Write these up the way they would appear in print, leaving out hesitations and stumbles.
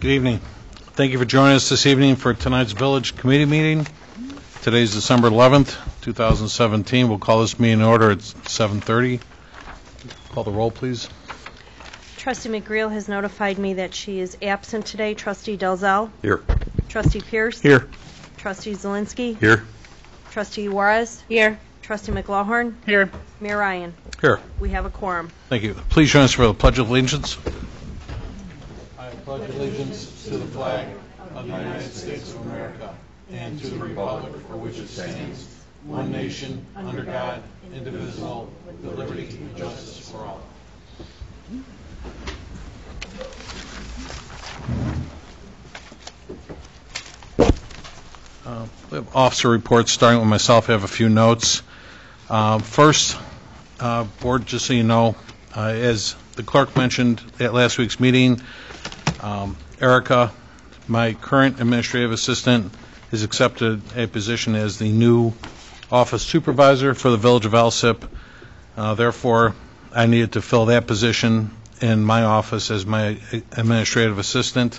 Good evening. Thank you for joining us this evening for tonight's Village Committee meeting. Today's December 11th, 2017. We'll call this meeting in order at 7:30. Call the roll, please. Trustee McGreal has notified me that she is absent today. Trustee Dalzell? Here. Trustee Pierce? Here. Trustee Zielinski? Here. Trustee Juarez? Here. Trustee McLaughlin? Here. Mayor Ryan? Here. We have a quorum. Thank you. Please join us for the Pledge of Allegiance. I pledge allegiance to the flag of the United States of America and to the republic for which it stands, one nation, under God, indivisible, with liberty and justice for all. We have officer reports, starting with myself. I have a few notes. First, Board, just so you know, as the clerk mentioned at last week's meeting, Erica, my current administrative assistant, has accepted a position as the new office supervisor for the Village of Alsip. Therefore, I needed to fill that position in my office as my administrative assistant.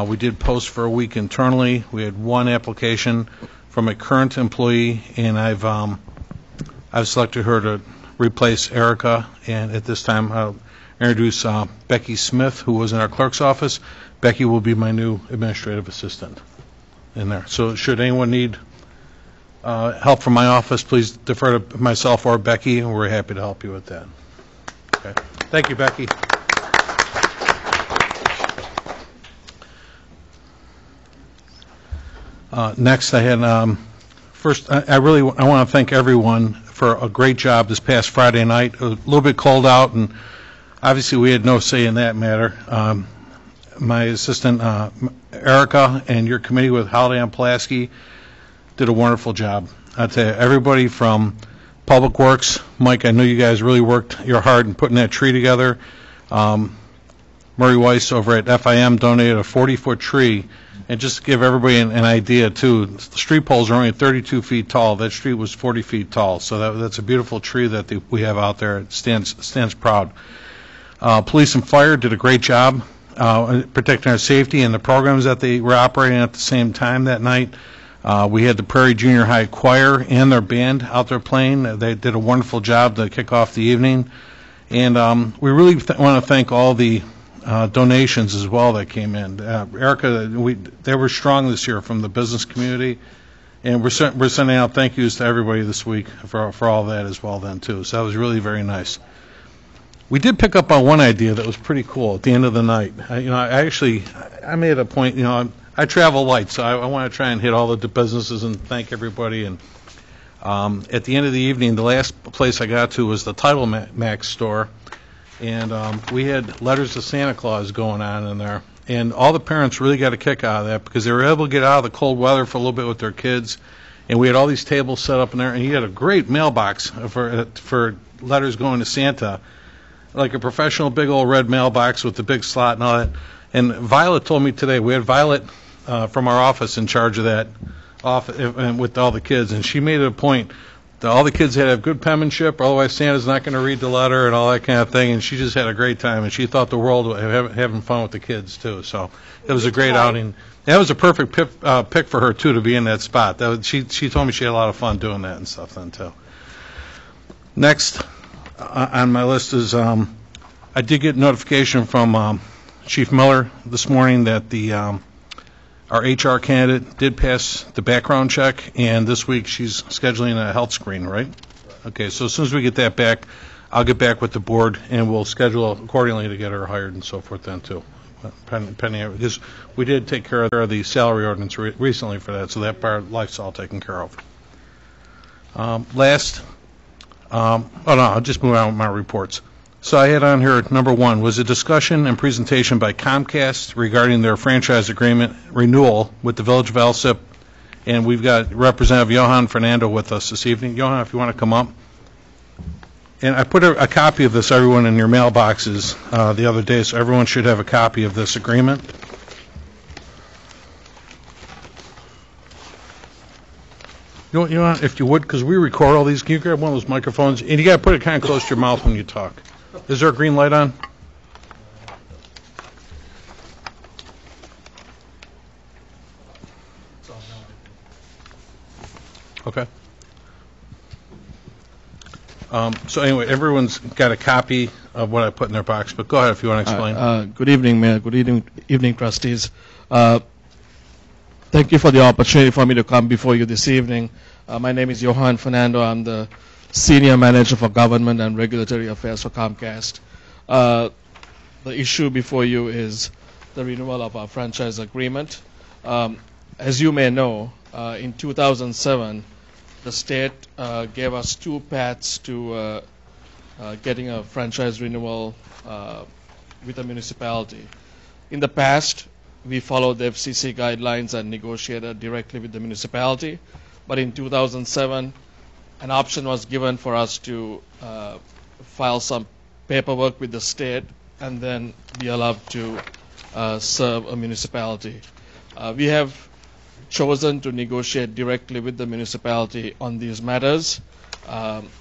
We did post for a week internally. We had one application from a current employee, and I've selected her to replace Erica. And at this time, I'll introduce Becky Smith, who was in our clerk's office. Becky will be my new administrative assistant in there. So should anyone need help from my office, please defer to myself or Becky, and we're happy to help you with that. Okay. Thank you, Becky. Next, I had first. I want to thank everyone for a great job this past Friday night. It was a little bit cold out, and obviously we had no say in that matter. My assistant Erica and your committee with Holiday and Pulaski did a wonderful job. I tell you, everybody from Public Works, Mike, I know you guys really worked your hard in putting that tree together. Murray Weiss over at FIM donated a 40-foot tree. And just to give everybody an idea, too, the street poles are only 32 feet tall. That street was 40 feet tall. So that's a beautiful tree that we have out there. It stands proud. Police and fire did a great job protecting our safety and the programs that they were operating at the same time that night. We had the Prairie Junior High Choir and their band out there playing. They did a wonderful job to kick off the evening. And we really want to thank all the donations as well that came in. Erica, they were strong this year from the business community, and we're sending out thank yous to everybody this week for all that as well then too. So that was really very nice. We did pick up on one idea that was pretty cool at the end of the night. I made a point. I travel light, so I want to try and hit all the businesses and thank everybody. And at the end of the evening, the last place I got to was the Title Max store. And we had letters to Santa Claus going on in there. And all the parents really got a kick out of that because they were able to get out of the cold weather for a little bit with their kids. And we had all these tables set up in there. And you had a great mailbox for letters going to Santa, like a professional big old red mailbox with the big slot and all that. And Violet told me today, we had Violet from our office in charge of that with all the kids. And she made it a point all the kids had to have good penmanship, otherwise Santa's not going to read the letter and all that kind of thing. And she just had a great time, and she thought the world was having fun with the kids too. So it was a great outing. That was a perfect pick for her too to be in that spot. She told me she had a lot of fun doing that and stuff then too. Next on my list is I did get notification from Chief Miller this morning that our HR candidate did pass the background check, and this week she's scheduling a health screen, right? Okay, so as soon as we get that back, I'll get back with the board, and we'll schedule accordingly to get her hired and so forth then, too. Pending, because we did take care of the salary ordinance recently for that, so that part of life's all taken care of. I'll just move on with my reports. So I had on here, number one, was a discussion and presentation by Comcast regarding their franchise agreement renewal with the Village of Alsip. And we've got Representative Johan Fernando with us this evening. Johan, if you want to come up. And I put a copy of this, everyone, in your mailboxes the other day, so everyone should have a copy of this agreement. You know, if you would, because we record all these, can you grab one of those microphones? And you got to put it kind of close to your mouth when you talk. Is there a green light on? Okay. So anyway, everyone's got a copy of what I put in their box, but go ahead if you want to explain. Good evening, Mayor. Good evening, trustees. Thank you for the opportunity for me to come before you this evening. My name is Johan Fernando. I'm the Senior Manager for Government and Regulatory Affairs for Comcast. The issue before you is the renewal of our franchise agreement. As you may know, in 2007, the state gave us 2 paths to getting a franchise renewal with a municipality. In the past, we followed the FCC guidelines and negotiated directly with the municipality. But in 2007, an option was given for us to file some paperwork with the state and then be allowed to serve a municipality. We have chosen to negotiate directly with the municipality on these matters,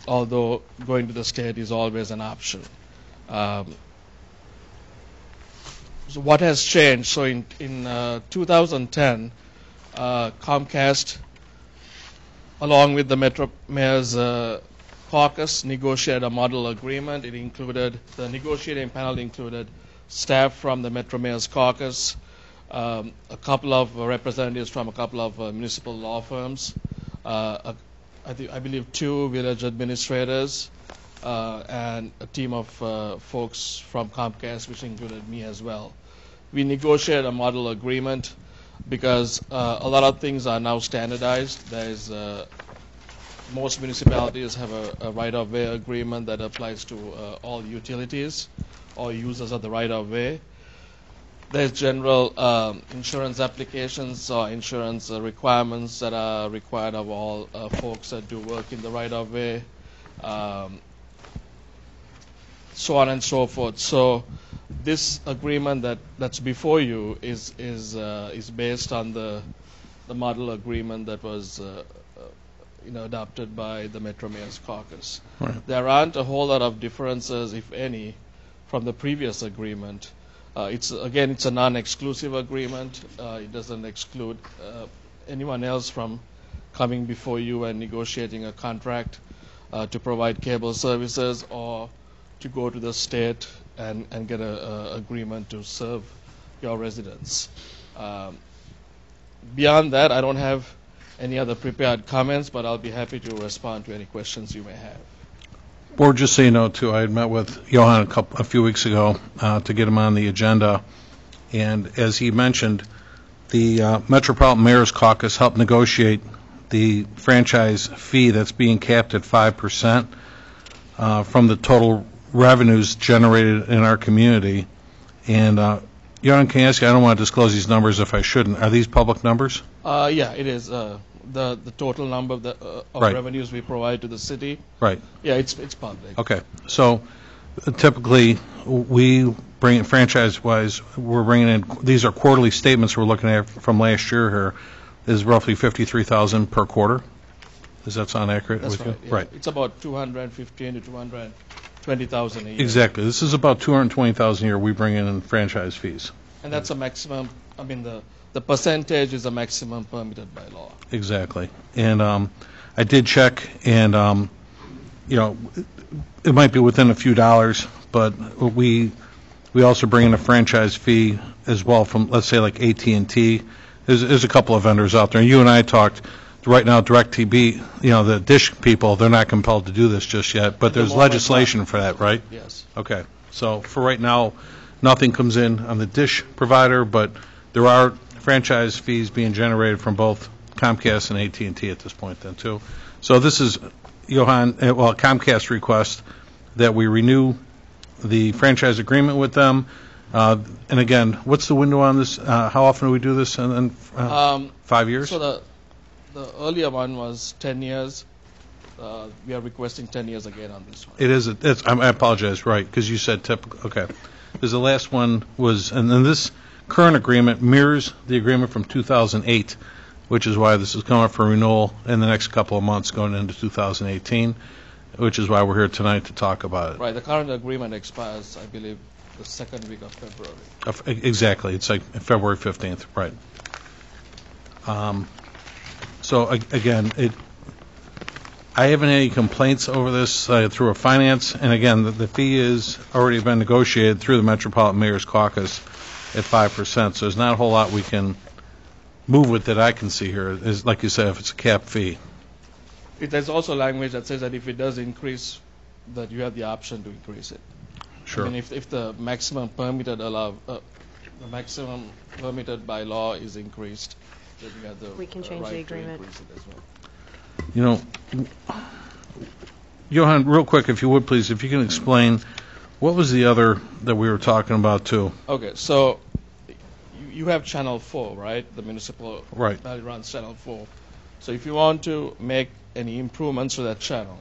although going to the state is always an option. So what has changed? So in 2010, Comcast, along with the Metro Mayor's caucus, negotiated a model agreement. It included, the negotiating panel included staff from the Metro Mayor's caucus, a couple of representatives from a couple of municipal law firms, I believe 2 village administrators, and a team of folks from Comcast, which included me as well. We negotiated a model agreement because a lot of things are now standardized. There's most municipalities have a right-of-way agreement that applies to all utilities or users of the right-of-way. There's general insurance applications or insurance requirements that are required of all folks that do work in the right-of-way, so on and so forth. So this agreement that's before you is based on the model agreement that was adopted by the Metro Mayor's caucus. Right. There aren't a whole lot of differences, if any, from the previous agreement. It's a non-exclusive agreement. It doesn't exclude anyone else from coming before you and negotiating a contract to provide cable services or to go to the state and get an agreement to serve your residents. Beyond that, I don't have any other prepared comments, but I'll be happy to respond to any questions you may have. Board, just so you know, too, I had met with Johan a few weeks ago to get him on the agenda, and as he mentioned, the Metropolitan Mayor's Caucus helped negotiate the franchise fee that's being capped at 5% from the total revenues generated in our community. And Johan, can I ask you, I don't want to disclose these numbers if I shouldn't. Are these public numbers? Yeah, it is. The total number of Right. revenues we provide to the city. Right. Yeah, it's public. Okay. So typically, we bring in franchise-wise, we're bringing in, these are quarterly statements we're looking at from last year here, is roughly $53,000 per quarter. Does that sound accurate? That's with right. you? Yeah. Right. It's about 215 to 220,000 a year. Exactly. This is about $220,000 a year we bring in franchise fees. And that's a maximum. I mean, the percentage is a maximum permitted by law. Exactly. And I did check, and it might be within a few dollars, but we also bring in a franchise fee as well from, let's say, like AT&T. There's a couple of vendors out there. You and I talked. Right now, DirecTV, the Dish people, they're not compelled to do this just yet, but there's legislation for that, right? Yes. Okay. So for right now, nothing comes in on the Dish provider, but there are franchise fees being generated from both Comcast and AT&T at this point then, too. So this is, Comcast request that we renew the franchise agreement with them. And again, what's the window on this? How often do we do this? And 5 years? So the earlier one was 10 years. We are requesting 10 years again on this one. It is. I apologize, right, because you said typical. Okay. Because the last one was, and then this current agreement mirrors the agreement from 2008, which is why this is coming up for renewal in the next couple of months going into 2018, which is why we're here tonight to talk about it. Right. The current agreement expires, I believe, the second week of February. Exactly. It's like February 15th, right. So again, I haven't had any complaints over this through a finance, and again, the fee is already been negotiated through the Metropolitan Mayor's Caucus at 5%, so there's not a whole lot we can move with that I can see here, is like you said, if it's a cap fee. There's also language that says that if it does increase, that you have the option to increase it. Sure. I mean, if the maximum permitted by law is increased, then you have the We can change right the agreement. to increase it as well. You know, Johan, real quick, if you would please, if you can explain, what was the other that we were talking about too? Okay, so you have Channel 4, right? The municipal Right. that runs Channel 4. So if you want to make any improvements to that channel,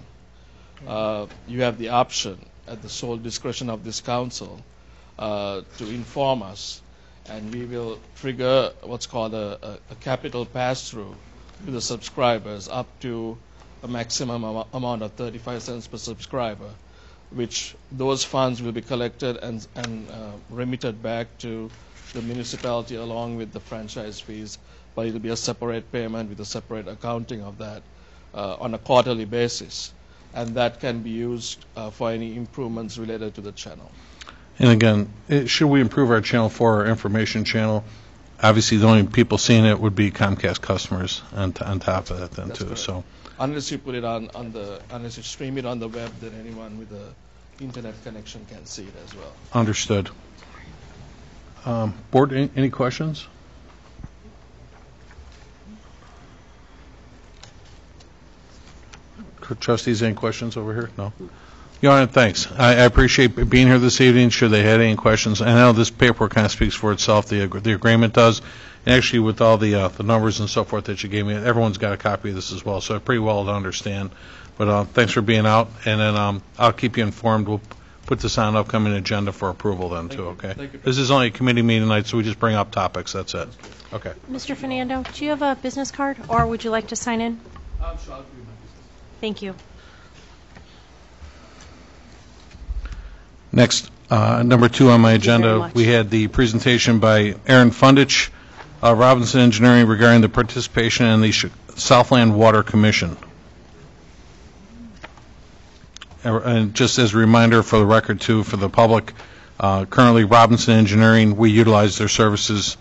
you have the option at the sole discretion of this council to inform us, and we will trigger what's called a capital pass-through to the subscribers up to a maximum amount of 35 cents per subscriber, which those funds will be collected and remitted back to the municipality along with the franchise fees, but it will be a separate payment with a separate accounting of that on a quarterly basis, and that can be used for any improvements related to the channel. And again, should we improve our Channel 4, our information channel? Obviously, the only people seeing it would be Comcast customers on top of that then. That's too. correct. So, unless you put it unless you stream it on the web, then anyone with a internet connection can see it as well. understood. Board, any questions? Trustees, any questions over here? No? Johan, thanks. I appreciate being here this evening. Should they have any questions, I know this paperwork kind of speaks for itself. The agreement does. And actually, with all the numbers and so forth that you gave me, everyone's got a copy of this as well, so pretty well to understand. But thanks for being out, and then I'll keep you informed. We'll put this on an upcoming agenda for approval then, too, okay? Thank you. This is only a committee meeting tonight, so we just bring up topics. That's it. Okay. Mr. Fernando, do you have a business card, or would you like to sign in? I'm sure I'll do my business. Thank you. Next, number 2 on my Thank you very agenda, much. we had the presentation by Aaron Fundich, Robinson Engineering, regarding the participation in the Southland Water Commission. And just as a reminder for the record, too, for the public, currently Robinson Engineering, we utilize their services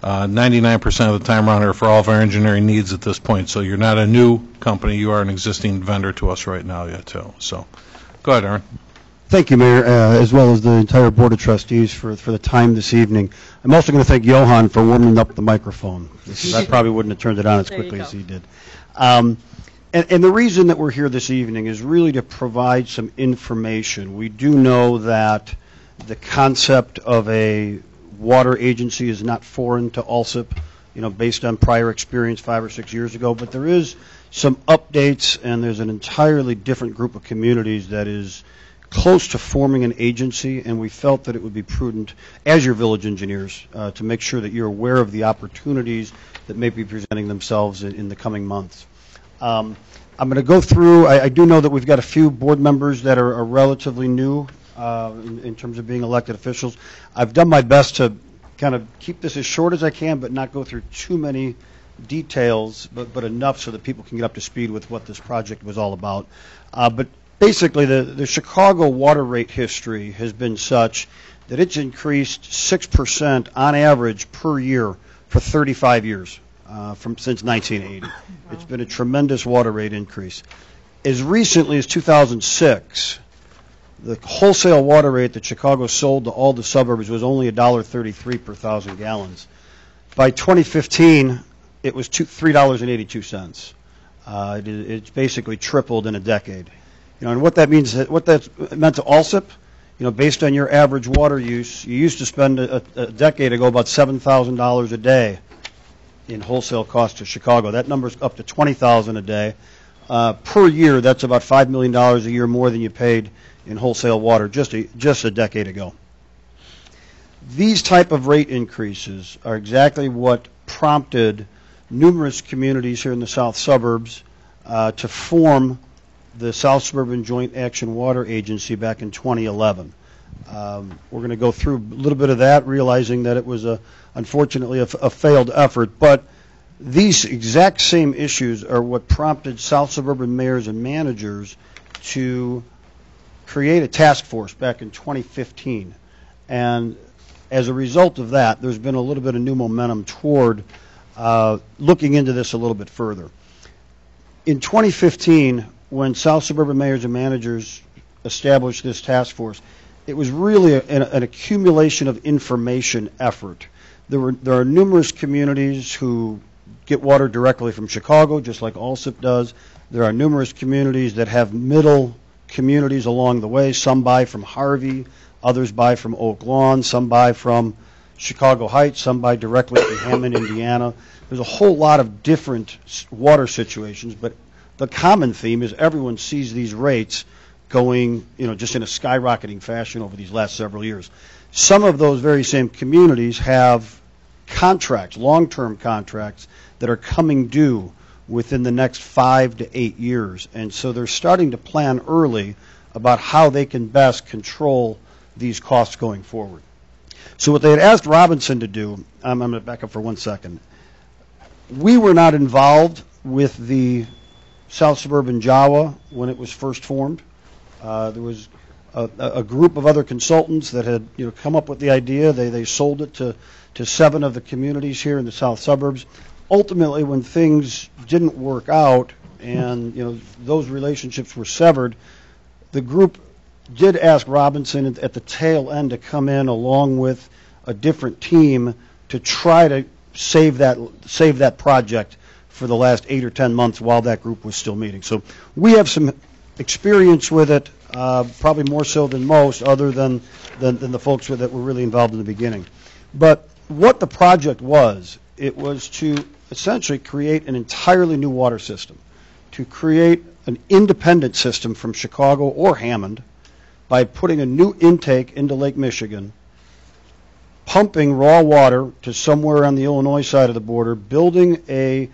99% of the time around here for all of our engineering needs at this point. So you're not a new company, you are an existing vendor to us right now yet, too. So, go ahead, Aaron. Thank you, Mayor, as well as the entire Board of Trustees for the time this evening. I'm also going to thank Johan for warming up the microphone, because I probably wouldn't have turned it on as There you quickly go. as he did. And the reason that we're here this evening is really to provide some information. We do know that the concept of a water agency is not foreign to Alsip, based on prior experience 5 or 6 years ago, but there is some updates, and there's an entirely different group of communities that is close to forming an agency, and we felt that it would be prudent, as your village engineers, to make sure that you're aware of the opportunities that may be presenting themselves in the coming months. I'm going to go through, I do know that we've got a few board members that are relatively new in terms of being elected officials. I've done my best to kind of keep this as short as I can, but not go through too many details, but enough so that people can get up to speed with what this project was all about. But basically, the Chicago water rate history has been such that it's increased 6% on average per year for 35 years, since 1980. It's been a tremendous water rate increase. As recently as 2006, the wholesale water rate that Chicago sold to all the suburbs was only $1.33 per 1,000 gallons. By 2015, it was $3.82. It's basically tripled in a decade. And what that means, what that's meant to Alsip, based on your average water use, you used to spend a decade ago about $7,000 a day in wholesale costs to Chicago. That number's up to $20,000 a day. Per year, that's about $5 million a year more than you paid in wholesale water just a decade ago. These type of rate increases are exactly what prompted numerous communities here in the south suburbs to form the South Suburban Joint Action Water Agency back in 2011. We're going to go through a little bit of that, realizing that it was unfortunately a failed effort. But These exact same issues are what prompted South Suburban mayors and managers to create a task force back in 2015. And as a result of that, there's been a little bit of new momentum toward looking into this a little bit further. In 2015, when South Suburban mayors and managers established this task force, it was really an accumulation of information effort. There are numerous communities who get water directly from Chicago, just like Alsip does. There are numerous communities that have middle communities along the way. Some buy from Harvey, others buy from Oak Lawn, some buy from Chicago Heights, some buy directly from Hammond, Indiana. There's a whole lot of different water situations, but the common theme is everyone sees these rates going, just in a skyrocketing fashion over these last several years. Some of those very same communities have contracts, long-term contracts, that are coming due within the next 5 to 8 years. And so they're starting to plan early about how they can best control these costs going forward. So what they had asked Robinson to do, I'm going to back up for 1 second. We were not involved with the South Suburban Jawa when it was first formed. There was a group of other consultants that had come up with the idea. They sold it to 7 of the communities here in the south suburbs. Ultimately, when things didn't work out and those relationships were severed, the group did ask Robinson at the tail end to come in along with a different team to try to save that project for the last 8 or 10 months while that group was still meeting. So we have some experience with it, probably more so than most, other than the folks that were really involved in the beginning. But what the project was, it was to essentially create an entirely new water system, to create an independent system from Chicago or Hammond by putting a new intake into Lake Michigan, pumping raw water to somewhere on the Illinois side of the border, building a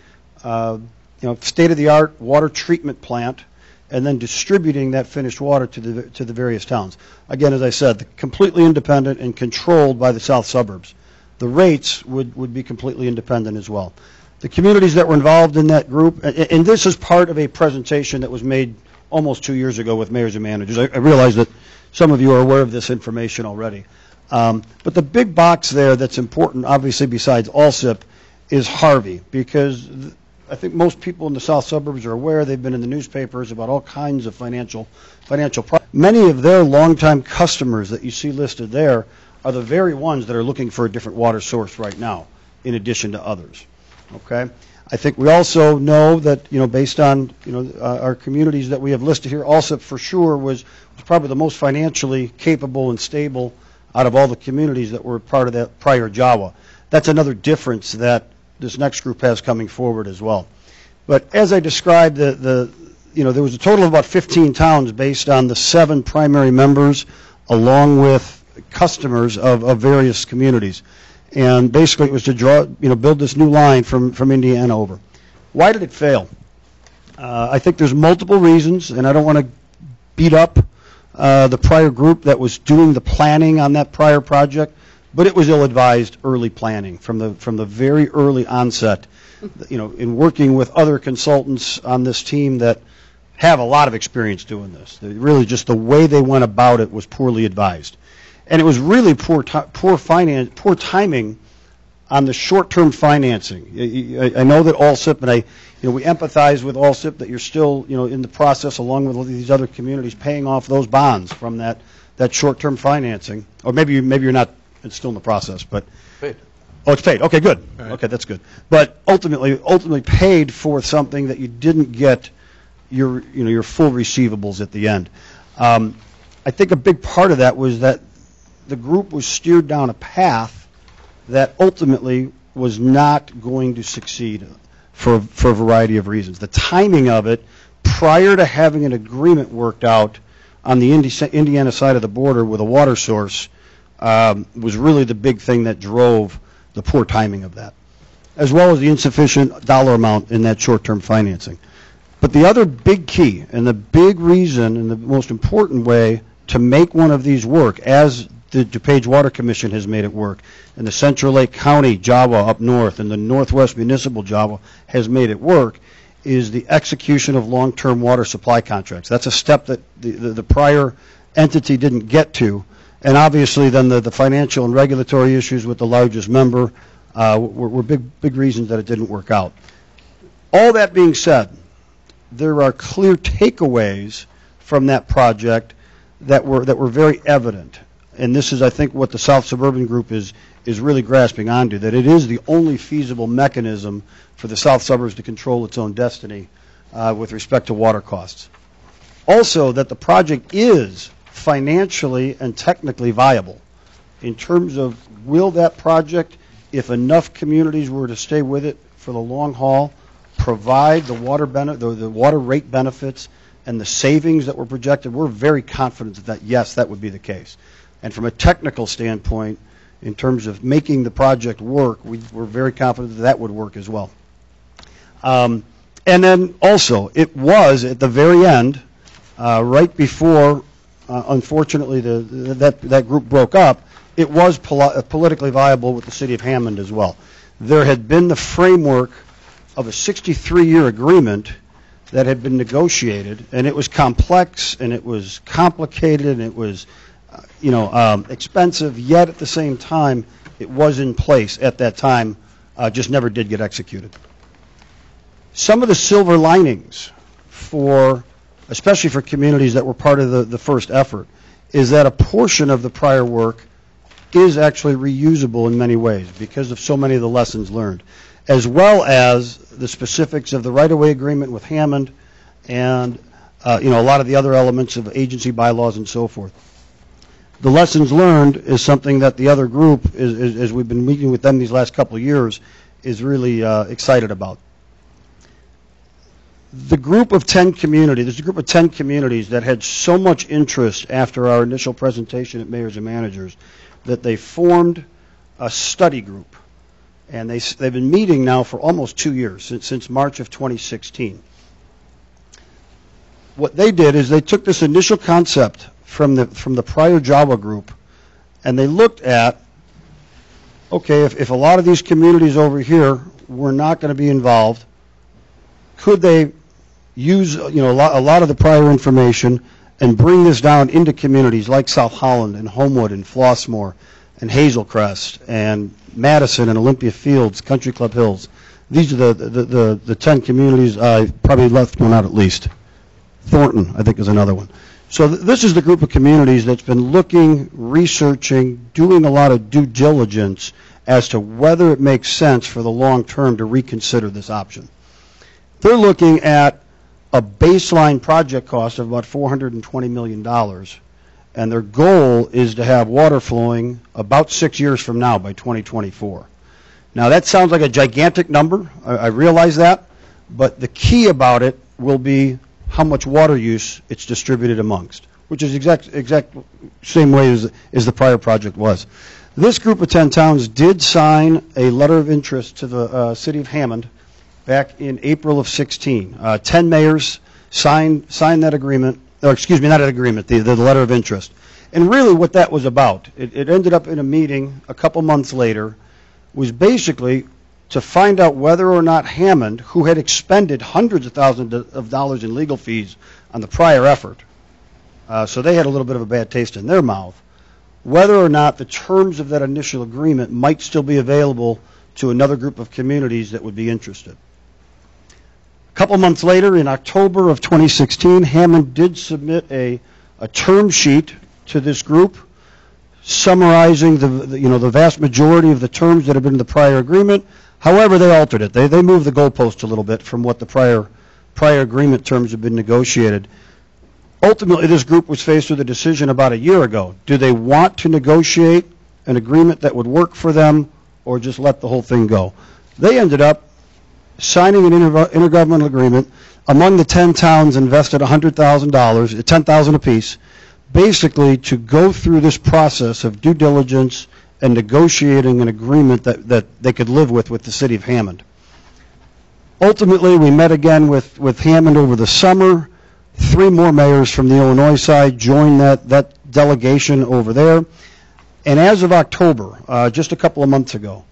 state-of-the-art water treatment plant, and then distributing that finished water to the various towns. Again, as I said, completely independent and controlled by the south suburbs. The rates would be completely independent as well. The communities that were involved in that group, and this is part of a presentation that was made almost 2 years ago with mayors and managers. I realize that some of you are aware of this information already. But the big box there that's important, obviously besides Alsip, is Harvey, because I think most people in the south suburbs are aware. They've been in the newspapers about all kinds of financial problems. Many of their longtime customers that you see listed there are the very ones that are looking for a different water source right now, in addition to others. Okay, I think we also know that based on our communities that we have listed here, Alsip for sure was probably the most financially capable and stable out of all the communities that were part of that prior Jawa. That's another difference that this next group has coming forward as well. But as I described, there was a total of about 15 towns based on the 7 primary members, along with customers of various communities. And basically, it was to build this new line from Indiana over. Why did it fail? I think there's multiple reasons, and I don't want to beat up the prior group that was doing the planning on that prior project, but it was ill-advised early planning from the very early onset. In working with other consultants on this team that have a lot of experience doing this, really just the way they went about it was poorly advised. And it was really poor timing on the short-term financing. I know that Alsip, and we empathize with Alsip that you're still, in the process, along with these other communities, paying off those bonds from that short-term financing. Or maybe you're not. It's still in the process, but Paid. Oh, it's paid. Okay, good. Right. Okay, that's good. But ultimately paid for something that you didn't get your full receivables at the end. I think a big part of that was that the group was steered down a path that ultimately was not going to succeed for a variety of reasons. The timing of it, prior to having an agreement worked out on the Indiana side of the border with a water source, was really the big thing that drove the poor timing of that, as well as the insufficient dollar amount in that short-term financing. But the other big key and the big reason and the most important way to make one of these work, as the DuPage Water Commission has made it work, and the Central Lake County JAWA up north, and the Northwest Municipal JAWA has made it work, is the execution of long-term water supply contracts. That's a step that the prior entity didn't get to, and obviously then the financial and regulatory issues with the largest member were big reasons that it didn't work out. All that being said, there are clear takeaways from that project that were very evident. And this is, I think, what the South Suburban Group is really grasping onto, that it is the only feasible mechanism for the South Suburbs to control its own destiny with respect to water costs. Also, that the project is financially and technically viable. In terms of will that project, if enough communities were to stay with it for the long haul, provide the water rate benefits and the savings that were projected, we're very confident that yes, that would be the case. And from a technical standpoint, in terms of making the project work, we're very confident that that would work as well. And then also, it was at the very end, right before, unfortunately, that group broke up, it was politically viable with the city of Hammond as well. There had been the framework of a 63-year agreement that had been negotiated, and it was complex, and it was complicated, and it was expensive, yet at the same time, it was in place at that time, just never did get executed. Some of the silver linings especially for communities that were part of the first effort, is that a portion of the prior work is actually reusable in many ways because of so many of the lessons learned, as well as the specifics of the right-of-way agreement with Hammond and a lot of the other elements of agency bylaws and so forth. The lessons learned is something that the other group, as we've been meeting with them these last couple of years, is really excited about. The group of 10 communities, there's a group of 10 communities that had so much interest after our initial presentation at Mayors and Managers that they formed a study group. And they've been meeting now for almost 2 years, since March of 2016. What they did is they took this initial concept from the prior JAWA group, and they looked at, okay, if a lot of these communities over here were not going to be involved, could they use a lot of the prior information and bring this down into communities like South Holland and Homewood and Flossmoor and Hazelcrest and Madison and Olympia Fields, Country Club Hills. These are the 10 communities. I probably left one out at least. Thornton, I think, is another one. So this is the group of communities that's been looking, researching, doing a lot of due diligence as to whether it makes sense for the long term to reconsider this option. They're looking at a baseline project cost of about $420 million, and their goal is to have water flowing about 6 years from now, by 2024. Now, that sounds like a gigantic number. I realize that, but the key about it will be how much water use it's distributed amongst, which is exact same way as the prior project was. This group of 10 towns did sign a letter of interest to the city of Hammond back in April of 16. 10 mayors signed that agreement, or excuse me, not an agreement, the letter of interest. And really what that was about, it ended up in a meeting a couple months later, was basically to find out whether or not Hammond, who had expended hundreds of thousands of dollars in legal fees on the prior effort, so they had a little bit of a bad taste in their mouth, whether or not the terms of that initial agreement might still be available to another group of communities that would be interested. A couple months later, in October of 2016, Hammond did submit a term sheet to this group summarizing the vast majority of the terms that had been in the prior agreement. However, they altered it. They moved the goalpost a little bit from what the prior agreement terms had been negotiated. Ultimately, this group was faced with a decision about a year ago. Do they want to negotiate an agreement that would work for them, or just let the whole thing go? They ended up signing an intergovernmental agreement. Among the 10 towns invested $100,000, $10,000 apiece, basically to go through this process of due diligence and negotiating an agreement that they could live with the city of Hammond. Ultimately, we met again with Hammond over the summer. 3 more mayors from the Illinois side joined that delegation over there. And as of October, just a couple of months ago,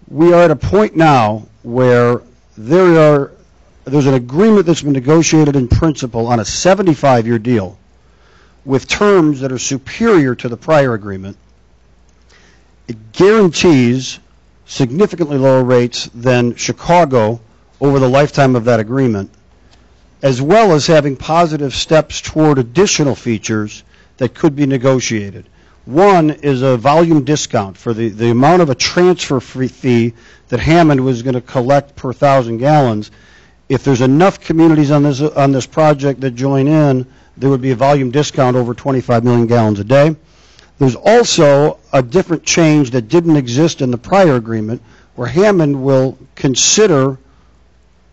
we are at a point now where there's an agreement that's been negotiated in principle on a 75-year deal with terms that are superior to the prior agreement. It guarantees significantly lower rates than Chicago over the lifetime of that agreement, as well as having positive steps toward additional features that could be negotiated. One is a volume discount for the amount of a transfer fee that Hammond was going to collect per 1,000 gallons. If there's enough communities on this project that join in, there would be a volume discount over 25 million gallons a day. There's also a different change that didn't exist in the prior agreement, where Hammond will consider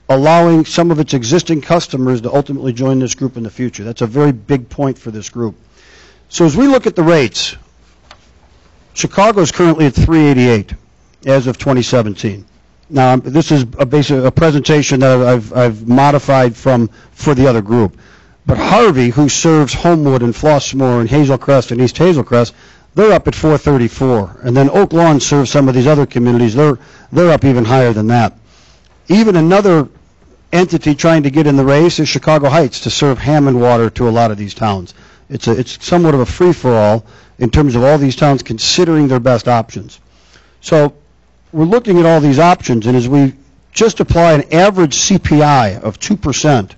allowing some of its existing customers to ultimately join this group in the future. That's a very big point for this group. So as we look at the rates, Chicago is currently at 388 as of 2017. Now, this is a presentation that I've modified for the other group. But Harvey, who serves Homewood and Flossmoor and Hazelcrest and East Hazelcrest, they're up at 434. And then Oak Lawn serves some of these other communities. They're up even higher than that. Even another entity trying to get in the race is Chicago Heights to serve Hammond water to a lot of these towns. It's somewhat of a free-for-all in terms of all these towns considering their best options. So we're looking at all these options, and as we just apply an average CPI of 2%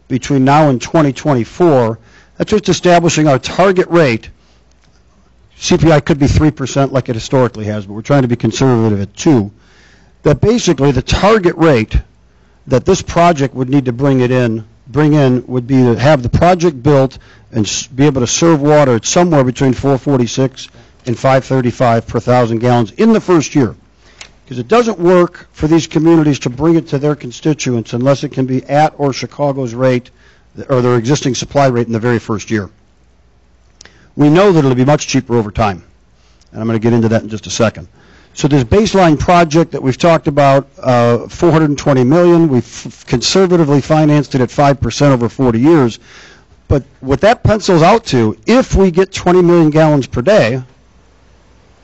between now and 2024, that's just establishing our target rate. CPI could be 3% like it historically has, but we're trying to be conservative at 2%. That basically the target rate that this project would need to bring in would be to have the project built and be able to serve water at somewhere between 446 and 535 per 1,000 gallons in the first year. Because it doesn't work for these communities to bring it to their constituents unless it can be at or Chicago's rate or their existing supply rate in the very first year. We know that it'll be much cheaper over time, and I'm going to get into that in just a second. So this baseline project that we've talked about, $420 million, we've conservatively financed it at 5% over 40 years. But what that pencils out to, if we get 20 million gallons per day,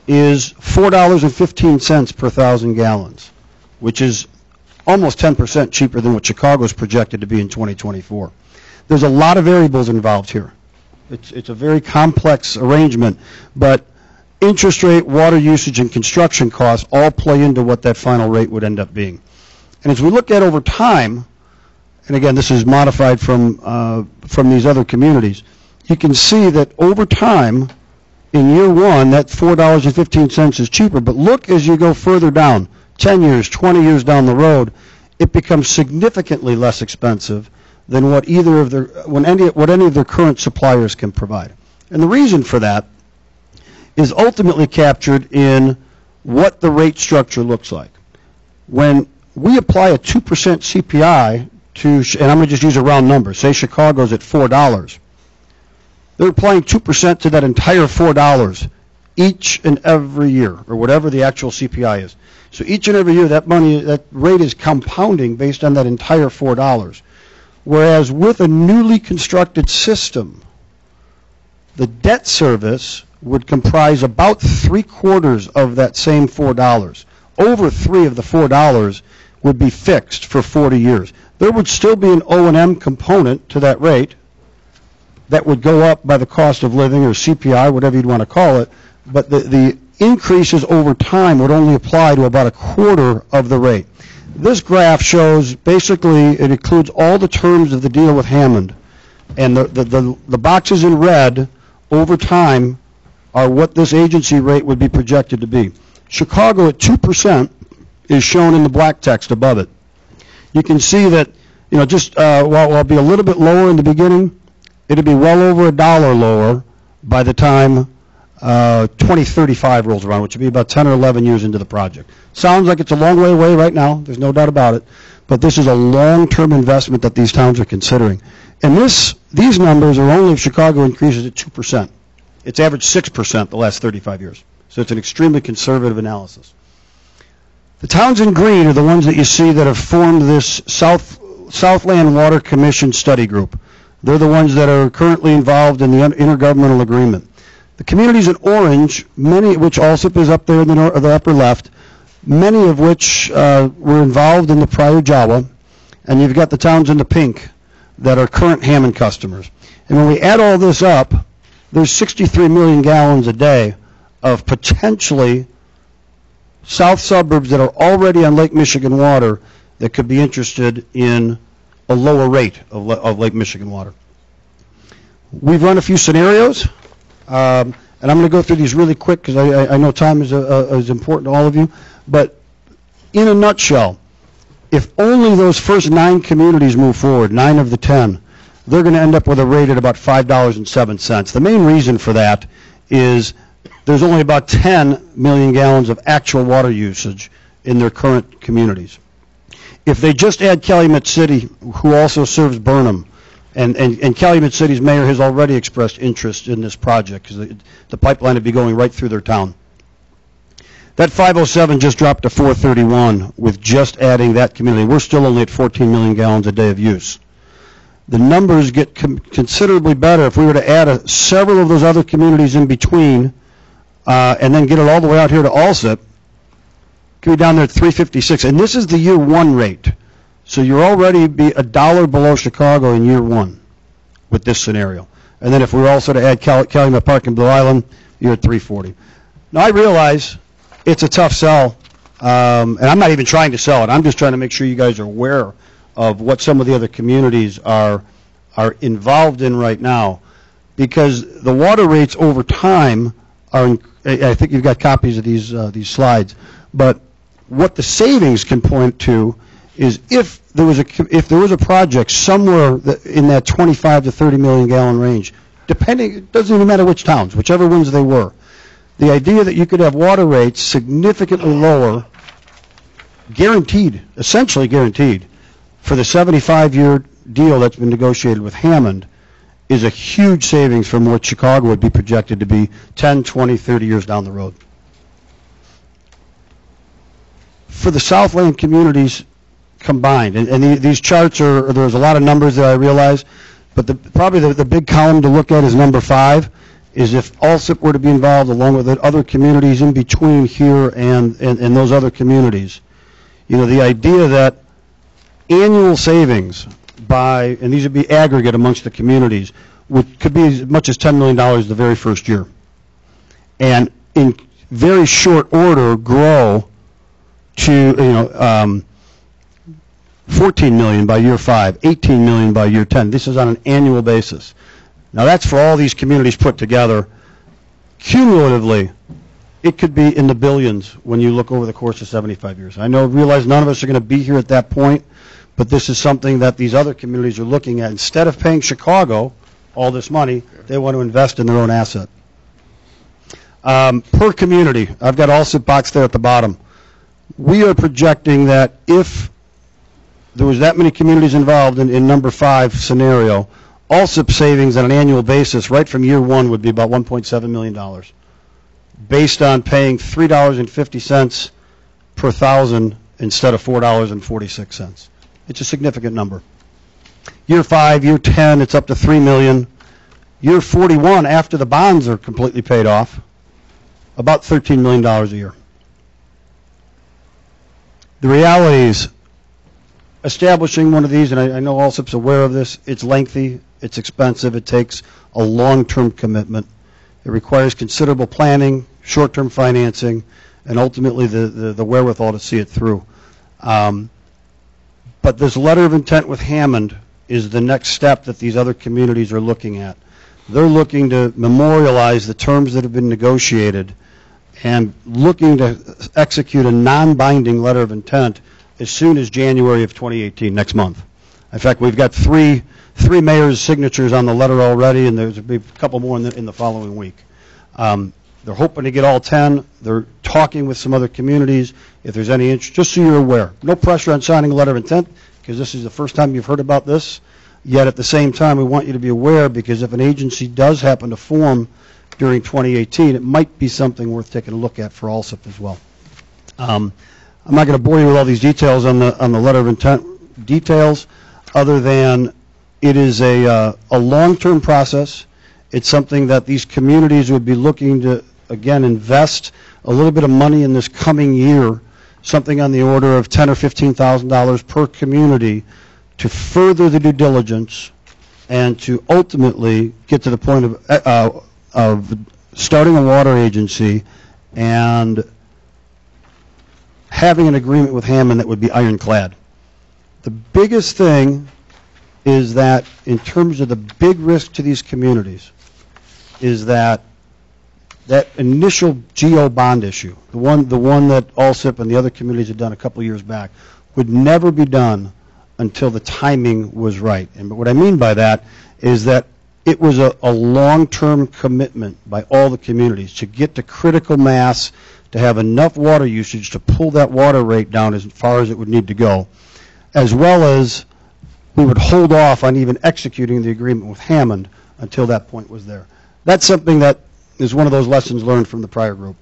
is $4.15 per 1,000 gallons, which is almost 10% cheaper than what Chicago's projected to be in 2024. There's a lot of variables involved here. It's a very complex arrangement, but interest rate, water usage, and construction costs all play into what that final rate would end up being. And as we look at over time, and again, this is modified from these other communities, you can see that over time, in year one, that $4.15 is cheaper. But look as you go further down, 10 years, 20 years down the road, it becomes significantly less expensive than what any of their current suppliers can provide. And the reason for that is ultimately captured in what the rate structure looks like. When we apply a 2% CPI to, and I'm going to just use a round number, say Chicago's at $4, they're applying 2% to that entire $4 each and every year, or whatever the actual CPI is. So each and every year, that rate is compounding based on that entire $4. Whereas with a newly constructed system, the debt service would comprise about 3/4 of that same $4. Over 3 of the $4 would be fixed for 40 years. There would still be an O&M component to that rate that would go up by the cost of living or CPI, whatever you'd want to call it, but the increases over time would only apply to about 1/4 of the rate. This graph shows basically it includes all the terms of the deal with Hammond, and the boxes in red over time are what this agency rate would be projected to be. Chicago at 2% is shown in the black text above it. You can see that, while it'll be a little bit lower in the beginning, it'll be well over $1 lower by the time 2035 rolls around, which would be about 10 or 11 years into the project. Sounds like it's a long way away right now. There's no doubt about it. But this is a long-term investment that these towns are considering. And these numbers are only if Chicago increases at 2%. It's averaged 6% the last 35 years. So it's an extremely conservative analysis. The towns in green are the ones that you see that have formed this Southland Water Commission study group. They're the ones that are currently involved in the intergovernmental agreement. The communities in orange, many which Alsip is up there in the upper left, many of which were involved in the prior Jawa, and you've got the towns in the pink that are current Hammond customers. And when we add all this up, there's 63 million gallons a day of potentially south suburbs that are already on Lake Michigan water that could be interested in a lower rate of Lake Michigan water. We've run a few scenarios, and I'm going to go through these really quick because I know time is important to all of you. But in a nutshell, if only those first 9 communities move forward, 9 of the 10, they're going to end up with a rate at about $5.07. The main reason for that is there's only about 10 million gallons of actual water usage in their current communities. If they just add Calumet City, who also serves Burnham, and Calumet City's mayor has already expressed interest in this project because the pipeline would be going right through their town. That 507 just dropped to 431 with just adding that community. We're still only at 14 million gallons a day of use. The numbers get considerably better if we were to add several of those other communities in between and then get it all the way out here to Alsip. Could be down there at 356, and this is the year 1 rate. So you're already be $1 below Chicago in year 1 with this scenario. And then if we were also to add Calumet Park and Blue Island, you're at 340. Now I realize it's a tough sell, and I'm not even trying to sell it. I'm just trying to make sure you guys are aware of what some of the other communities are involved in right now, because the water rates over time are. I think you've got copies of these slides, but what the savings can point to is if there was a project somewhere in that 25 to 30 million gallon range, depending, it doesn't even matter which towns, whichever ones they were, the idea that you could have water rates significantly lower, guaranteed, essentially guaranteed, for the 75-year deal that's been negotiated with Hammond is a huge savings from what Chicago would be projected to be 10, 20, 30 years down the road. For the Southland communities combined, and these charts there's a lot of numbers that I realize, but probably the big column to look at is number 5, is if Alsip were to be involved along with the other communities in between here and those other communities. You know, the idea that annual savings and these would be aggregate amongst the communities, could be as much as $10 million the very first year. And in very short order grow to, 14 million by year 5, 18 million by year 10. This is on an annual basis. Now that's for all these communities put together. Cumulatively, it could be in the billions when you look over the course of 75 years. I realize none of us are going to be here at that point, but this is something that these other communities are looking at. Instead of paying Chicago all this money, they want to invest in their own asset. Per community, I've got Alsip box there at the bottom. We are projecting that if there was that many communities involved in number 5 scenario, Alsip savings on an annual basis right from year 1 would be about $1.7 million, based on paying $3.50 per thousand instead of $4.46. It's a significant number. Year 5, year 10, it's up to $3 million. Year 41, after the bonds are completely paid off, about $13 million a year. The reality is, establishing one of these, and I know Alsip's aware of this, it's lengthy, it's expensive, it takes a long-term commitment. It requires considerable planning, short-term financing, and ultimately the wherewithal to see it through. But this letter of intent with Hammond is the next step that these other communities are looking at. They're looking to memorialize the terms that have been negotiated and looking to execute a non-binding letter of intent as soon as January of 2018, next month. In fact, we've got three mayors' signatures on the letter already, and there's a couple more in the following week. They're hoping to get all 10. They're talking with some other communities. If there's any interest, just so you're aware. No pressure on signing a letter of intent, because this is the first time you've heard about this. Yet at the same time, we want you to be aware, because if an agency does happen to form during 2018, it might be something worth taking a look at for Alsip as well. I'm not going to bore you with all these details on the letter of intent details, other than it is a long-term process. It's something that these communities would be looking to, again, invest a little bit of money in this coming year, something on the order of $10,000 or $15,000 per community, to further the due diligence and to ultimately get to the point of starting a water agency and having an agreement with Hammond that would be ironclad. The biggest thing is that in terms of the big risk to these communities is that initial GO bond issue, the one that Alsip and the other communities had done a couple of years back, would never be done until the timing was right. And what I mean by that is that it was a long-term commitment by all the communities to get to critical mass, to have enough water usage to pull that water rate down as far as it would need to go, as well as we would hold off on even executing the agreement with Hammond until that point was there. That's something that is one of those lessons learned from the prior group.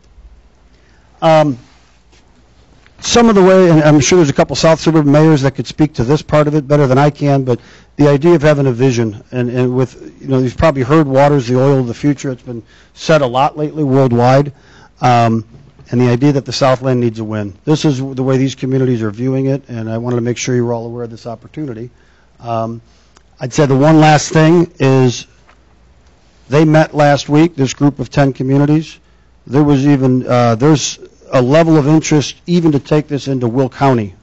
Some of the way, and I'm sure there's a couple South Suburban mayors that could speak to this part of it better than I can, but the idea of having a vision, and with, you've probably heard water's the oil of the future. It's been said a lot lately worldwide, and the idea that the Southland needs a win. This is the way these communities are viewing it, and I wanted to make sure you were all aware of this opportunity. I'd say the one last thing is they met last week, this group of 10 communities. There was even, there's a level of interest even to take this into Will County.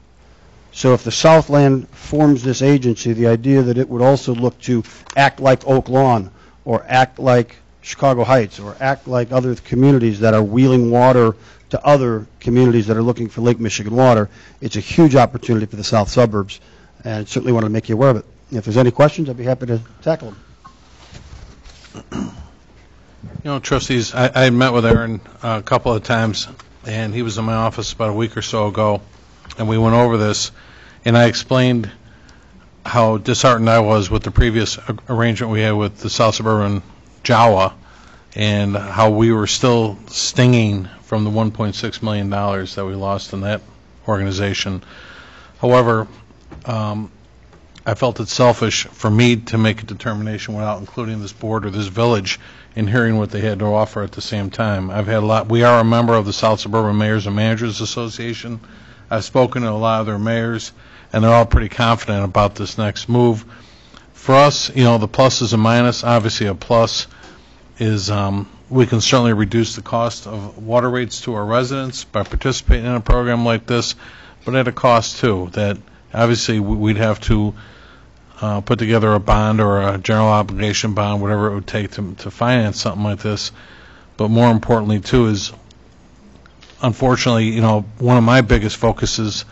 So if the Southland forms this agency, the idea that it would also look to act like Oak Lawn or act like Chicago Heights or act like other communities that are wheeling water to other communities that are looking for Lake Michigan water, it's a huge opportunity for the south suburbs, and I certainly wanted to make you aware of it. If there's any questions, I'd be happy to tackle them. Trustees, I met with Aaron a couple of times, and he was in my office about a week or so ago, and we went over this, and I explained how disheartened I was with the previous arrangement we had with the South Suburban Jawa, and how we were still stinging from the $1.6 million that we lost in that organization. However, I felt it selfish for me to make a determination without including this board or this village in hearing what they had to offer at the same time. I've had a lot. We are a member of the South Suburban Mayors and Managers Association. I've spoken to a lot of their mayors, and they're all pretty confident about this next move. For us, the pluses and minus. Obviously, a plus is we can certainly reduce the cost of water rates to our residents by participating in a program like this, but at a cost too. That obviously we'd have to put together a bond or a general obligation bond, whatever it would take to finance something like this. But more importantly, too, is unfortunately, one of my biggest focuses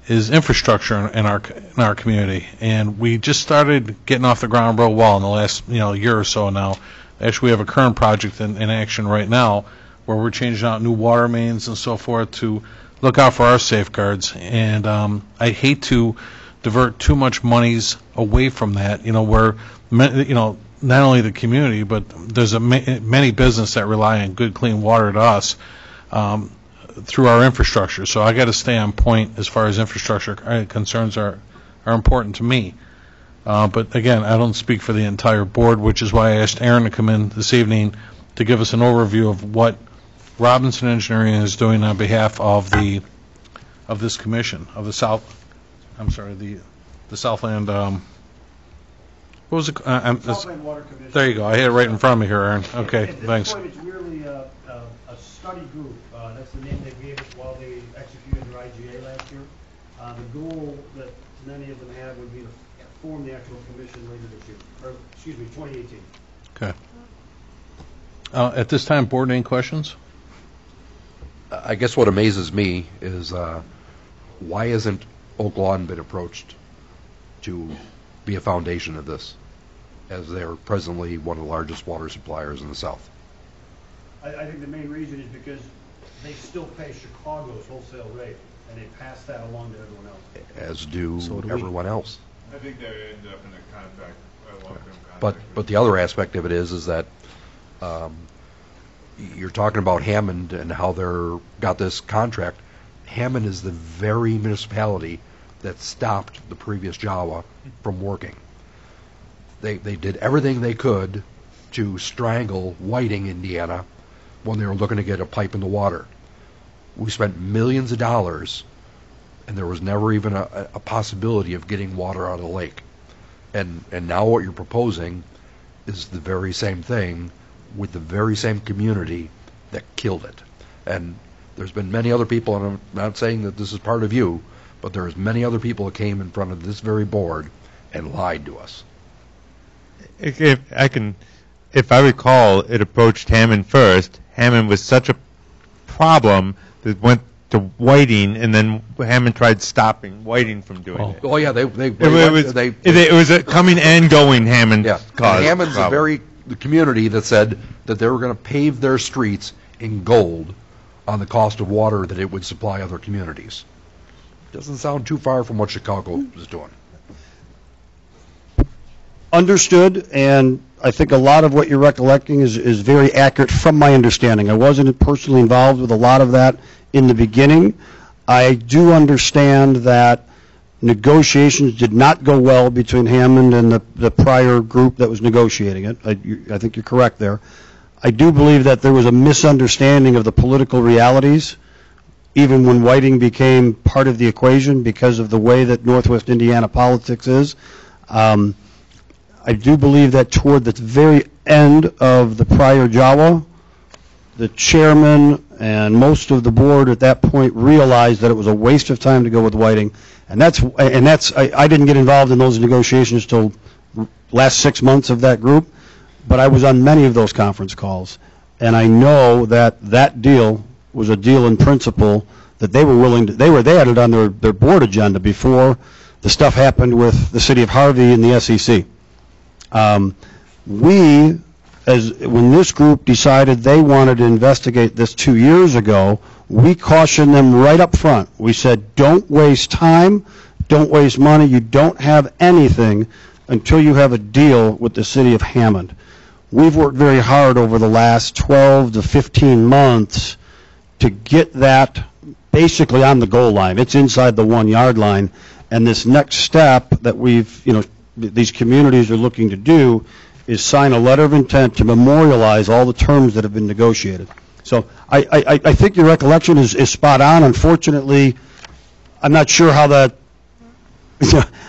is infrastructure in our community, and we just started getting off the ground real well in the last year or so now. Actually, we have a current project in action right now where we're changing out new water mains and so forth to look out for our safeguards. And I hate to divert too much monies away from that, where, not only the community, but there's many business that rely on good, clean water to us through our infrastructure. So I got to stay on point as far as infrastructure concerns are important to me. But again, I don't speak for the entire board, which is why I asked Aaron to come in this evening to give us an overview of what Robinson Engineering is doing on behalf of this commission of the the Southland. What was it? Southland Water Commission. There you go. I had it right in front of me here, Aaron. Okay, At this thanks. point, it's merely a study group. That's the name they gave it while they executed their IGA last year. The goal that many of them have would be to form the actual commission later this year, or excuse me, 2018. Okay. At this time, board, any questions? I guess what amazes me is why isn't Oak Lawn been approached to be a foundation of this, as they're presently one of the largest water suppliers in the South? I think the main reason is because they still pay Chicago's wholesale rate, and they pass that along to everyone else. As do So do we. everyone else. I think they end up in a contract, a long-term contract. But the other aspect of it is that you're talking about Hammond and how they're got this contract. Hammond is the very municipality that stopped the previous Jawa from working. They did everything they could to strangle Whiting, Indiana, when they were looking to get a pipe in the water. We spent millions of dollars, and there was never even a possibility of getting water out of the lake. And now what you're proposing is the very same thing with the very same community that killed it. And there's been many other people, and I'm not saying that this is part of you, but there's many other people that came in front of this very board and lied to us. If I recall, it approached Hammond first. Hammond was such a problem that went to Whiting, and then Hammond tried stopping Whiting from doing it. Oh yeah, It was a coming and going Hammond. Yeah, caused Hammond's problem. the community that said that they were going to pave their streets in gold on the cost of water that it would supply other communities. Doesn't sound too far from what Chicago is doing. Understood, and I think a lot of what you're recollecting is very accurate from my understanding. I wasn't personally involved with a lot of that in the beginning. I do understand that negotiations did not go well between Hammond and the prior group that was negotiating it. I think you're correct there. I do believe that there was a misunderstanding of the political realities, even when Whiting became part of the equation because of the way that Northwest Indiana politics is. I do believe that toward the very end of the prior Jawa, the chairman and most of the board at that point realized that it was a waste of time to go with Whiting, and that's I didn't get involved in those negotiations till last 6 months of that group, but I was on many of those conference calls, and I know that that deal was a deal in principle that they were willing to, they had it on their board agenda before the stuff happened with the city of Harvey and the SEC. When this group decided they wanted to investigate this 2 years ago, we cautioned them right up front. We said, don't waste time, don't waste money, you don't have anything until you have a deal with the city of Hammond. We've worked very hard over the last 12 to 15 months to get that basically on the goal line. It's inside the 1 yard line, and this next step that these communities are looking to do is sign a letter of intent to memorialize all the terms that have been negotiated. So I think your recollection is spot on. Unfortunately, I'm not sure how that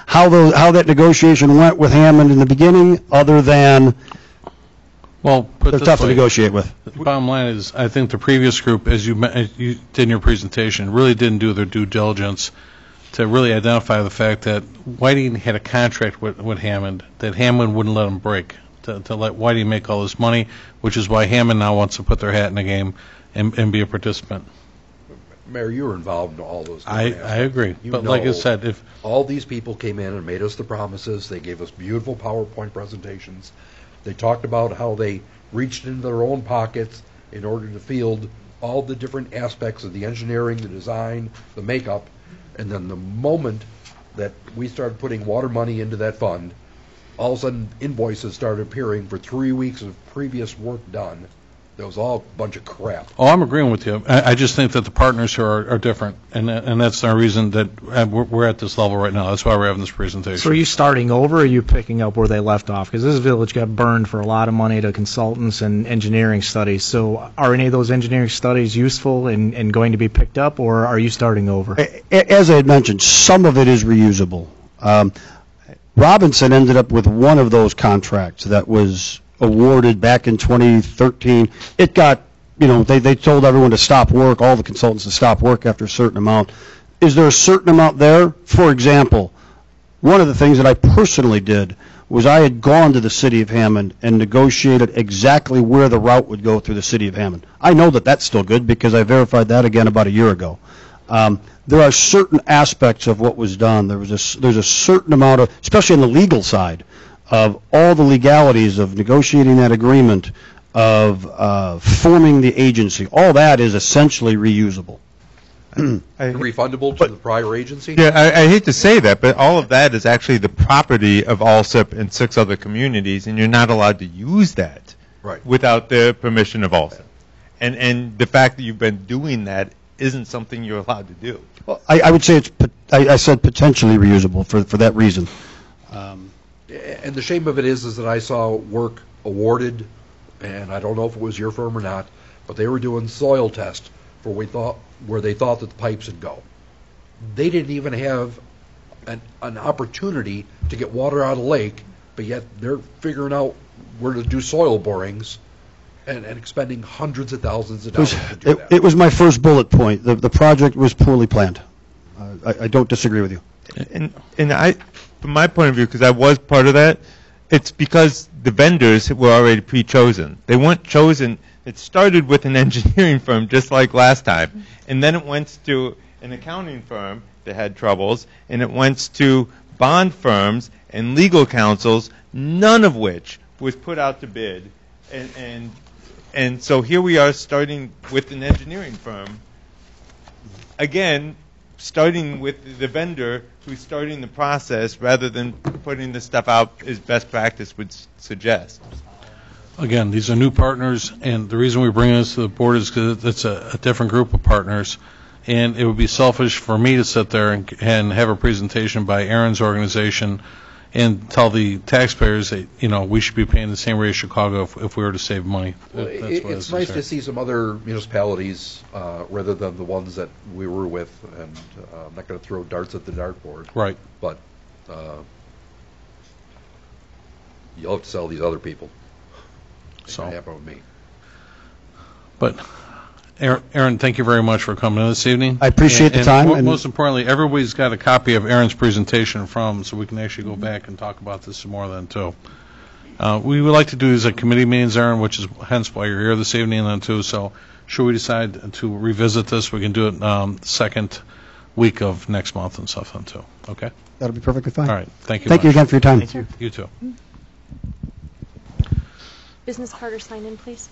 how that negotiation went with Hammond in the beginning, other than they're tough to negotiate with. The bottom line is, I think the previous group, as you did in your presentation, really didn't do their due diligence to really identify the fact that Whiting had a contract with Hammond that Hammond wouldn't let him break, to let Whiting make all this money, which is why Hammond now wants to put their hat in the game and be a participant. Mayor, you were involved in all those. I agree. But like I said, if all these people came in and made us the promises, they gave us beautiful PowerPoint presentations. They talked about how they reached into their own pockets in order to field all the different aspects of the engineering, the design, the makeup, and then the moment that we started putting water money into that fund, all of a sudden invoices started appearing for 3 weeks of previous work done. That was all a bunch of crap. Oh, I'm agreeing with you. I just think that the partners here are different, and that's our reason that we're at this level right now. That's why we're having this presentation. So are you starting over, or are you picking up where they left off? Because this village got burned for a lot of money to consultants and engineering studies. So are any of those engineering studies useful and going to be picked up, or are you starting over? As I had mentioned, some of it is reusable. Robinson ended up with one of those contracts that was awarded back in 2013. It got, they told everyone to stop work, all the consultants to stop work after a certain amount. Is there a certain amount there? For example, one of the things that I personally did was I had gone to the city of Hammond and negotiated exactly where the route would go through the city of Hammond. I know that that's still good because I verified that again about a year ago. There are certain aspects of what was done. There's a certain amount of, especially on the legal side, of all the legalities of negotiating that agreement, of forming the agency. All that is essentially reusable. Refundable to the prior agency? Yeah, I hate to say that, but all of that is actually the property of Alsip and 6 other communities, and you're not allowed to use that without the permission of Alsip. And the fact that you've been doing that isn't something you're allowed to do. Well, I would say I said potentially reusable for that reason. And the shame of it is that I saw work awarded, and I don't know if it was your firm or not, but they were doing soil tests for where they thought that the pipes would go. They didn't even have an opportunity to get water out of the lake, but yet they're figuring out where to do soil borings and expending hundreds of thousands of dollars to do that. It was my first bullet point. The project was poorly planned. I don't disagree with you. And I, from my point of view, because I was part of that, it's because the vendors were already pre-chosen. They weren't chosen. It started with an engineering firm, just like last time, and then it went to an accounting firm that had troubles, and it went to bond firms and legal counsels, none of which was put out to bid. And so here we are starting with an engineering firm, again, starting with the vendor who's starting the process rather than putting this stuff out as best practice would suggest. Again, these are new partners, and the reason we bring this to the board is because it's a different group of partners, and it would be selfish for me to sit there and have a presentation by Aaron's organization and tell the taxpayers that, we should be paying the same rate as Chicago if we were to save money. Well, it's nice to see some other municipalities rather than the ones that we were with, and I'm not going to throw darts at the dartboard. Right. But you'll have to sell these other people. It's going to happen with me. But, Aaron, thank you very much for coming in this evening. I appreciate the time. And most importantly, everybody's got a copy of Aaron's presentation so we can actually go back and talk about this some more then, too. We would like to do these at committee meetings, Aaron, which is hence why you're here this evening then, too. So should we decide to revisit this, we can do it the second week of next month and stuff then, too. Okay? That'll be perfectly fine. All right. Thank you Thank you again for your time. Thank you. You too. Business card or sign in, please.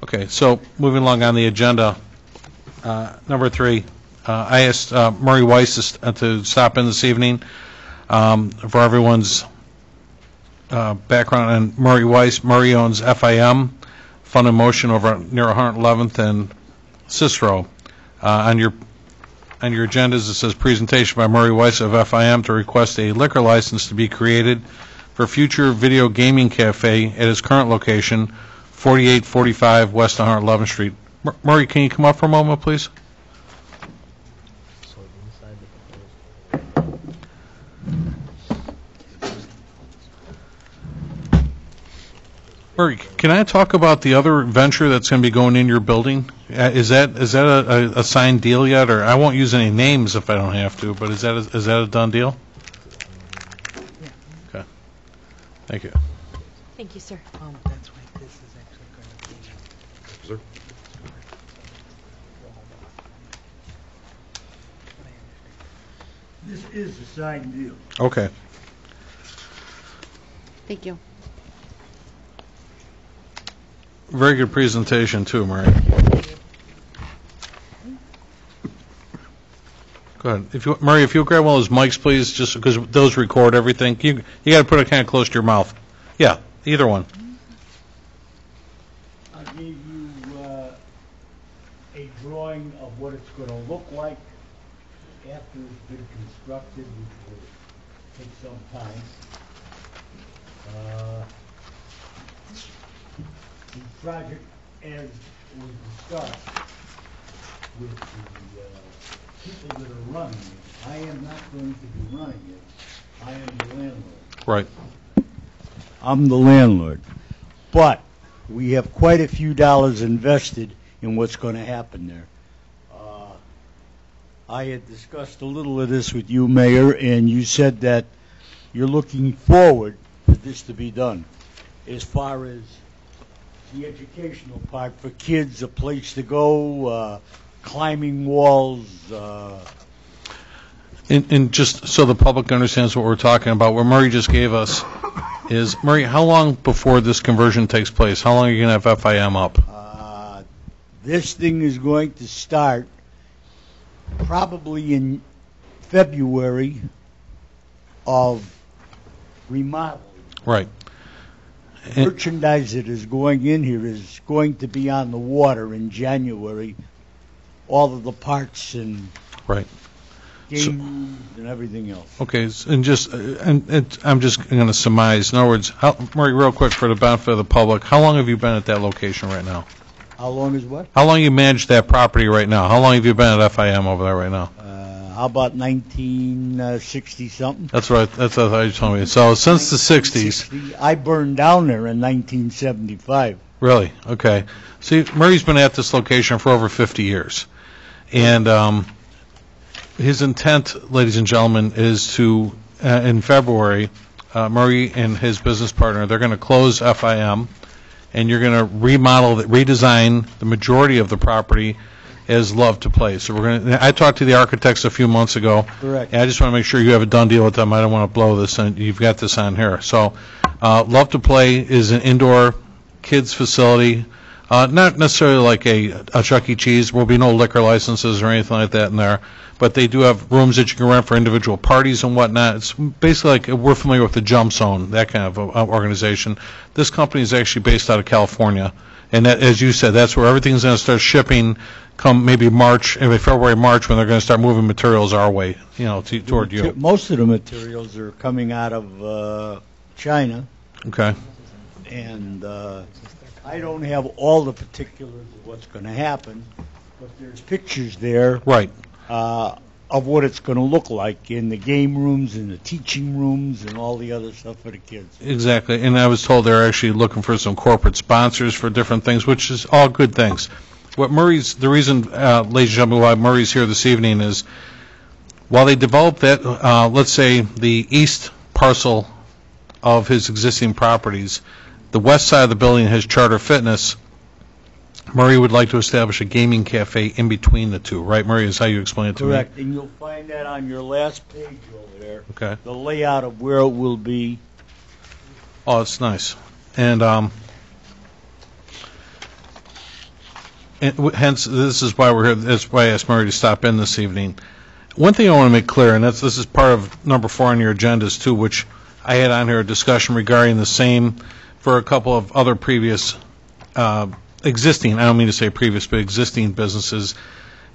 Okay, so moving along on the agenda, number 3, I asked Murray Weiss to stop in this evening for everyone's background on Murray Weiss. Murray owns FIM, Fund in Motion over near 111th and Cicero. On your agendas, it says presentation by Murray Weiss of FIM to request a liquor license to be created for future video gaming cafe at his current location, 4845 West 111th Street. Murray, can you come up for a moment, please? Murray, can I talk about the other venture that's going to be going in your building? Is that a signed deal yet? Or I won't use any names if I don't have to, but is that a done deal? Okay. Thank you. Thank you, sir. That's why this is actually going to be. Sir? This is a signed deal. Okay. Thank you. Very good presentation, too, Murray. Go ahead. Murray, if you'll grab one of those mics, please, just because those record everything. You got to put it kind of close to your mouth. Yeah, either one. I gave you a drawing of what it's going to look like after it's been constructed, which will take some time. The project, as was discussed with the people that are running it, I am not going to be running it. I am the landlord. Right. I'm the landlord. But we have quite a few dollars invested in what's going to happen there. I had discussed a little of this with you, Mayor, and you said that you're looking forward for this to be done. As far as the educational part for kids, a place to go, climbing walls. And just so the public understands what we're talking about, what Murray just gave us is, Murray, how long before this conversion takes place? How long are you going to have FIM up? This thing is going to start probably in February of remodeling. Right. Merchandise that is going in here is going to be on the water in January. All of the parts and... Right. game rooms and everything else. Okay, and I'm just going to surmise. In other words, Murray, real quick for the benefit of the public, how long have you been at that location right now? How long is what? How long you managed that property right now? How long have you been at FIM over there right now? How about 1960 something? That's what I thought you told me. So since the 60s. I burned down there in 1975. Really? Okay. See, Murray's been at this location for over 50 years. And his intent, ladies and gentlemen, is to, in February, Murray and his business partner, they're going to close FIM, and you're going to redesign the majority of the property as Love to Play. So I talked to the architects a few months ago. Correct. And I just want to make sure you have a done deal with them. I don't want to blow this, and you've got this on here. So Love to Play is an indoor kids facility, not necessarily like a Chuck E. Cheese. There will be no liquor licenses or anything like that in there, but they do have rooms that you can rent for individual parties and whatnot. It's basically like we're familiar with the Jump Zone, that kind of organization. This company is actually based out of California, and that, as you said, that's where everything's going to start shipping come maybe February, March, when they're going to start moving materials our way, toward you. Most of the materials are coming out of China. Okay. And I don't have all the particulars of what's going to happen, but there's pictures there. Right. Of what it's going to look like in the game rooms and the teaching rooms and all the other stuff for the kids. Exactly. And I was told they're actually looking for some corporate sponsors for different things, which is all good things. The reason, ladies and gentlemen, why Murray's here this evening is while they developed that, let's say the east parcel of his existing properties, the west side of the building has Charter Fitness. Murray would like to establish a gaming cafe in between the two, right, Murray, is how you explain it to me? Correct, and you'll find that on your last page over there. Okay. The layout of where it will be. Oh, it's nice. And hence, this is why we're here. That's why I asked Murray to stop in this evening. One thing I want to make clear, and this is part of number 4 on your agendas too, which I had on here a discussion regarding the same for a couple of other previous existing, I don't mean to say previous, but existing businesses,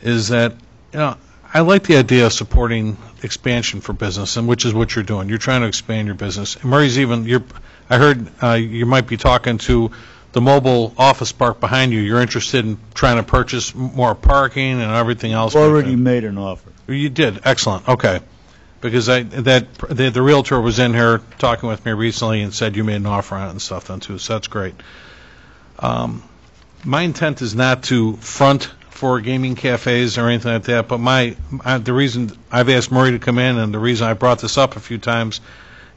is that, I like the idea of supporting expansion for business, and which is what you're doing. You're trying to expand your business. And Murray's I heard you might be talking to the mobile office park behind you. You're interested in trying to purchase more parking and everything else. Already made an offer. You did. Excellent. Okay. Because the realtor was in here talking with me recently and said you made an offer on it and stuff then too, so that's great. My intent is not to front for gaming cafes or anything like that, but the reason I've asked Murray to come in and the reason I brought this up a few times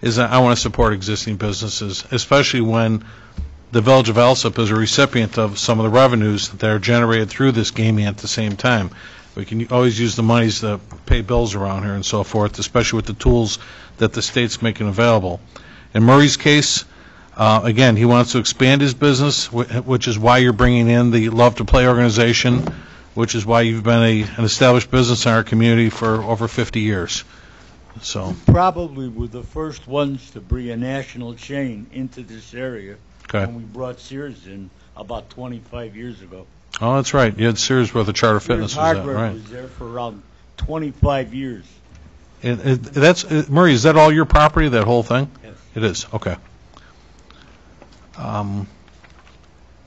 is that I want to support existing businesses, especially when the Village of Alsip is a recipient of some of the revenues that are generated through this gaming at the same time. We can always use the monies to pay bills around here and so forth, especially with the tools that the state's making available. In Murray's case, again, he wants to expand his business, which is why you're bringing in the Love to Play organization, which is why you've been an established business in our community for over 50 years. So probably were the first ones to bring a national chain into this area. Okay. When we brought Sears in about 25 years ago. Oh, that's right. You had Sears where the Charter Fitness was at, right? Was there for around 25 years. Murray, is that all your property, that whole thing? Yes. It is. Okay.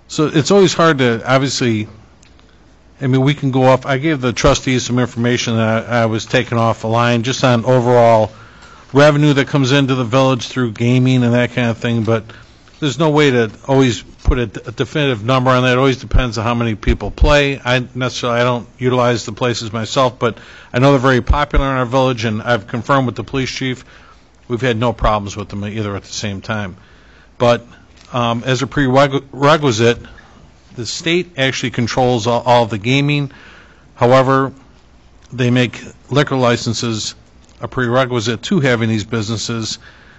So it's always hard to, obviously, we can go off. I gave the trustees some information that I was taking off the line just on overall revenue that comes into the village through gaming and that kind of thing, but there's no way to always put a definitive number on that. It always depends on how many people play. I don't utilize the places myself, but I know they're very popular in our village, and I've confirmed with the police chief we've had no problems with them either at the same time. But as a prerequisite, the state actually controls all of the gaming. However, they make liquor licenses a prerequisite to having these businesses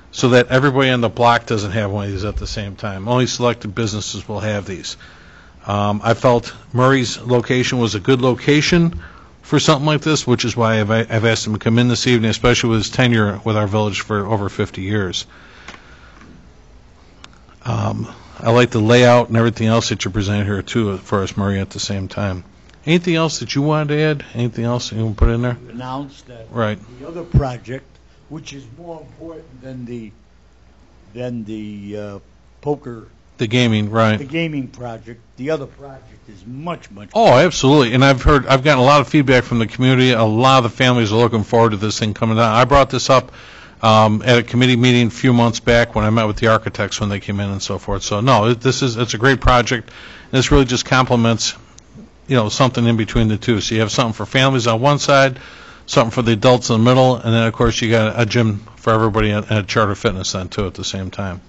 so that everybody on the block doesn't have one of these at the same time. Only selected businesses will have these. I felt Murray's location was a good location for something like this, which is why I've asked him to come in this evening, especially with his tenure with our village for over 50 years. I like the layout and everything else that you presented here, too, for us, Murray, at the same time. Anything else that you wanted to add? Anything else you want to put in there? Announced that Right. the other project, which is more important than the poker, The gaming, right. the gaming project, the other project is much, much. Oh, absolutely. And I've gotten a lot of feedback from the community. A lot of the families are looking forward to this thing coming down. I brought this up at a committee meeting a few months back when I met with the architects when they came in and so forth. So no, it's a great project. And this really just complements, something in between the two. So you have something for families on one side, something for the adults in the middle, and then of course you got a gym for everybody and a charter fitness then too at the same time.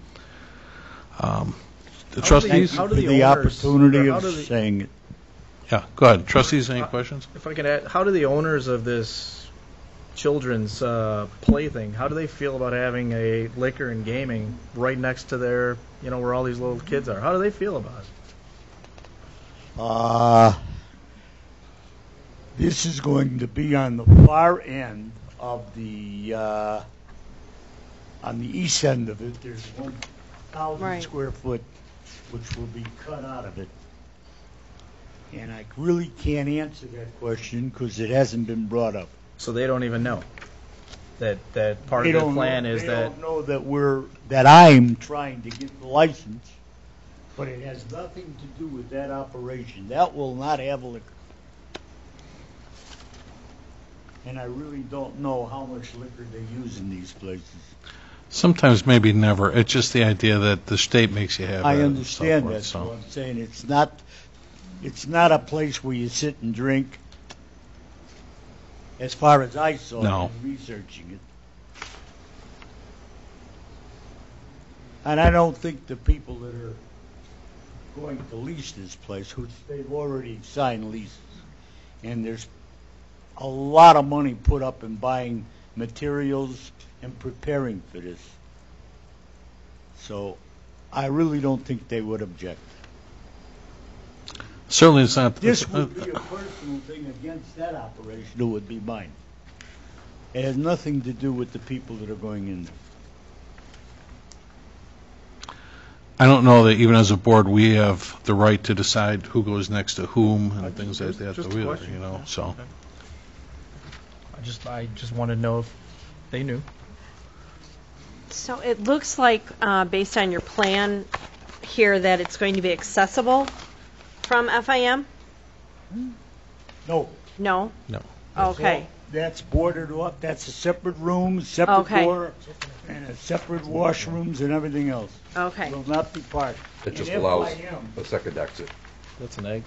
The trustees? Thank you for the opportunity of saying it. Yeah, go ahead. Trustees, any questions? If I can add, how do the owners of this children's plaything, how do they feel about having a liquor and gaming right next to their, where all these little kids are? How do they feel about it? This is going to be on the far end of on the east end of it. There's 1,000 Right. square foot, which will be cut out of it. And I really can't answer that question because it hasn't been brought up. So they don't even know that part They of the don't plan know, is they that. don't know that I'm trying to get the license, but it has nothing to do with that operation. That will not have liquor. And I really don't know how much liquor they use in these places. Sometimes maybe never. It's just the idea that the state makes you have I it and understand so forth, that, so so. I'm saying it's not a place where you sit and drink, as far as I saw No. in researching it. And I don't think the people that are going to lease this place, who they've already signed leases, and there's a lot of money put up in buying materials and preparing for this. So I really don't think they would object. Certainly it's not. This would be a personal thing against that operation. It would be mine. It has nothing to do with the people that are going in there. I don't know that even as a board, we have the right to decide who goes next to whom and things like that. Just a either, question. so. I just want to know if they knew. So it looks like, based on your plan here, that it's going to be accessible from FIM? No. No? No. Okay. That's boarded up. That's a separate room, separate Okay. door, and a separate washrooms and everything else. Okay. Will not be part. It just And allows FIM, a second exit. That's an egg.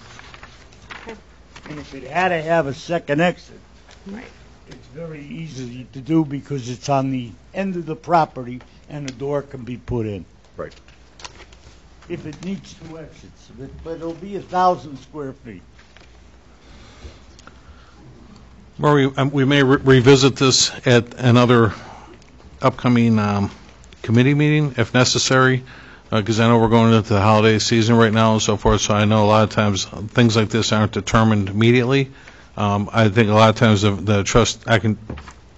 and if it had to have a second exit, Right. it's very easy to do because it's on the end of the property and a door can be put in. Right. If it needs two exits, but it'll be 1,000 square feet. Maureen, we may revisit this at another upcoming committee meeting if necessary, because I know we're going into the holiday season right now and so forth, so I know a lot of times things like this aren't determined immediately. I think a lot of times the trust, I don't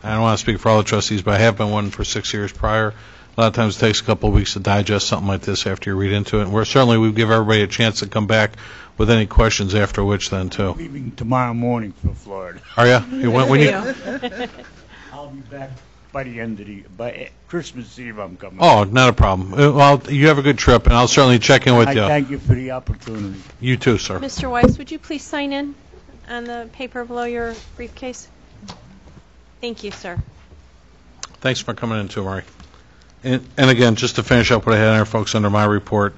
want to speak for all the trustees, but I have been one for 6 years prior. A lot of times it takes a couple of weeks to digest something like this after you read into it, and we give everybody a chance to come back with any questions after which then too. Leaving tomorrow morning for Florida. Are you? I'll be back by the end of by Christmas Eve. I'm coming. Oh, not a problem. Well, you have a good trip, and I'll certainly check in with I you. thank you for the opportunity. You too, sir. Mr. Weiss, would you please sign in on the paper below your briefcase? Thank you, sir. Thanks for coming in too, Murray. And again, just to finish up what I had there, folks, under my report,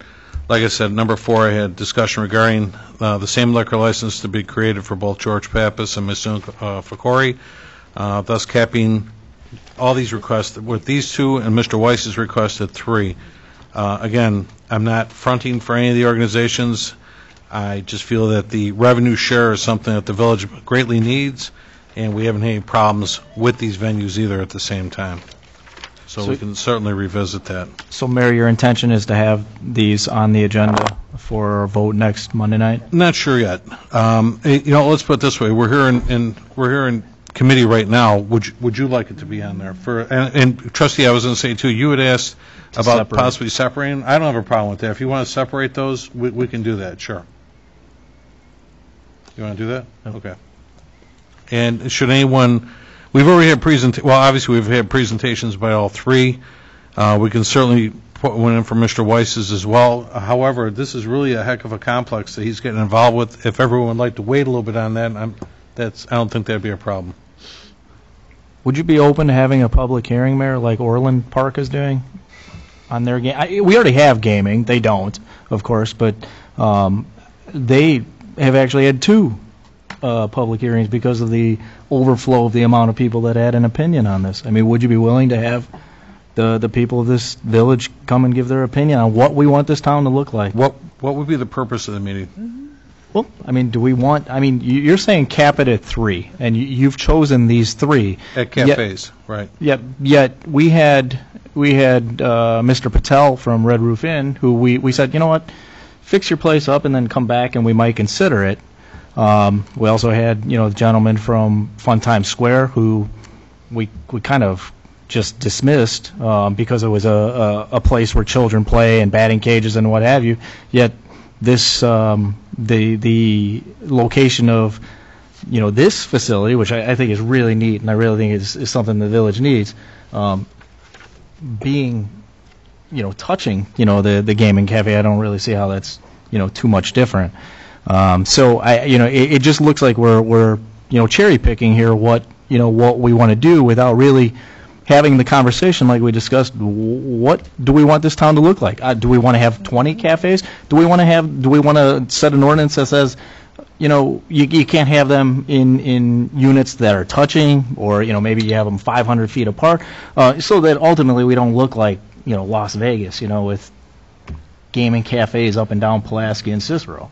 like I said, number 4, I had discussion regarding the same liquor license to be created for both George Pappas and Ms. Fakori, thus capping all these requests with these two and Mr. Weiss's request at 3. Again, I'm not fronting for any of the organizations. I just feel that the revenue share is something that the village greatly needs, and we haven't had any problems with these venues either at the same time. So we can certainly revisit that. So, Mayor, your intention is to have these on the agenda for a vote next Monday night? Not sure yet. Let's put it this way: we're here in committee right now. Would you like it to be on there? And Trustee, I was going to say too. You had asked about separate. possibly separating. I don't have a problem with that. If you want to separate those, we can do that. Sure. You want to do that? Okay. And should anyone, we've already had obviously we've had presentations by all three. We can certainly put one in for Mr. Weiss's as well. However, this is really a heck of a complex that he's getting involved with. If everyone would like to wait a little bit on that, I don't think that'd be a problem. Would you be open to having a public hearing, Mayor, like Orland Park is doing on their game? We already have gaming. They don't, of course, but they have actually had two public hearings because of the overflow of the amount of people that had an opinion on this. I mean, would you be willing to have the people of this village come and give their opinion on what we want this town to look like? What would be the purpose of the meeting? Well, I mean, you're saying cap it at 3, and you've chosen these 3. At cafes, right. Yet we had Mr. Patel from Red Roof Inn, who we said, you know what, fix your place up and then come back and we might consider it. We also had, the gentleman from Fun Time Square, who we kind of just dismissed because it was a place where children play and batting cages and what have you. Yet this the location of this facility, which I think is really neat, and I really think is something the village needs, being touching the gaming cafe, I don't really see how that's too much different. So it just looks like we're cherry picking here what we want to do without really having the conversation like we discussed. What do we want this town to look like? Do we want to have 20 cafes? Do we want to set an ordinance that says, you can't have them in units that are touching, or maybe you have them 500 feet apart, so that ultimately we don't look like Las Vegas, with gaming cafes up and down Pulaski and Cicero.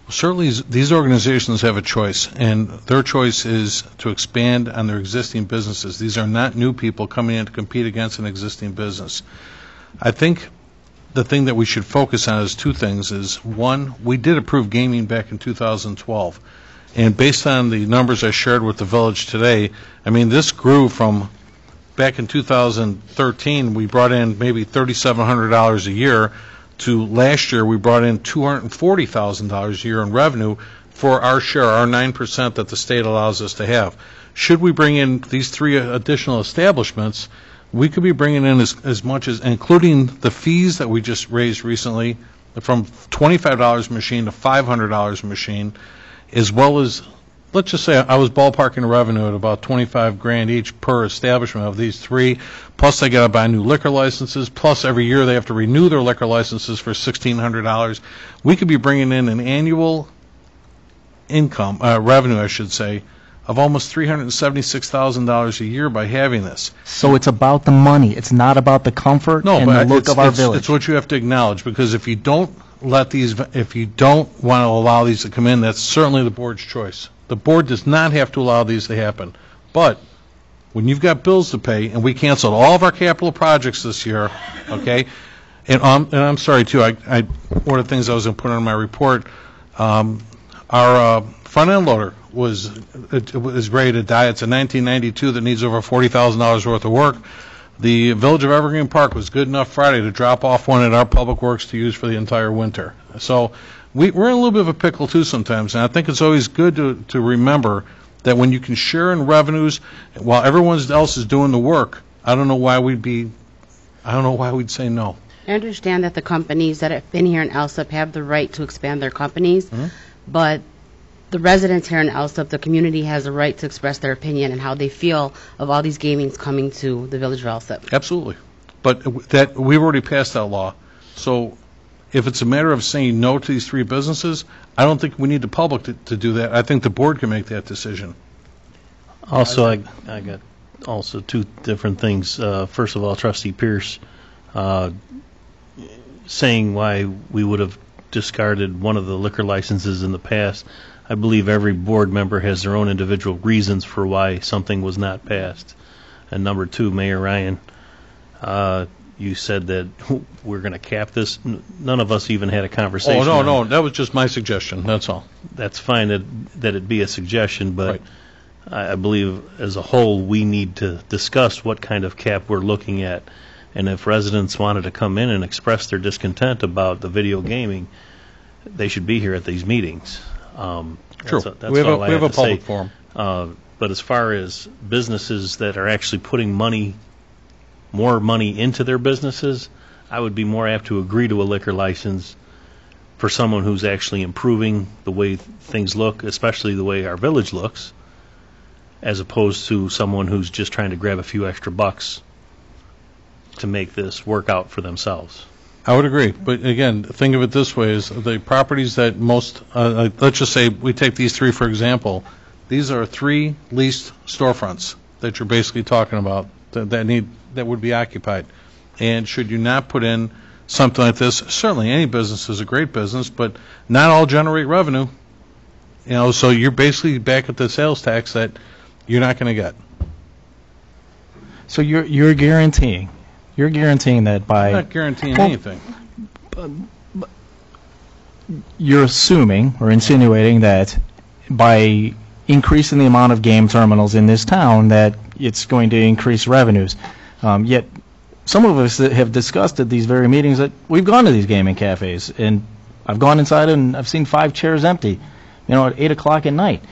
Certainly, these organizations have a choice, and their choice is to expand on their existing businesses. These are not new people coming in to compete against an existing business. I think the thing that we should focus on is two things. Is one, we did approve gaming back in 2012, and based on the numbers I shared with the village today, I mean, this grew from back in 2013, we brought in maybe $3,700 a year, to last year we brought in $240,000 a year in revenue for our share, our 9% that the state allows us to have. Should we bring in these 3 additional establishments, we could be bringing in as much as, including the fees that we just raised recently, from $25 a machine to $500 a machine, as well as, let's just say I was ballparking revenue at about $25,000 each per establishment of these 3, plus they got to buy new liquor licenses, plus every year they have to renew their liquor licenses for $1,600. We could be bringing in an annual income, revenue I should say, of almost $376,000 a year by having this. So it's about the money. It's not about the comfort and the look of our village. It's what you have to acknowledge, because if you don't want to allow these to come in, that's certainly the board's choice. The board does not have to allow these to happen. But when you've got bills to pay, and we canceled all of our capital projects this year, okay, and I'm sorry, too, one of the things I was going to put on my report, our front-end loader was ready to die. It's a 1992 that needs over $40,000 worth of work. The Village of Evergreen Park was good enough Friday to drop off one at our Public Works to use for the entire winter. So we're in a little bit of a pickle, too, sometimes, and I think it's always good to remember that when you can share in revenues while everyone else is doing the work, I don't know why we'd say no. I understand that the companies that have been here in Alsip have the right to expand their companies, but the residents here in Alsip, the community, has a right to express their opinion and how they feel of all these gamings coming to the village of Alsip. Absolutely. But that we've already passed that law. So if it's a matter of saying no to these 3 businesses, I don't think we need the public to do that. I think the board can make that decision. Also, I got also 2 different things. First of all, Trustee Pierce saying why we would have discarded one of the liquor licenses in the past. I believe every board member has their own individual reasons for why something was not passed. And number 2, Mayor Ryan, you said that we're going to cap this. None of us even had a conversation. Oh, no, that was just my suggestion, that's all. That's fine that it be a suggestion, but right. I believe as a whole we need to discuss what kind of cap we're looking at. And if residents wanted to come in and express their discontent about the video gaming, they should be here at these meetings. True. That's We have all I a to say. public forum. But as far as businesses that are actually putting more money into their businesses, I would be more apt to agree to a liquor license for someone who's actually improving the way things look, especially the way our village looks, as opposed to someone who's just trying to grab a few extra bucks to make this work out for themselves. I would agree, but again, think of it this way: is the properties that most, let's just say we take these three for example. These are 3 leased storefronts that you're basically talking about that would be occupied. And should you not put in something like this, certainly any business is a great business, but not all generate revenue. So you're basically back at the sales tax that you're not going to get. So you're guaranteeing that by... I'm not guaranteeing anything. You're assuming or insinuating that by increasing the amount of game terminals in this town that it's going to increase revenues. Yet some of us that have discussed at these very meetings that we've gone to these gaming cafes, and I've gone inside and I've seen 5 chairs empty, at 8 o'clock at night.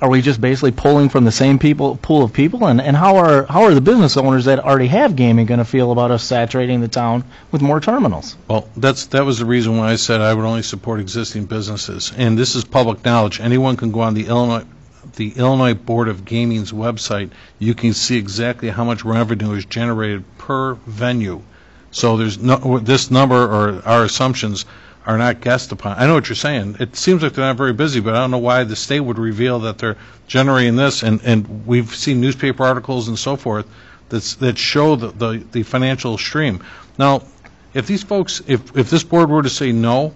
Are we just basically pulling from the same pool of people? And how are the business owners that already have gaming going to feel about us saturating the town with more terminals? Well, that was the reason why I said I would only support existing businesses. And this is public knowledge. Anyone can go on the Illinois Board of Gaming's website. You can see exactly how much revenue is generated per venue. So there's this number or our assumptions are not guessed upon. I know what you're saying. It seems like they're not very busy, but I don't know why the state would reveal that they're generating this. And we've seen newspaper articles and so forth that show the financial stream. Now, if these folks, if this board were to say no,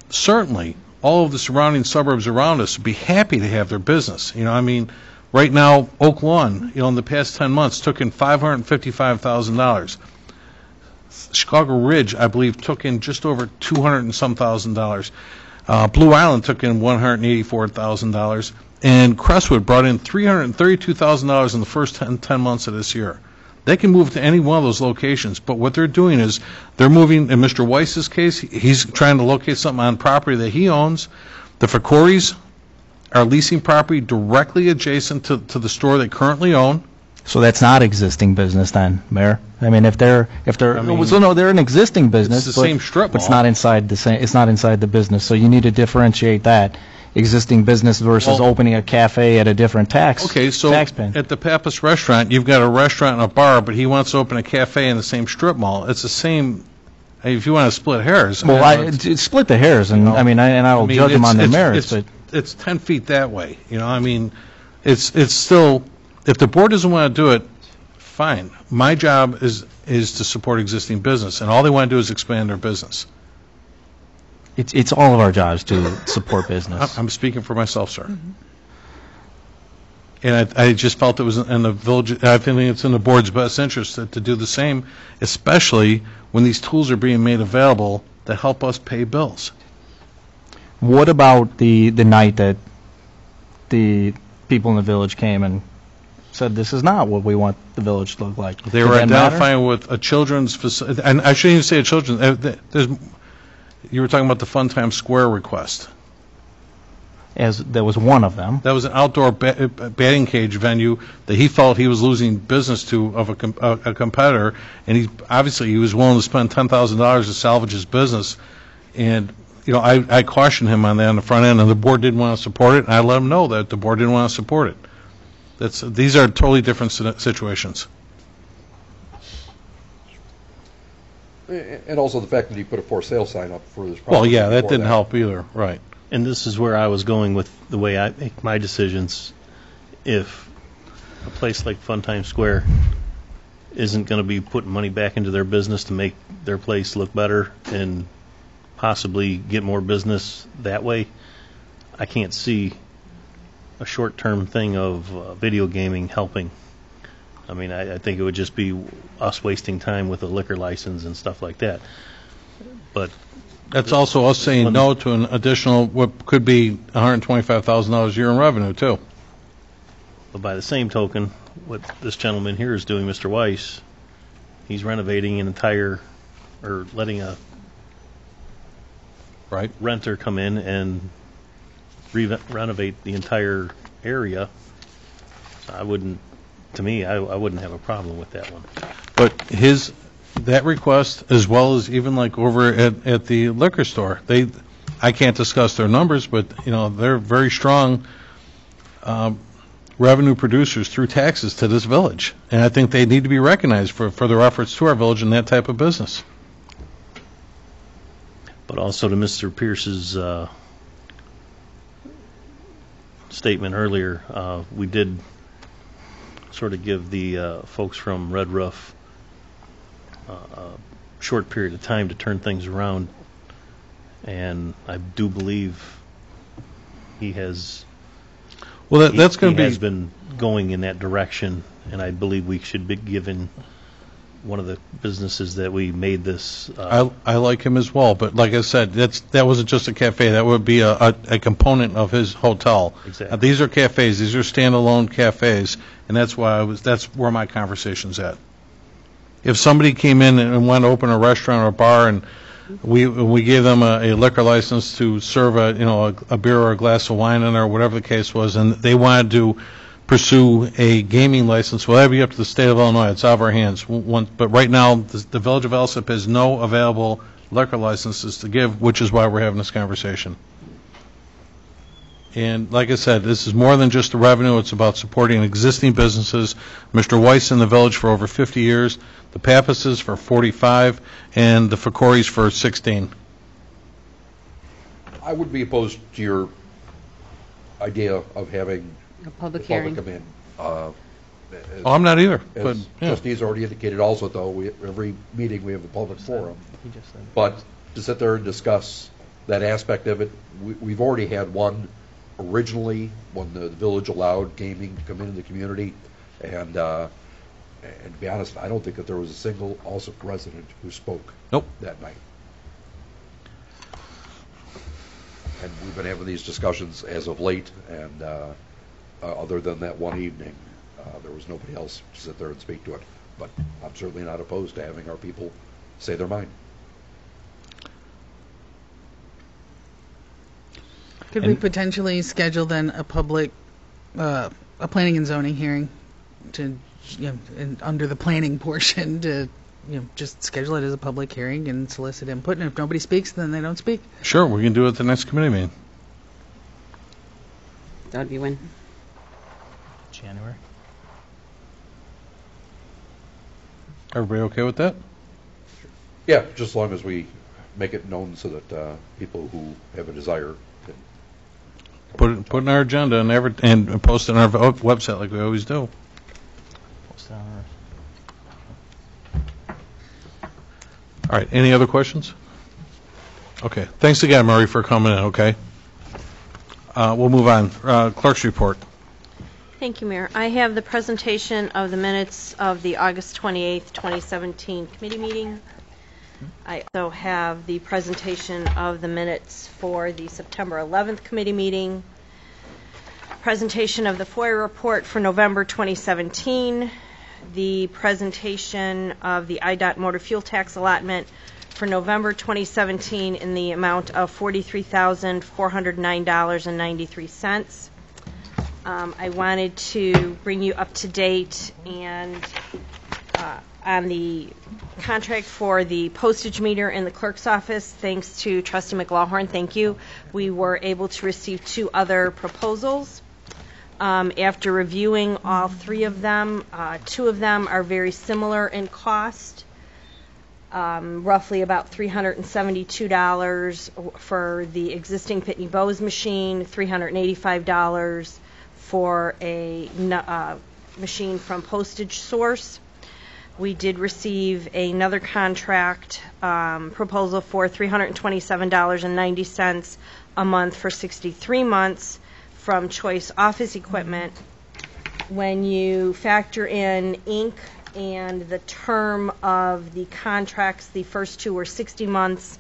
certainly all of the surrounding suburbs around us would be happy to have their business. Right now, Oak Lawn, in the past 10 months, took in $555,000. Chicago Ridge, I believe, took in just over $200 and some $1,000. Blue Island took in $184,000, and Crestwood brought in $332,000 in the first 10 months of this year. They can move to any one of those locations, but what they're doing is they're moving. In Mr. Weiss's case, he's trying to locate something on property that he owns. The Ficoris are leasing property directly adjacent to the store they currently own. So that's not existing business then, Mayor. If they're they're an existing business. It's the same strip mall. But it's not inside it's not inside the business. So you need to differentiate that existing business versus opening a cafe at a different tax. Okay, so tax pen. At the Pappas restaurant, you've got a restaurant and a bar, but he wants to open a cafe in the same strip mall. It's the same. If you want to split hairs, well, split the hairs, and I will judge them on their merits. But it's 10 feet that way. It's still. If the board doesn't want to do it, fine. My job is to support existing business, and all they want to do is expand their business. It's all of our jobs to support business. I'm speaking for myself, sir. Mm-hmm. And I just felt it was in the village. I think it's in the board's best interest to do the same, especially when these tools are being made available that help us pay bills. What about the night that the people in the village came and said this is not what we want the village to look like? They were identifying with a children's facility, and I shouldn't even say a children's. You were talking about the Fun Time Square request. There was one of them. That was an outdoor batting cage venue that he felt he was losing business to of a competitor, and he was willing to spend $10,000 to salvage his business. And I cautioned him on that on the front end, and the board didn't want to support it, and I let him know that the board didn't want to support it. These are totally different situations. And also the fact that he put a for sale sign up for this property. Well, yeah, that didn't help either, right. And this is where I was going with the way I make my decisions. If a place like Funtime Square isn't going to be putting money back into their business to make their place look better and possibly get more business that way, I can't see a short-term thing of video gaming helping. I think it would just be us wasting time with a liquor license and stuff like that. But that's also us saying no to an additional, what could be $125,000 a year in revenue, too. But by the same token, what this gentleman here is doing, Mr. Weiss, he's renovating an entire, or letting a Right. renter come in and renovate the entire area, I wouldn't have a problem with that one. But that request, as well as even like over at the liquor store, I can't discuss their numbers, but, they're very strong revenue producers through taxes to this village. And I think they need to be recognized for their efforts to our village in that type of business. But also to Mr. Pierce's statement earlier, we did sort of give the folks from Red Roof a short period of time to turn things around, and I do believe he has. Well, that's going to be. Has been going in that direction, and I believe we should be given one of the businesses that we made this. I like him as well, but like I said, that wasn't just a cafe. That would be a component of his hotel. Exactly. These are cafes. These are standalone cafes, and that's where my conversation's at. If somebody came in and wanted to open a restaurant or a bar, and we gave them a liquor license to serve a beer or a glass of wine in there, or whatever the case was, and they wanted to pursue a gaming license, well, that'd be up to the state of Illinois. It's out of our hands. But right now, the village of Alsip has no available liquor licenses to give, which is why we're having this conversation. And like I said, this is more than just the revenue. It's about supporting existing businesses. Mr. Weiss in the village for over 50 years, the Pappases for 45, and the Ficoris for 16. I would be opposed to your idea of having A public the hearing. public come in. I'm not either. As But yeah. trustees already indicated also, though, every meeting we have a public forum. But to sit there and discuss that aspect of it, we've already had one originally when the village allowed gaming to come into the community. And to be honest, I don't think that there was a single Alsip resident who spoke that night. And we've been having these discussions as of late, and other than that one evening, there was nobody else to sit there and speak to it. But I'm certainly not opposed to having our people say their mind. Could we potentially schedule then a public, a planning and zoning hearing to, under the planning portion to, just schedule it as a public hearing and solicit input, and if nobody speaks, then they don't speak? Sure, we can do it at the next committee meeting. That would be when? January. Everybody okay with that? Yeah, just as long as we make it known so that people who have a desire can Put it in our agenda and post it on our website like we always do. All right, any other questions? Okay, thanks again, Murray, for coming in, okay? We'll move on. Clerk's report. Thank you, Mayor. I have the presentation of the minutes of the August 28th, 2017 committee meeting. I also have the presentation of the minutes for the September 11th committee meeting, presentation of the FOIA report for November 2017, the presentation of the IDOT motor fuel tax allotment for November 2017 in the amount of $43,409.93. I wanted to bring you up to date and on the contract for the postage meter in the clerk's office. Thanks to Trustee McLaughlin, thank you. We were able to receive 2 other proposals. After reviewing all 3 of them, 2 of them are very similar in cost, roughly about $372 for the existing Pitney Bowes machine, $385 for a machine from Postage Source. We did receive another contract proposal for $327.90 a month for 63 months from Choice Office Equipment. When you factor in ink and the term of the contracts, the first 2 were 60 months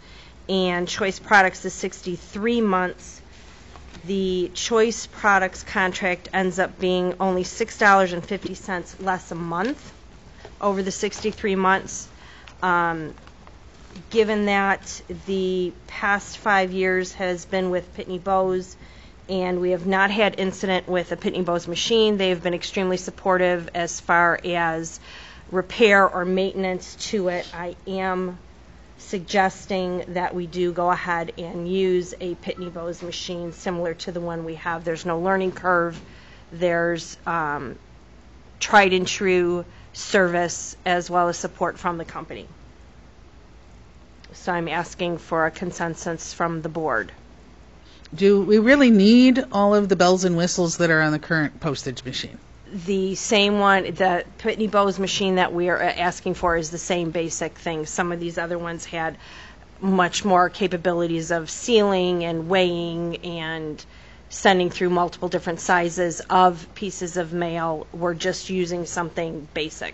and Choice Products is 63 months. The Choice Products contract ends up being only $6.50 less a month over the 63 months. given that the past 5 years has been with Pitney Bowes, and we have not had incident with a Pitney Bowes machine, they have been extremely supportive as far as repair or maintenance to it. I am suggesting that we do go ahead and use a Pitney Bowes machine similar to the one we have. There's no learning curve. There's tried and true service as well as support from the company. So I'm asking for a consensus from the board. Do we really need all of the bells and whistles that are on the current postage machine? The same one, the Pitney Bowes machine that we are asking for is the same basic thing. Some of these other ones had much more capabilities of sealing and weighing and sending through multiple different sizes of pieces of mail. We're just using something basic.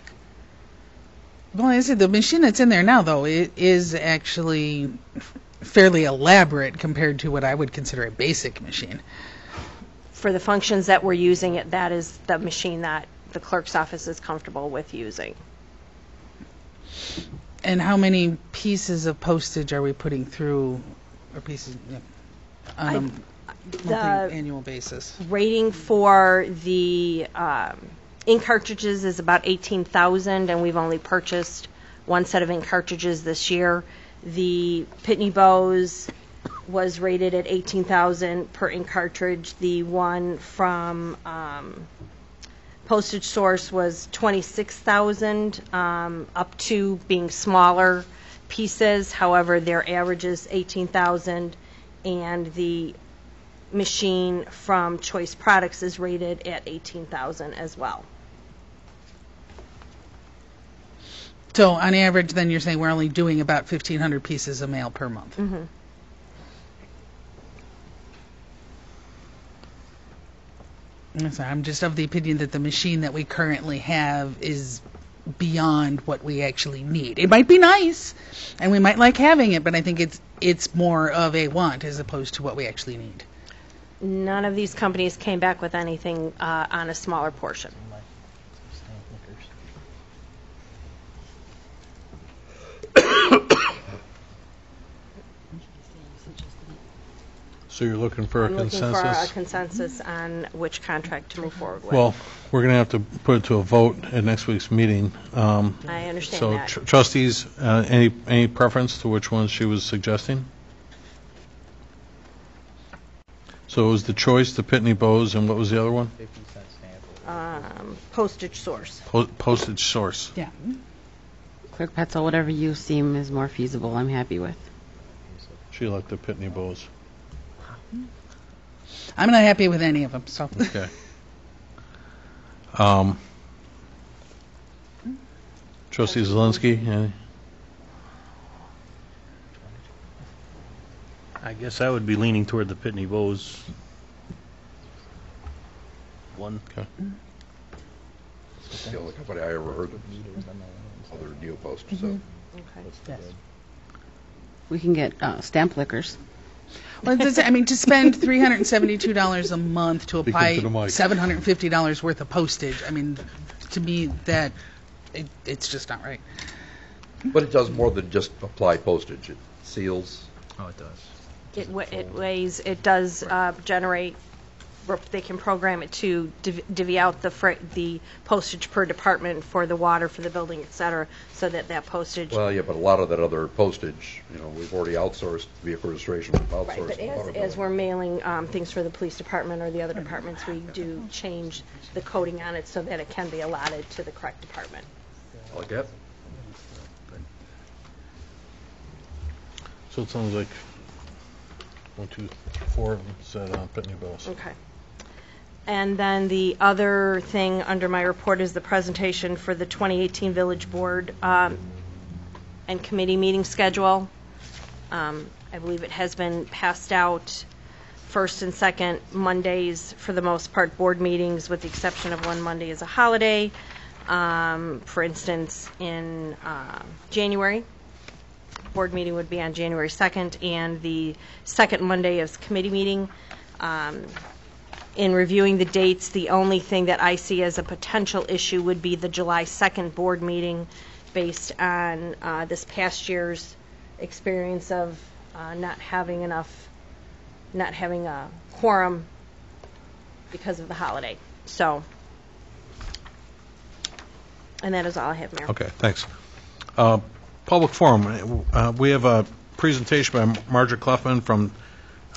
Well, I see the machine that's in there now, though, it is actually fairly elaborate compared to what I would consider a basic machine. For the functions that we're using it, that is the machine that the clerk's office is comfortable with using. And how many pieces of postage are we putting through, or pieces, on a monthly, annual basis? Rating for the ink cartridges is about 18,000, and we've only purchased one set of ink cartridges this year. The Pitney Bowes was rated at 18,000 per ink cartridge. The one from Postage Source was 26,000, up to being smaller pieces. However, their average is 18,000, and the machine from Choice Products is rated at 18,000 as well. So on average, then you're saying we're only doing about 1,500 pieces of mail per month. Mm-hmm. So I'm just of the opinion that the machine that we currently have is beyond what we actually need. It might be nice, and we might like having it, but I think it's more of a want as opposed to what we actually need. None of these companies came back with anything on a smaller portion. So you're looking for a I'm looking consensus? for a consensus on which contract to move forward with. Well, we're going to have to put it to a vote at next week's meeting. I understand So that. trustees, any preference to which ones she was suggesting? So it was the Choice, the Pitney Bowes, and what was the other one? Postage Source. Postage Source. Yeah. Clerk Petzel, whatever you seem is more feasible, I'm happy with. She liked the Pitney Bowes. I'm not happy with any of them, so. Okay. Trustee Zelinski, any? I guess I would be leaning toward the Pitney Bowes one. Okay. The only company I ever heard of other Neopost. So Okay. We can get stamp lickers. Well, I mean, to spend $372 a month to Speaking apply to the mic. $750 worth of postage, I mean, to me, that it's just not right. But it does more than just apply postage. It seals. Oh, it does. It weighs, it does generate, they can program it to divvy out the postage per department for the water, for the building, et cetera, so that postage. Well, yeah, but a lot of that other postage, we've already outsourced vehicle registration. We've Right, outsourced but water as we're billing. mailing things for the police department or the other departments, we do change the coding on it so that it can be allotted to the correct department. Like that. So it sounds like 1, 2, 4 of them said Pitney Bowes. Okay. And then the other thing under my report is the presentation for the 2018 Village Board and Committee meeting schedule. I believe it has been passed out first and second Mondays, for the most part, board meetings, with the exception of one Monday as a holiday. For instance, in January, board meeting would be on January 2nd, and the second Monday is committee meeting. In reviewing the dates, the only thing that I see as a potential issue would be the July 2nd board meeting, based on this past year's experience of not having a quorum because of the holiday. So, and that is all I have, Mayor. Okay, thanks. Public forum. We have a presentation by Marcia Cloughan from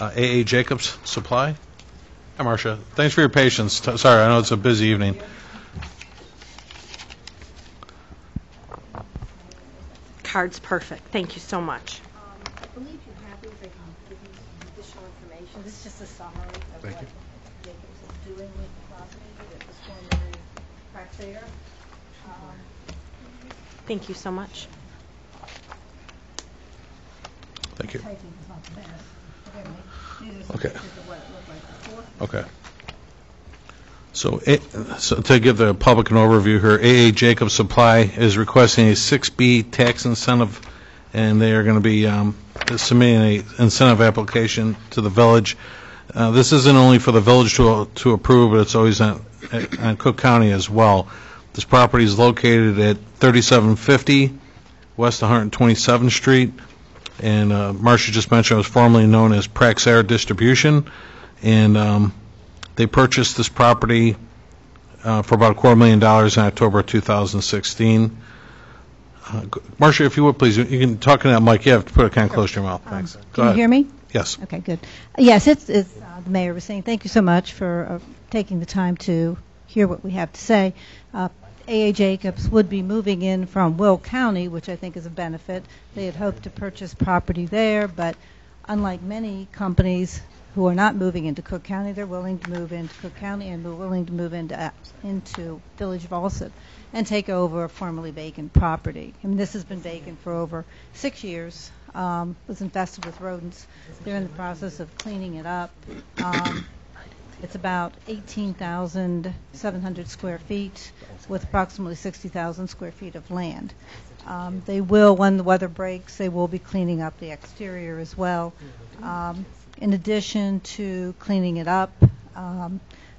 A.A. Jacobs Supply. Hi, Marcia. Thanks for your patience. Sorry, I know it's a busy evening. Card's perfect. Thank you so much. I believe you have these. I can give you some additional information. This is just a summary of Thank what you. Jacobs is doing with the property that was formerly Praxair. Thank you so much. Thank you. Typing is not the best. Forgive me. These are some Okay. pictures of what it looked like before. Okay. So to give the public an overview here, A.A. Jacobs Supply is requesting a 6B tax incentive, and they are going to be submitting an incentive application to the village. This isn't only for the village to approve, but it's always on Cook County as well. This property is located at 3750 West 127th Street, and Marcia just mentioned it was formerly known as Praxair Distribution, and they purchased this property for about $250,000 in October of 2016. Marcia, if you would, please, you can talk in that mic. You have to put it kind of close to your mouth. Thanks. Go Can ahead. you hear me? Yes. Okay, good. Yes, it's the mayor was saying, thank you so much for taking the time to hear what we have to say. A.A. Jacobs would be moving in from Will County, which I think is a benefit. They had hoped to purchase property there, but unlike many companies who are not moving into Cook County, they're willing to move into Cook County, and we're willing to move into Village of Alsip and take over formerly vacant property. I mean, this has been vacant for over 6 years. Was infested with rodents. They're in the process of cleaning it up. It's about 18,700 square feet with approximately 60,000 square feet of land. They will, when the weather breaks, they will be cleaning up the exterior as well. In addition to cleaning it up,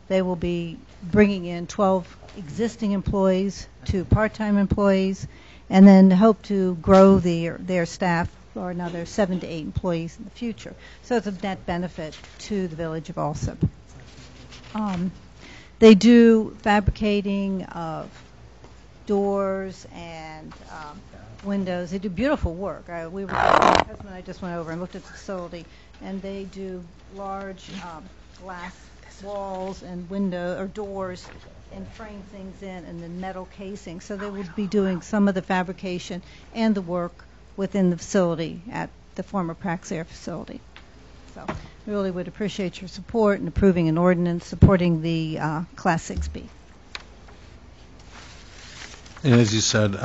they will be bringing in 12 existing employees, 2 part-time employees, and then hope to grow their staff for another 7 to 8 employees in the future. So it's a net benefit to the village of Alsip. They do fabricating of doors and windows. They do beautiful work. My husband and I just went over and looked at the facility, and they do large glass walls and window or doors and frame things in and then metal casing. So they will be doing some of the fabrication and the work within the facility at the former Praxair facility. So we really would appreciate your support in approving an ordinance supporting the Class 6B. And as you said,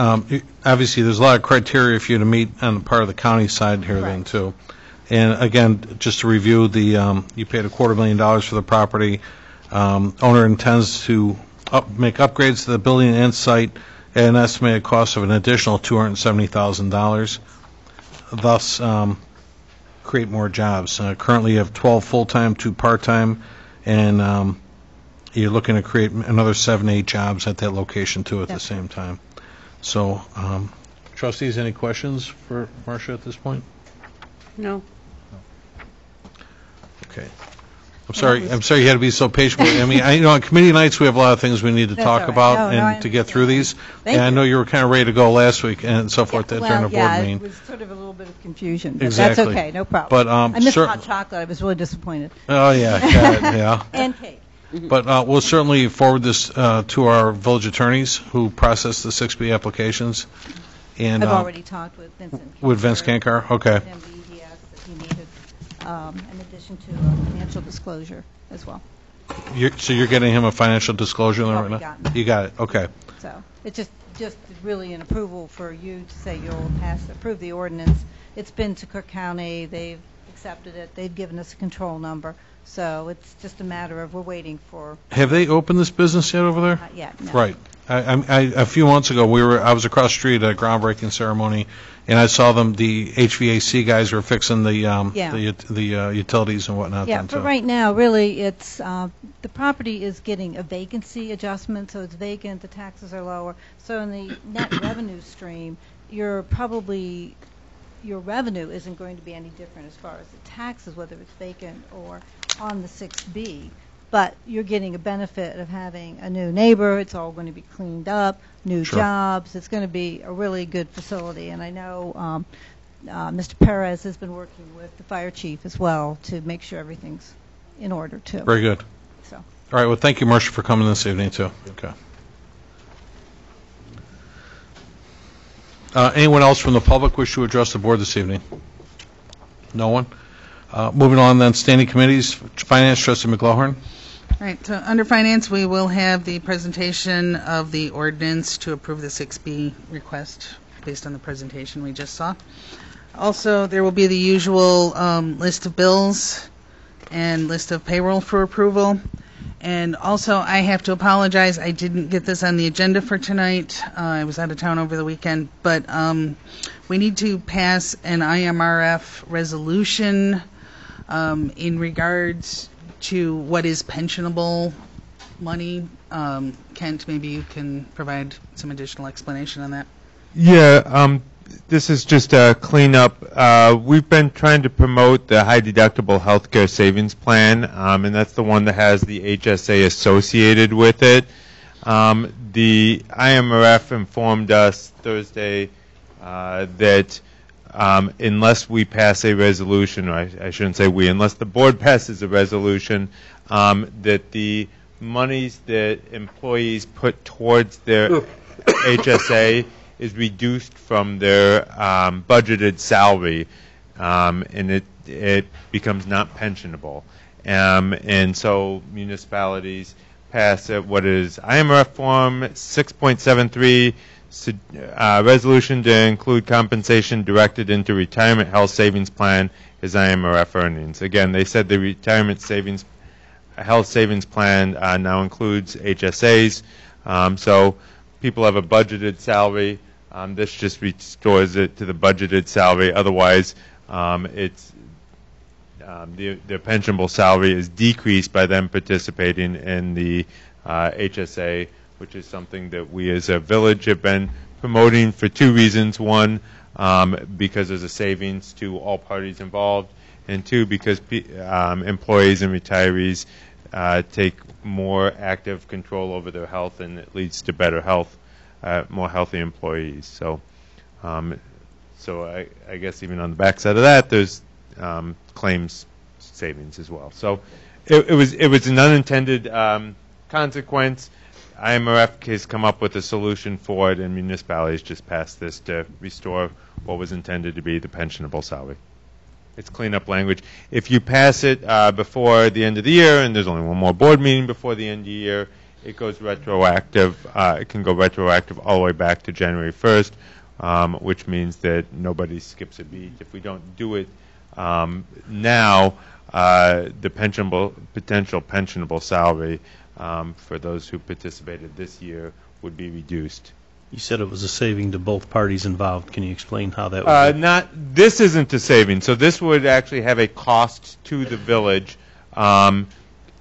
obviously there's a lot of criteria for you to meet on the part of the county side here then too. And again, just to review, you paid $250,000 for the property. Owner intends to make upgrades to the building and site at an estimated cost of an additional $270,000. Thus, create more jobs. Currently you have 12 full-time, 2 part-time, and you're looking to create another 7, 8 jobs at that location too at the same time. So, trustees, any questions for Marcia at this point? No. Okay. I'm sorry you had to be so patient with me. I mean, on committee nights we have a lot of things we need to talk about and to get through these. And I know you were kind of ready to go last week and so forth during the board meeting. It was sort of a little bit of confusion, but Exactly. that's okay, no problem. But I missed hot chocolate. I was really disappointed. Oh yeah, yeah. And cake. But we'll certainly forward this to our village attorneys who process the 6B applications. And I've already talked with Vincent. With Vince Kankar, okay. And he asked that he needed, in addition to a financial disclosure as well. So you're getting him a financial disclosure right now? Gotten it. You got it, okay. So it's just really an approval for you to say you'll approve the ordinance. It's been to Cook County. They've accepted it. They've given us a control number. So it's just a matter of we're waiting for. Have they opened this business yet over there? Not yet, no. Right. A few months ago, I was across the street at a groundbreaking ceremony, and I saw them. The HVAC guys were fixing the utilities and whatnot. Yeah, but right now, really, it's the property is getting a vacancy adjustment, so it's vacant. The taxes are lower. So in the net revenue stream, you're probably your revenue isn't going to be any different as far as the taxes, whether it's vacant or on the 6B. But you're getting a benefit of having a new neighbor. It's all going to be cleaned up, new Sure. jobs. It's going to be a really good facility. And I know Mr. Perez has been working with the fire chief as well to make sure everything's in order, too. Very good. So. All right, well, thank you, Marcia, for coming this evening, too. Okay. Anyone else from the public wish to address the board this evening? No one? Moving on then, standing committees, Finance, Trustee McGlohorn. Right, so under Finance, we will have the presentation of the ordinance to approve the 6B request based on the presentation we just saw. Also, there will be the usual list of bills and list of payroll for approval. And also, I have to apologize, I didn't get this on the agenda for tonight. I was out of town over the weekend, but we need to pass an IMRF resolution in regards to what is pensionable money. Kent, maybe you can provide some additional explanation on that. Yeah, this is just a cleanup. We've been trying to promote the high deductible healthcare savings plan, and that's the one that has the HSA associated with it. The IMRF informed us Thursday that unless we pass a resolution, or I shouldn't say we, unless the board passes a resolution, that the monies that employees put towards their HSA is reduced from their budgeted salary, and it becomes not pensionable. And so municipalities pass what is IMRF Form 6.73, resolution to include compensation directed into retirement health savings plan as IMRF earnings. Again, they said the retirement savings health savings plan now includes HSAs. So people have a budgeted salary. This just restores it to the budgeted salary. Otherwise, it's their pensionable salary is decreased by them participating in the HSA, which is something that we as a village have been promoting for two reasons. One, because there's a savings to all parties involved, and two, because employees and retirees take more active control over their health, and it leads to better health. More healthy employees. So, I guess even on the backside of that, there's claims savings as well. So, it was an unintended consequence. IMRF has come up with a solution for it, and municipalities just passed this to restore what was intended to be the pensionable salary. It's cleanup language. If you pass it before the end of the year, and there's only one more board meeting before the end of the year, it goes retroactive. It can go retroactive all the way back to January 1st, which means that nobody skips a beat. If we don't do it now, the potential pensionable salary for those who participated this year would be reduced. You said it was a saving to both parties involved. Can you explain how that would be? This isn't a saving. So this would actually have a cost to the village.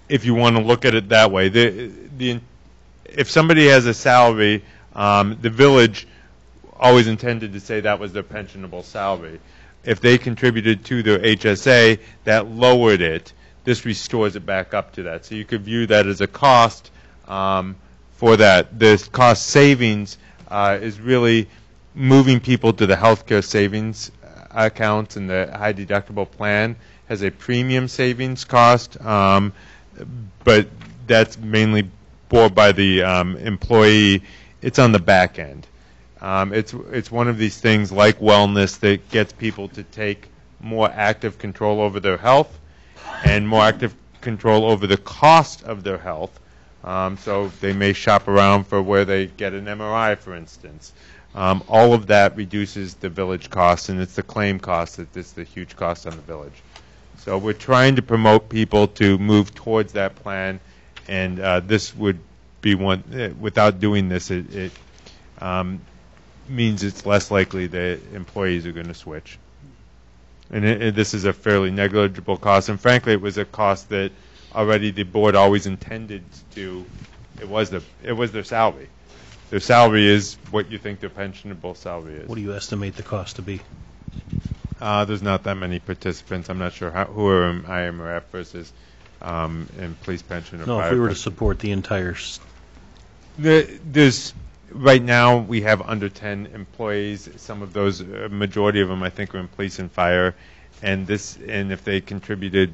If you want to look at it that way, if somebody has a salary, the village always intended to say that was their pensionable salary. If they contributed to their HSA, that lowered it. This restores it back up to that. So you could view that as a cost for that. This cost savings is really moving people to the healthcare savings accounts, and the high deductible plan has a premium savings cost. But that's mainly bore by the employee. It's on the back end. It's one of these things like wellness that gets people to take more active control over their health and more active control over the cost of their health. So they may shop around for where they get an MRI, for instance. All of that reduces the village costs, and it's the claim cost that's the huge cost on the village. So we're trying to promote people to move towards that plan, and this would be one. Without doing this, it means it's less likely that employees are going to switch. And this is a fairly negligible cost, and frankly, it was a cost that already the board always intended to. It was their salary. Their salary is what you think their pensionable salary is. What do you estimate the cost to be? There's not that many participants. I'm not sure who are in IMRF versus in police pension or No, if fire we were to pension. support the entire, There's right now we have under 10 employees. Some of those, majority of them, I think, are in police and fire. And if they contributed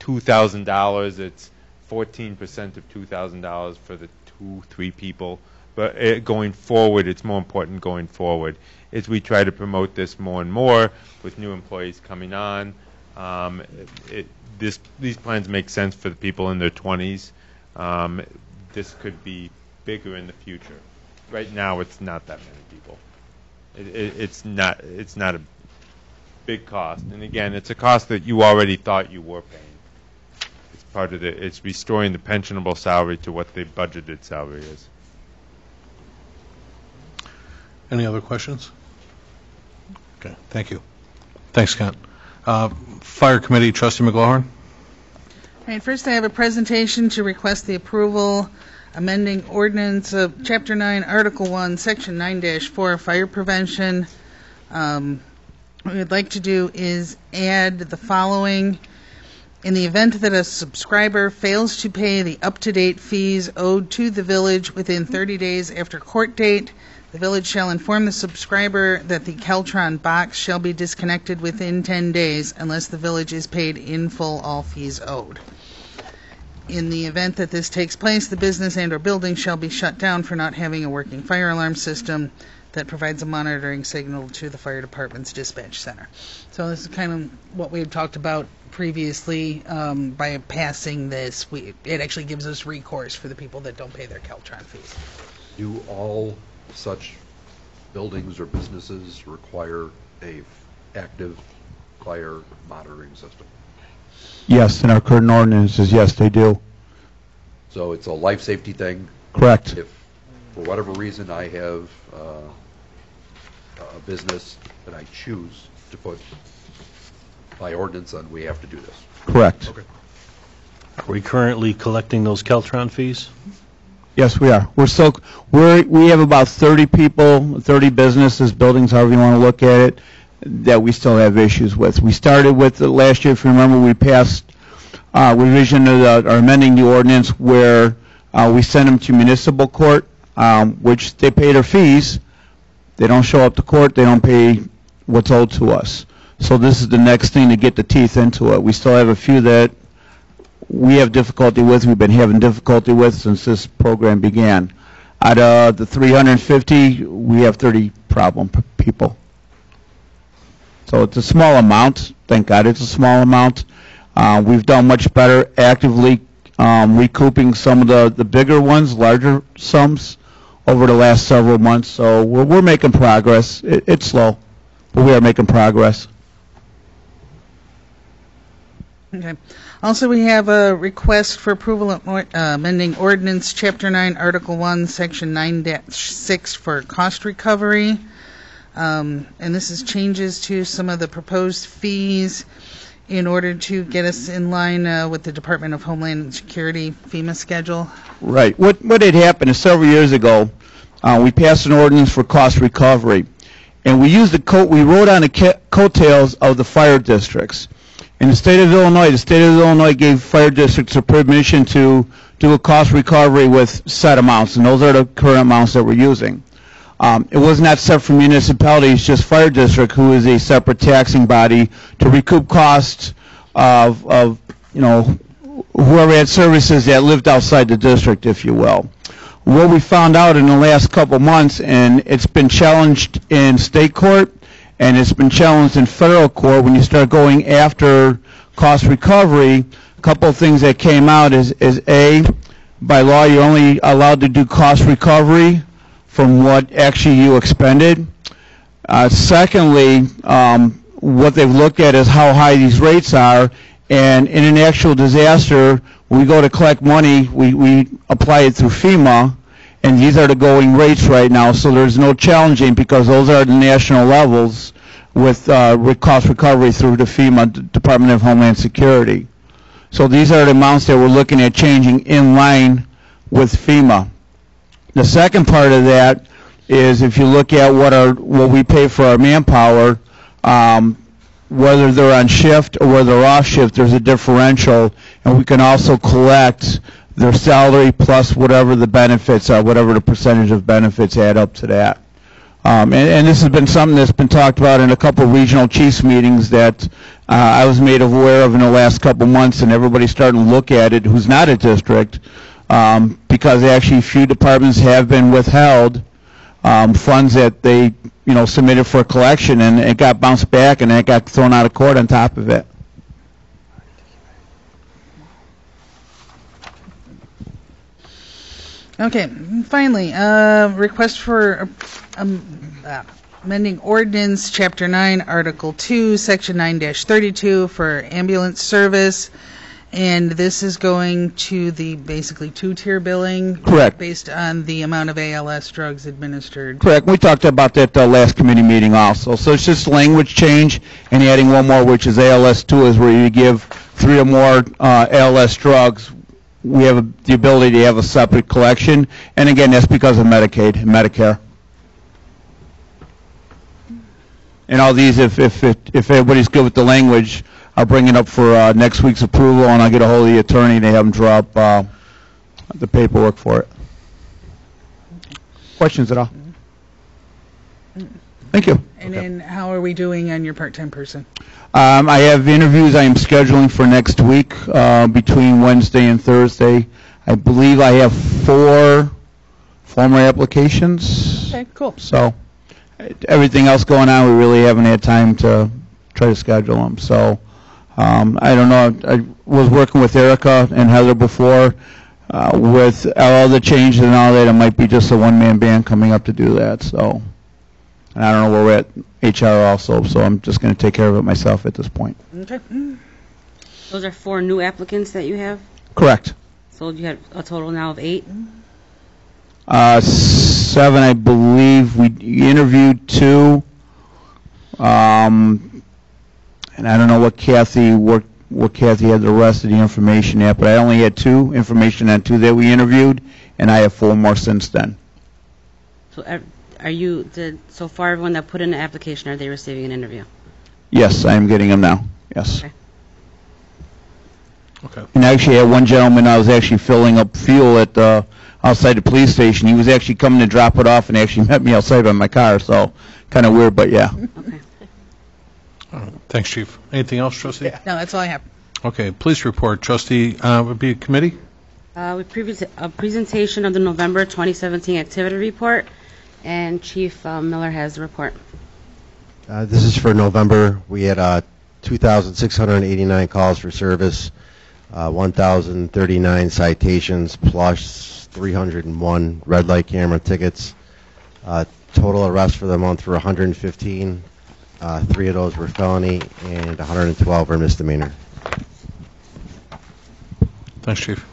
$2,000, it's 14% of $2,000 for the 2-3 people. But going forward, it's more important going forward as we try to promote this more and more with new employees coming on. These plans make sense for the people in their 20s. This could be bigger in the future. Right now, it's not that many people. It's not a big cost. And again, it's a cost that you already thought you were paying. It's part of it's restoring the pensionable salary to what the budgeted salary is. Any other questions? Okay, thank you. Thanks, Scott. Fire Committee, Trustee McLaurin. All right, first I have a presentation to request the approval amending ordinance of Chapter 9, Article 1, Section 9-4, Fire Prevention. What we'd like to do is add the following. In the event that a subscriber fails to pay the up-to-date fees owed to the village within 30 days after court date, the village shall inform the subscriber that the Keltron box shall be disconnected within 10 days unless the village is paid in full all fees owed. In the event that this takes place, the business and/or building shall be shut down for not having a working fire alarm system that provides a monitoring signal to the fire department's dispatch center. So this is kind of what we had talked about previously. By passing this, it actually gives us recourse for the people that don't pay their Keltron fees. Do all such buildings or businesses require a active fire monitoring system? Yes, in our current ordinances, yes, they do. So it's a life safety thing? Correct. If, for whatever reason, I have a business that I choose to put by ordinance on, we have to do this? Correct. Okay. are we currently collecting those Keltron fees? Yes, we are. We have about 30 people, 30 businesses, buildings, however you want to look at it, that we still have issues with. We started with last year, if you remember, we passed revision of or amending the ordinance where we send them to municipal court, which they pay their fees. They don't show up to court. They don't pay what's owed to us. So this is the next thing to get the teeth into it. We still have a few that we have difficulty with, we've been having difficulty with since this program began. Out of the 350, we have 30 problem people. So it's a small amount. Thank God it's a small amount. We've done much better actively recouping some of the bigger ones, larger sums, over the last several months. So we're making progress. It's slow, but we are making progress. Okay. Also, we have a request for approval of amending ordinance Chapter 9, Article 1, Section 9-6 for cost recovery. And this is changes to some of the proposed fees in order to get us in line with the Department of Homeland Security FEMA schedule. Right. What had happened is several years ago, we passed an ordinance for cost recovery, and we used we wrote on the coattails of the fire districts. In the state of Illinois gave fire districts a permission to do a cost recovery with set amounts, and those are the current amounts that we're using. It was not set for municipalities, just fire district, who is a separate taxing body, to recoup costs of whoever had services that lived outside the district, if you will. What we found out in the last couple months, and it's been challenged in state court, and it's been challenged in federal court, when you start going after cost recovery, a couple of things that came out is A, by law you're only allowed to do cost recovery from what actually you expended. Secondly, what they've looked at is how high these rates are, and in an actual disaster, when we go to collect money, we apply it through FEMA, and these are the going rates right now, so there's no challenging because those are the national levels with cost recovery through the FEMA, Department of Homeland Security. So these are the amounts that we're looking at changing in line with FEMA. The second part of that is if you look at what we pay for our manpower, whether they're on shift or whether they're off shift, there's a differential, and we can also collect their salary plus whatever the benefits are, whatever the percentage of benefits add up to that. And this has been something that's been talked about in a couple of regional chiefs meetings that I was made aware of in the last couple months, and everybody's starting to look at it who's not a district, because actually few departments have been withheld funds that they submitted for a collection, and it got bounced back, and it got thrown out of court on top of it. Okay, finally, request for amending ordinance, Chapter 9, Article 2, Section 9-32 for ambulance service, and this is going to the basically two-tier billing. Correct. Based on the amount of ALS drugs administered. Correct. We talked about that last committee meeting also. So it's just language change and adding one more, which is ALS 2, is where you give 3 or more ALS drugs. We have the ability to have a separate collection, and again, that's because of Medicaid and Medicare. And all these, if everybody's good with the language, I'll bring it up for next week's approval, and I'll get a hold of the attorney, and they have him draw up the paperwork for it. Questions at all? Thank you. And then how are we doing on your part-time person? I have interviews I am scheduling for next week between Wednesday and Thursday. I believe I have 4 former applications. Okay, cool. So everything else going on, we really haven't had time to try to schedule them. So I don't know. I was working with Erica and Heather before. With all the changes and all that, it might be just a one-man band coming up to do that. So. And I don't know where we're at HR also, so I'm just going to take care of it myself at this point. Okay. Those are 4 new applicants that you have? Correct. So you have a total now of 8? 7, I believe. We interviewed 2. And I don't know what Kathy had the rest of the information at, but I only had 2 information on 2 that we interviewed, and I have 4 more since then. So so far everyone that put in an application, are they receiving an interview? Yes, I am getting them now. Yes. Okay. And actually, I had one gentleman, I was actually filling up fuel at outside the police station. He was actually coming to drop it off and actually met me outside by my car, so kind of weird, but yeah. Okay. All right. Thanks, Chief. Anything else, Trustee? No, that's all I have. Okay, police report. Trustee, would be a committee? We previewed a presentation of the November 2017 activity report, and Chief Miller has the report. This is for November. We had 2,689 calls for service, 1,039 citations, plus 301 red light camera tickets. Total arrests for the month were 115. 3 of those were felony, and 112 were misdemeanor. Thanks, Chief.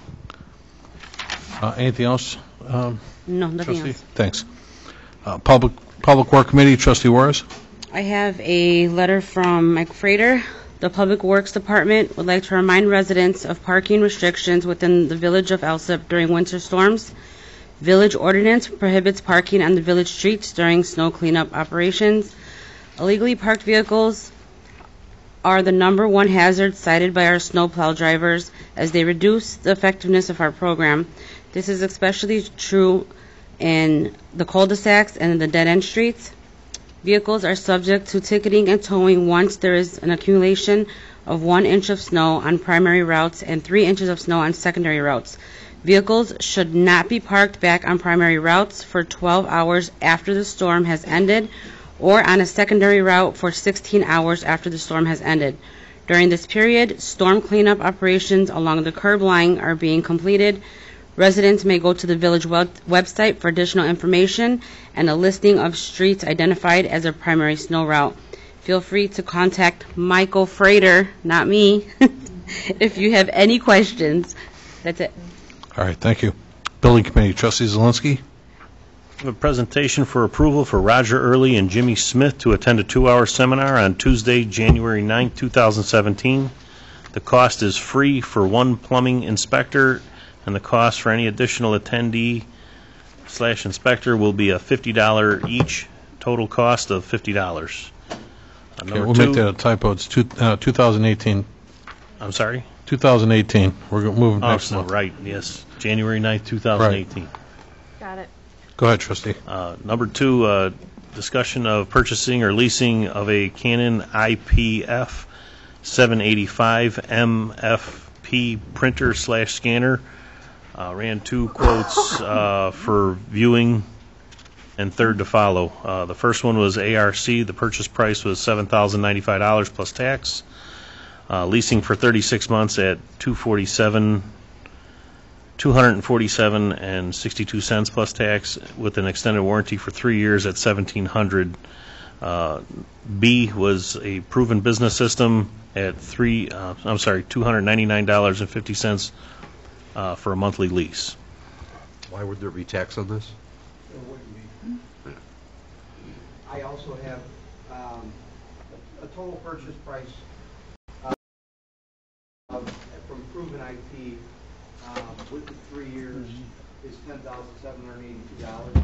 Anything else? No, nothing Trustee? else. Thanks. Public Work Committee, Trustee Juarez. I have a letter from Mike Frater. The Public Works Department would like to remind residents of parking restrictions within the village of Alsip during winter storms. Village ordinance prohibits parking on the village streets during snow cleanup operations. Illegally parked vehicles are the #1 hazard cited by our snowplow drivers as they reduce the effectiveness of our program. This is especially true in the cul-de-sacs and the dead-end streets. Vehicles are subject to ticketing and towing once there is an accumulation of 1 inch of snow on primary routes and 3 inches of snow on secondary routes. Vehicles should not be parked back on primary routes for 12 hours after the storm has ended or on a secondary route for 16 hours after the storm has ended. During this period, storm cleanup operations along the curb line are being completed. Residents may go to the village website for additional information and a listing of streets identified as a primary snow route. Feel free to contact Michael Frater, not me, if you have any questions. That's it. All right, thank you. Building Committee, Trustee Zelinski. A presentation for approval for Roger Early and Jimmy Smith to attend a 2-hour seminar on Tuesday, January 9, 2017. The cost is free for 1 plumbing inspector, and the cost for any additional attendee/inspector will be a $50 each, total cost of $50. Okay, Number we'll two, make that a typo. It's 2018. I'm sorry? 2018. We're moving Oh, next no, month. right, yes, January 9th, 2018. Got it. Go ahead, trustee. Number two, discussion of purchasing or leasing of a Canon IPF 785 MFP printer / scanner. Ran two quotes for viewing and third to follow. The first one was ARC. The purchase price was $7,095 plus tax. Leasing for 36 months at $247 and 62 cents plus tax, with an extended warranty for 3 years at $1,700. B was a proven business system at $299.50 for a monthly lease. Why would there be tax on this? There wouldn't be. I also have a total purchase price from Proven IT with the 3 years is $10,782.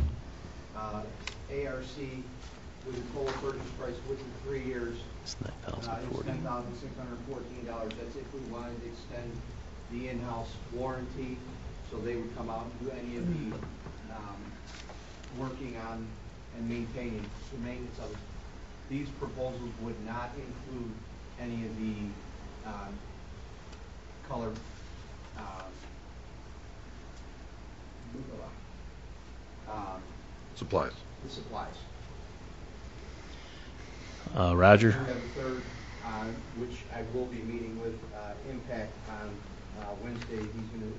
ARC with the total purchase price with the 3 years It's is $10,614. That's if we wanted to extend the in-house warranty, so they would come out and do any of the working on and maintaining the maintenance of it. These proposals would not include any of the color Supplies. the supplies. Roger? We have a third, which I will be meeting with Impact on Wednesday. He's going to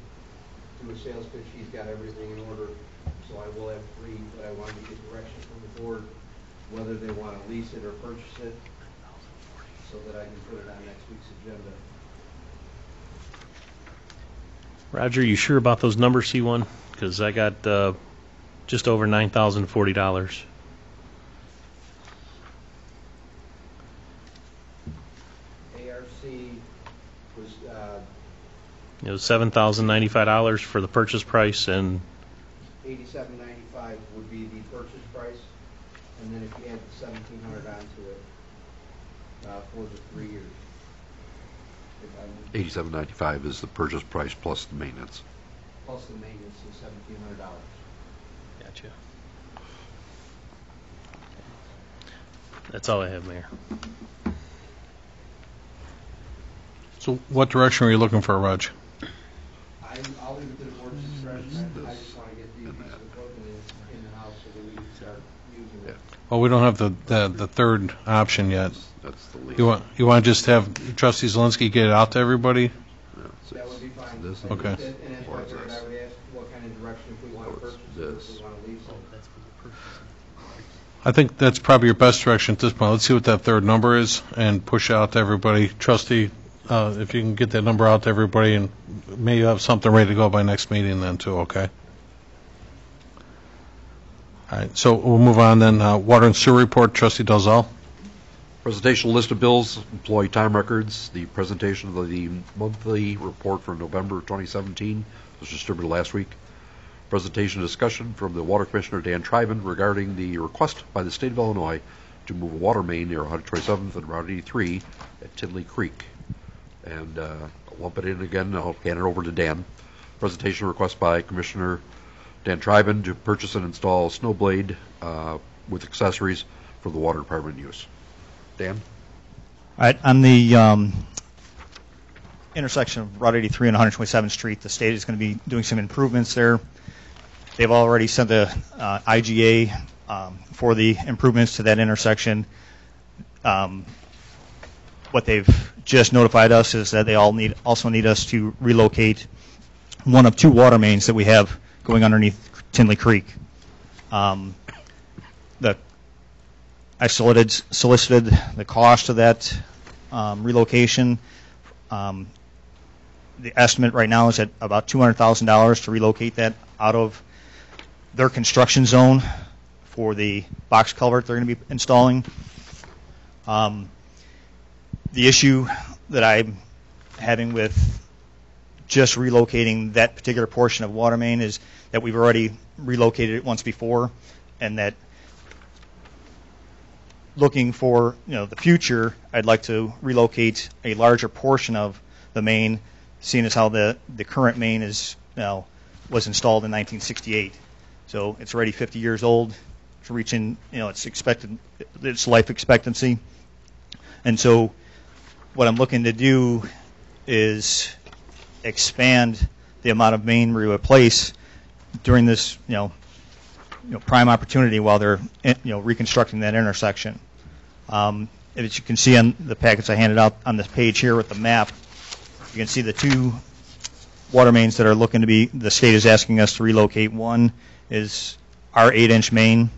do a sales pitch. He's got everything in order, so I will have 3, but I wanted to get direction from the board whether they want to lease it or purchase it, so that I can put it on next week's agenda. Roger, you sure about those numbers, C1? Because I got just over $9,040. ARC was It was $7,095 for the purchase price, and $87.95 would be the purchase price, and then if you add the $1,700 onto it for the 3 years. $87.95 is the purchase price plus the maintenance. Plus the maintenance is $1,700. Gotcha. That's all I have, Mayor. So what direction are you looking for, Raj? I'll leave it to the board's discretion. I just want to get the piece of equipment in the house so that we can start using it. Well, we don't have the third option yet. That's the lease. You want to just have Trustee Zelinski get it out to everybody? That would be fine. This Okay. And that's why I figured I would ask what kind of direction, if we want to purchase it, or if we want to lease it. I think that's probably your best direction at this point. Let's see what that third number is and push it out to everybody. Trustee, if you can get that number out to everybody, and maybe have something ready to go by next meeting then too, okay? All right, so we'll move on then. Water and sewer report, Trustee Dalzell. Presentation list of bills, employee time records. The presentation of the monthly report for November 2017 was distributed last week. Presentation discussion from the Water Commissioner Dan Triben regarding the request by the State of Illinois to move a water main near 127th and Route 83 at Tinley Creek. And I'll lump it in again. I'll hand it over to Dan. Presentation request by Commissioner Dan Triben to purchase and install a snow blade with accessories for the water department use. Dan? All right, on the intersection of Route 83 and 127th Street, the state is going to be doing some improvements there. They've already sent the IGA for the improvements to that intersection. What they've just notified us is that they also need us to relocate one of 2 water mains that we have going underneath Tinley Creek. I solicited the cost of that relocation. The estimate right now is at about $200,000 to relocate that out of their construction zone for the box culvert they're going to be installing. The issue that I'm having with just relocating that particular portion of water main is that we've already relocated it once before, and that looking for, the future, I'd like to relocate a larger portion of the main, seeing as how the current main is was installed in 1968. So it's already 50 years old. It's reaching, its life expectancy. And so what I'm looking to do is expand the amount of main we replace during this, prime opportunity while they're, reconstructing that intersection. As you can see on the packets I handed out on this page here with the map, you can see the two water mains that are looking to be, the state is asking us to relocate. One is our 8-inch main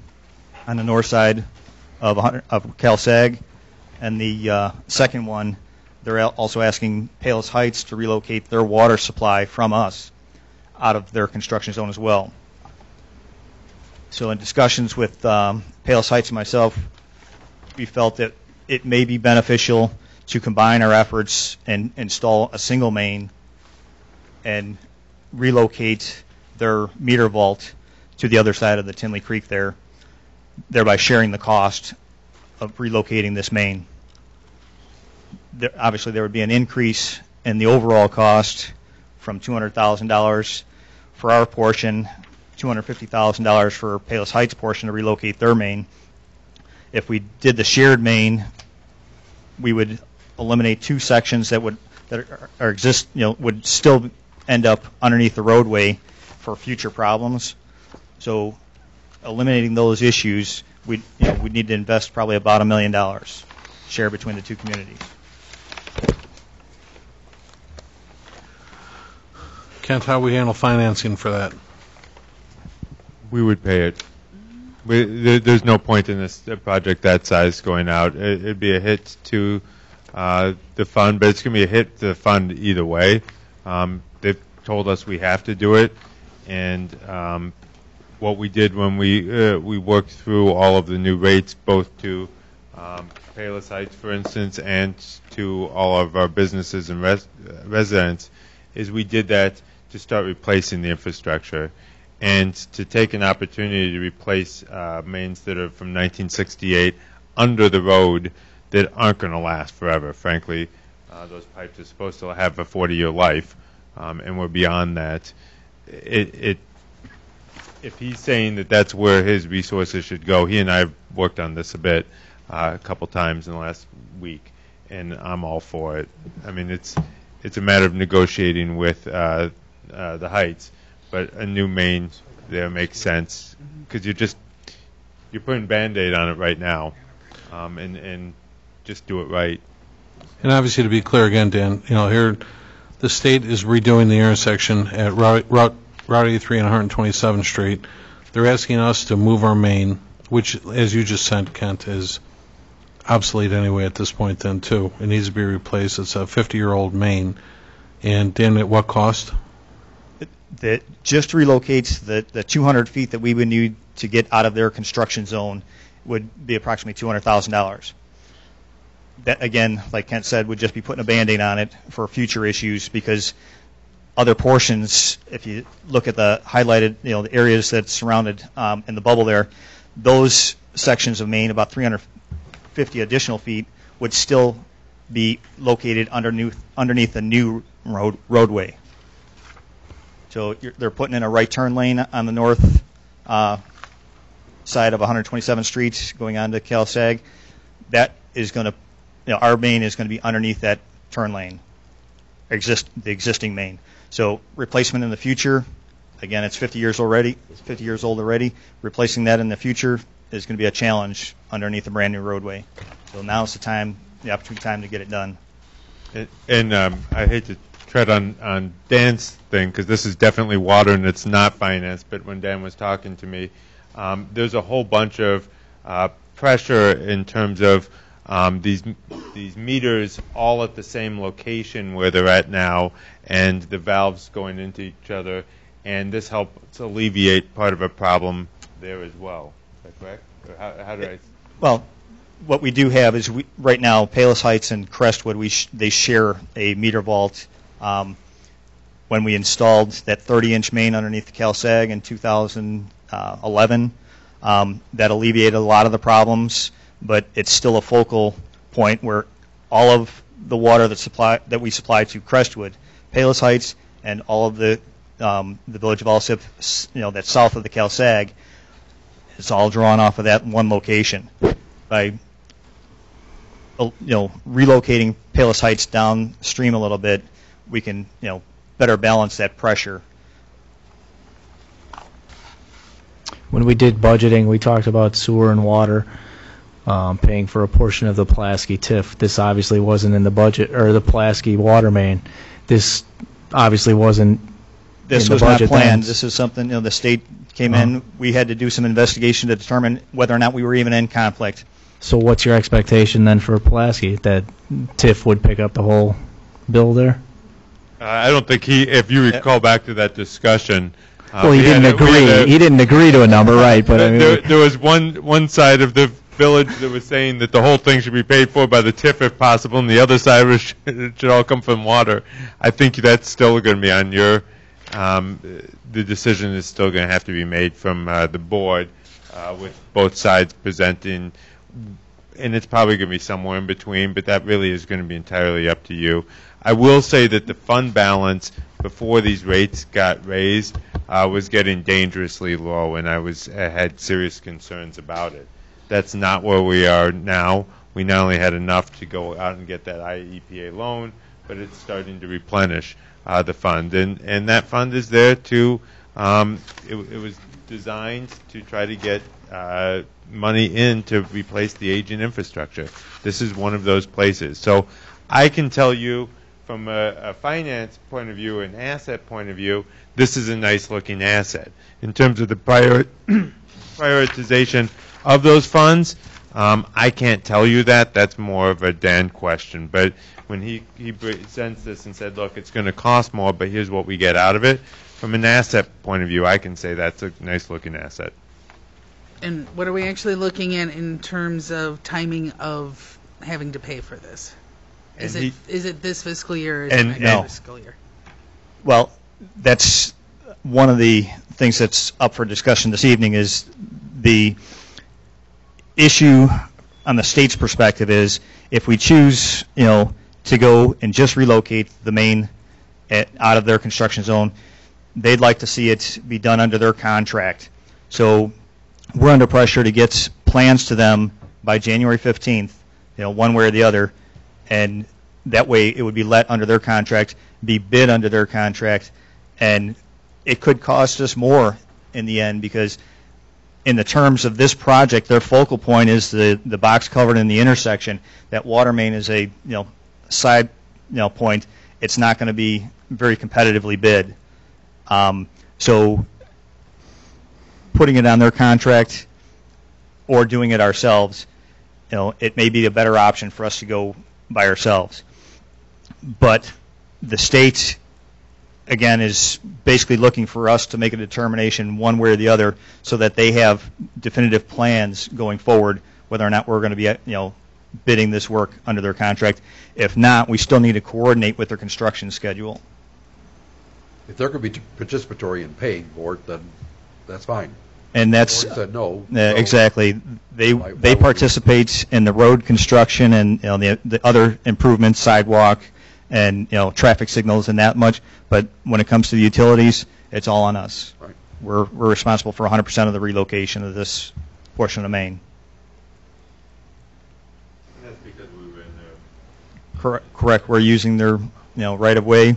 on the north side of CalSag, and the second one, they're also asking Palos Heights to relocate their water supply from us out of their construction zone as well. So in discussions with Palos Heights and myself, we felt that it may be beneficial to combine our efforts and install a single main and relocate their meter vault to the other side of the Tinley Creek there, thereby sharing the cost of relocating this main. Obviously, there would be an increase in the overall cost from $200,000 for our portion, $250,000 for Palos Heights portion to relocate their main. If we did the shared main, we would eliminate two sections that would still end up underneath the roadway for future problems. So eliminating those issues, we'd need to invest probably about $1 million, share between the two communities. Kent, how we handle financing for that? We would pay it. There's no point in this project that size going out. It'd be a hit to the fund, but it's going to be a hit to the fund either way. They've told us we have to do it, and what we did when we worked through all of the new rates, both to Palos Heights, for instance, and to all of our businesses and residents, is we did that to start replacing the infrastructure and to take an opportunity to replace mains that are from 1968 under the road that aren't going to last forever, frankly. Those pipes are supposed to have a 40-year life, and we're beyond that. If he's saying that that's where his resources should go, he and I have worked on this a bit, a couple times in the last week, and I'm all for it. I mean, it's a matter of negotiating with the Heights, but a new main there makes sense because you're putting Band-Aid on it right now, and just do it right. And obviously, to be clear again, Dan, here the state is redoing the intersection at Route 83 and 127th Street. They're asking us to move our main, which, as you just said, Kent, is obsolete anyway at this point then, too. It needs to be replaced. It's a 50-year-old main. And, Dan, at what cost? That just relocates the 200 feet that we would need to get out of their construction zone would be approximately $200,000. That, again, like Kent said, would just be putting a Band-Aid on it for future issues because other portions, if you look at the highlighted, the areas that surrounded in the bubble there, those sections of main, about 350 additional feet, would still be located underneath the new roadway. So they're putting in a right turn lane on the north side of 127th Street going on to CalSag. That is going to, our main is going to be underneath that turn lane, the existing main. So replacement in the future, again, it's 50 years old already. Replacing that in the future is going to be a challenge underneath a brand new roadway. So now's the opportune time to get it done. And I hate to tread on Dan's thing because this is definitely water and it's not finance, but when Dan was talking to me, there's a whole bunch of pressure in terms of these meters all at the same location where they're at now and the valves going into each other, and this helps alleviate part of a problem there as well. Is that correct? Or how did I... Well, what we do have is right now Palos Heights and Crestwood, they share a meter vault. When we installed that 30-inch main underneath the CalSag in 2011, that alleviated a lot of the problems. but it's still a focal point where all of the water that we supply to Crestwood, Palos Heights, and all of the village of Alsip, that's south of the CalSag, it's all drawn off of that one location. By relocating Palos Heights downstream a little bit, we can better balance that pressure. When we did budgeting, we talked about sewer and water, paying for a portion of the Pulaski TIF. This obviously wasn't in the budget, or the Pulaski water main. This obviously wasn't This in the was not budget planned. then. This is something, the state came in. We had to do some investigation to determine whether or not we were even in conflict. So what's your expectation then for Pulaski? That TIF would pick up the whole bill there? I don't think if you recall back to that discussion. Well, he didn't agree. He didn't agree to a number, right? But I mean, there was one side of the village that was saying that the whole thing should be paid for by the TIF if possible, and the other side was it should all come from water. I think that's still going to be on your. The decision is still going to have to be made from the board, with both sides presenting, and it's probably going to be somewhere in between. But that really is going to be entirely up to you. I will say that the fund balance before these rates got raised was getting dangerously low, and I had serious concerns about it. That's not where we are now. We not only had enough to go out and get that IEPA loan, but it's starting to replenish the fund, and that fund is there to. It was designed to try to get money in to replace the aging infrastructure. This is one of those places. So I can tell you, from a finance point of view, an asset point of view, this is a nice-looking asset. In terms of the prioritization of those funds, I can't tell you that. That's more of a Dan question. But when he presents this and said, look, it's going to cost more, but here's what we get out of it, from an asset point of view, I can say that's a nice-looking asset. And what are we actually looking at in terms of timing of having to pay for this? Is it this fiscal year or is it next fiscal year? Well, that's one of the things that's up for discussion this evening. Is the issue on the state's perspective is if we choose, to go and just relocate the main out of their construction zone, they'd like to see it be done under their contract. So we're under pressure to get plans to them by January 15th, one way or the other, and that way it would be let under their contract, be bid under their contract, and it could cost us more in the end because in the terms of this project, their focal point is the box culvert in the intersection. That water main is a side point. It's not going to be very competitively bid. So putting it on their contract or doing it ourselves, it may be a better option for us to go by ourselves. But the state, again, is basically looking for us to make a determination one way or the other so that they have definitive plans going forward whether or not we're going to be, bidding this work under their contract. If not, we still need to coordinate with their construction schedule. If they're going to be participatory in paying for it, then that's fine. And that's said no. Exactly. They participate in the road construction and the other improvements, sidewalk, and traffic signals and that much. But when it comes to the utilities, it's all on us. Right. We're responsible for 100% of the relocation of this portion of Maine. And that's because we were in there. Correct. We're using their right of way.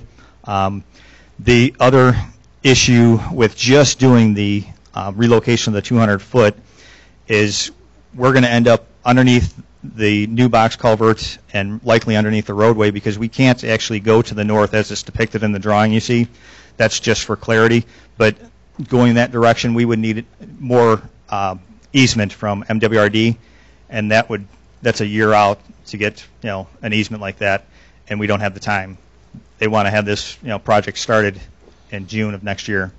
The other issue with just doing the relocation of the 200-foot is we're going to end up underneath the new box culvert and likely underneath the roadway because we can't actually go to the north as it's depicted in the drawing you see. That's just for clarity. But going that direction, we would need more easement from MWRD, and that's a year out to get an easement like that, and we don't have the time. They want to have this project started in June of next year.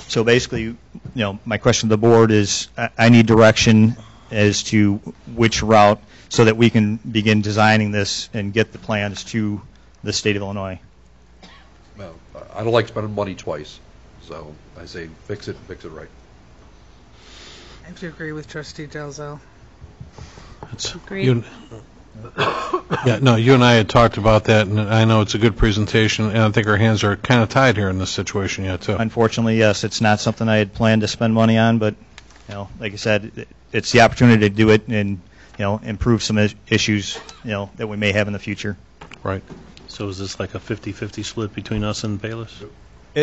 So basically, my question to the board is I need direction as to which route so that we can begin designing this and get the plans to the state of Illinois. Well, I don't like spending money twice. So I say fix it right. I have to agree with Trustee Dalzell. Agreed. Yeah, no, you and I had talked about that, and I know it's a good presentation, and I think our hands are kind of tied here in this situation yet, too. Unfortunately, yes, it's not something I had planned to spend money on, but, like I said, it's the opportunity to do it and, improve some issues, that we may have in the future. Right. So is this like a 50-50 split between us and Payless?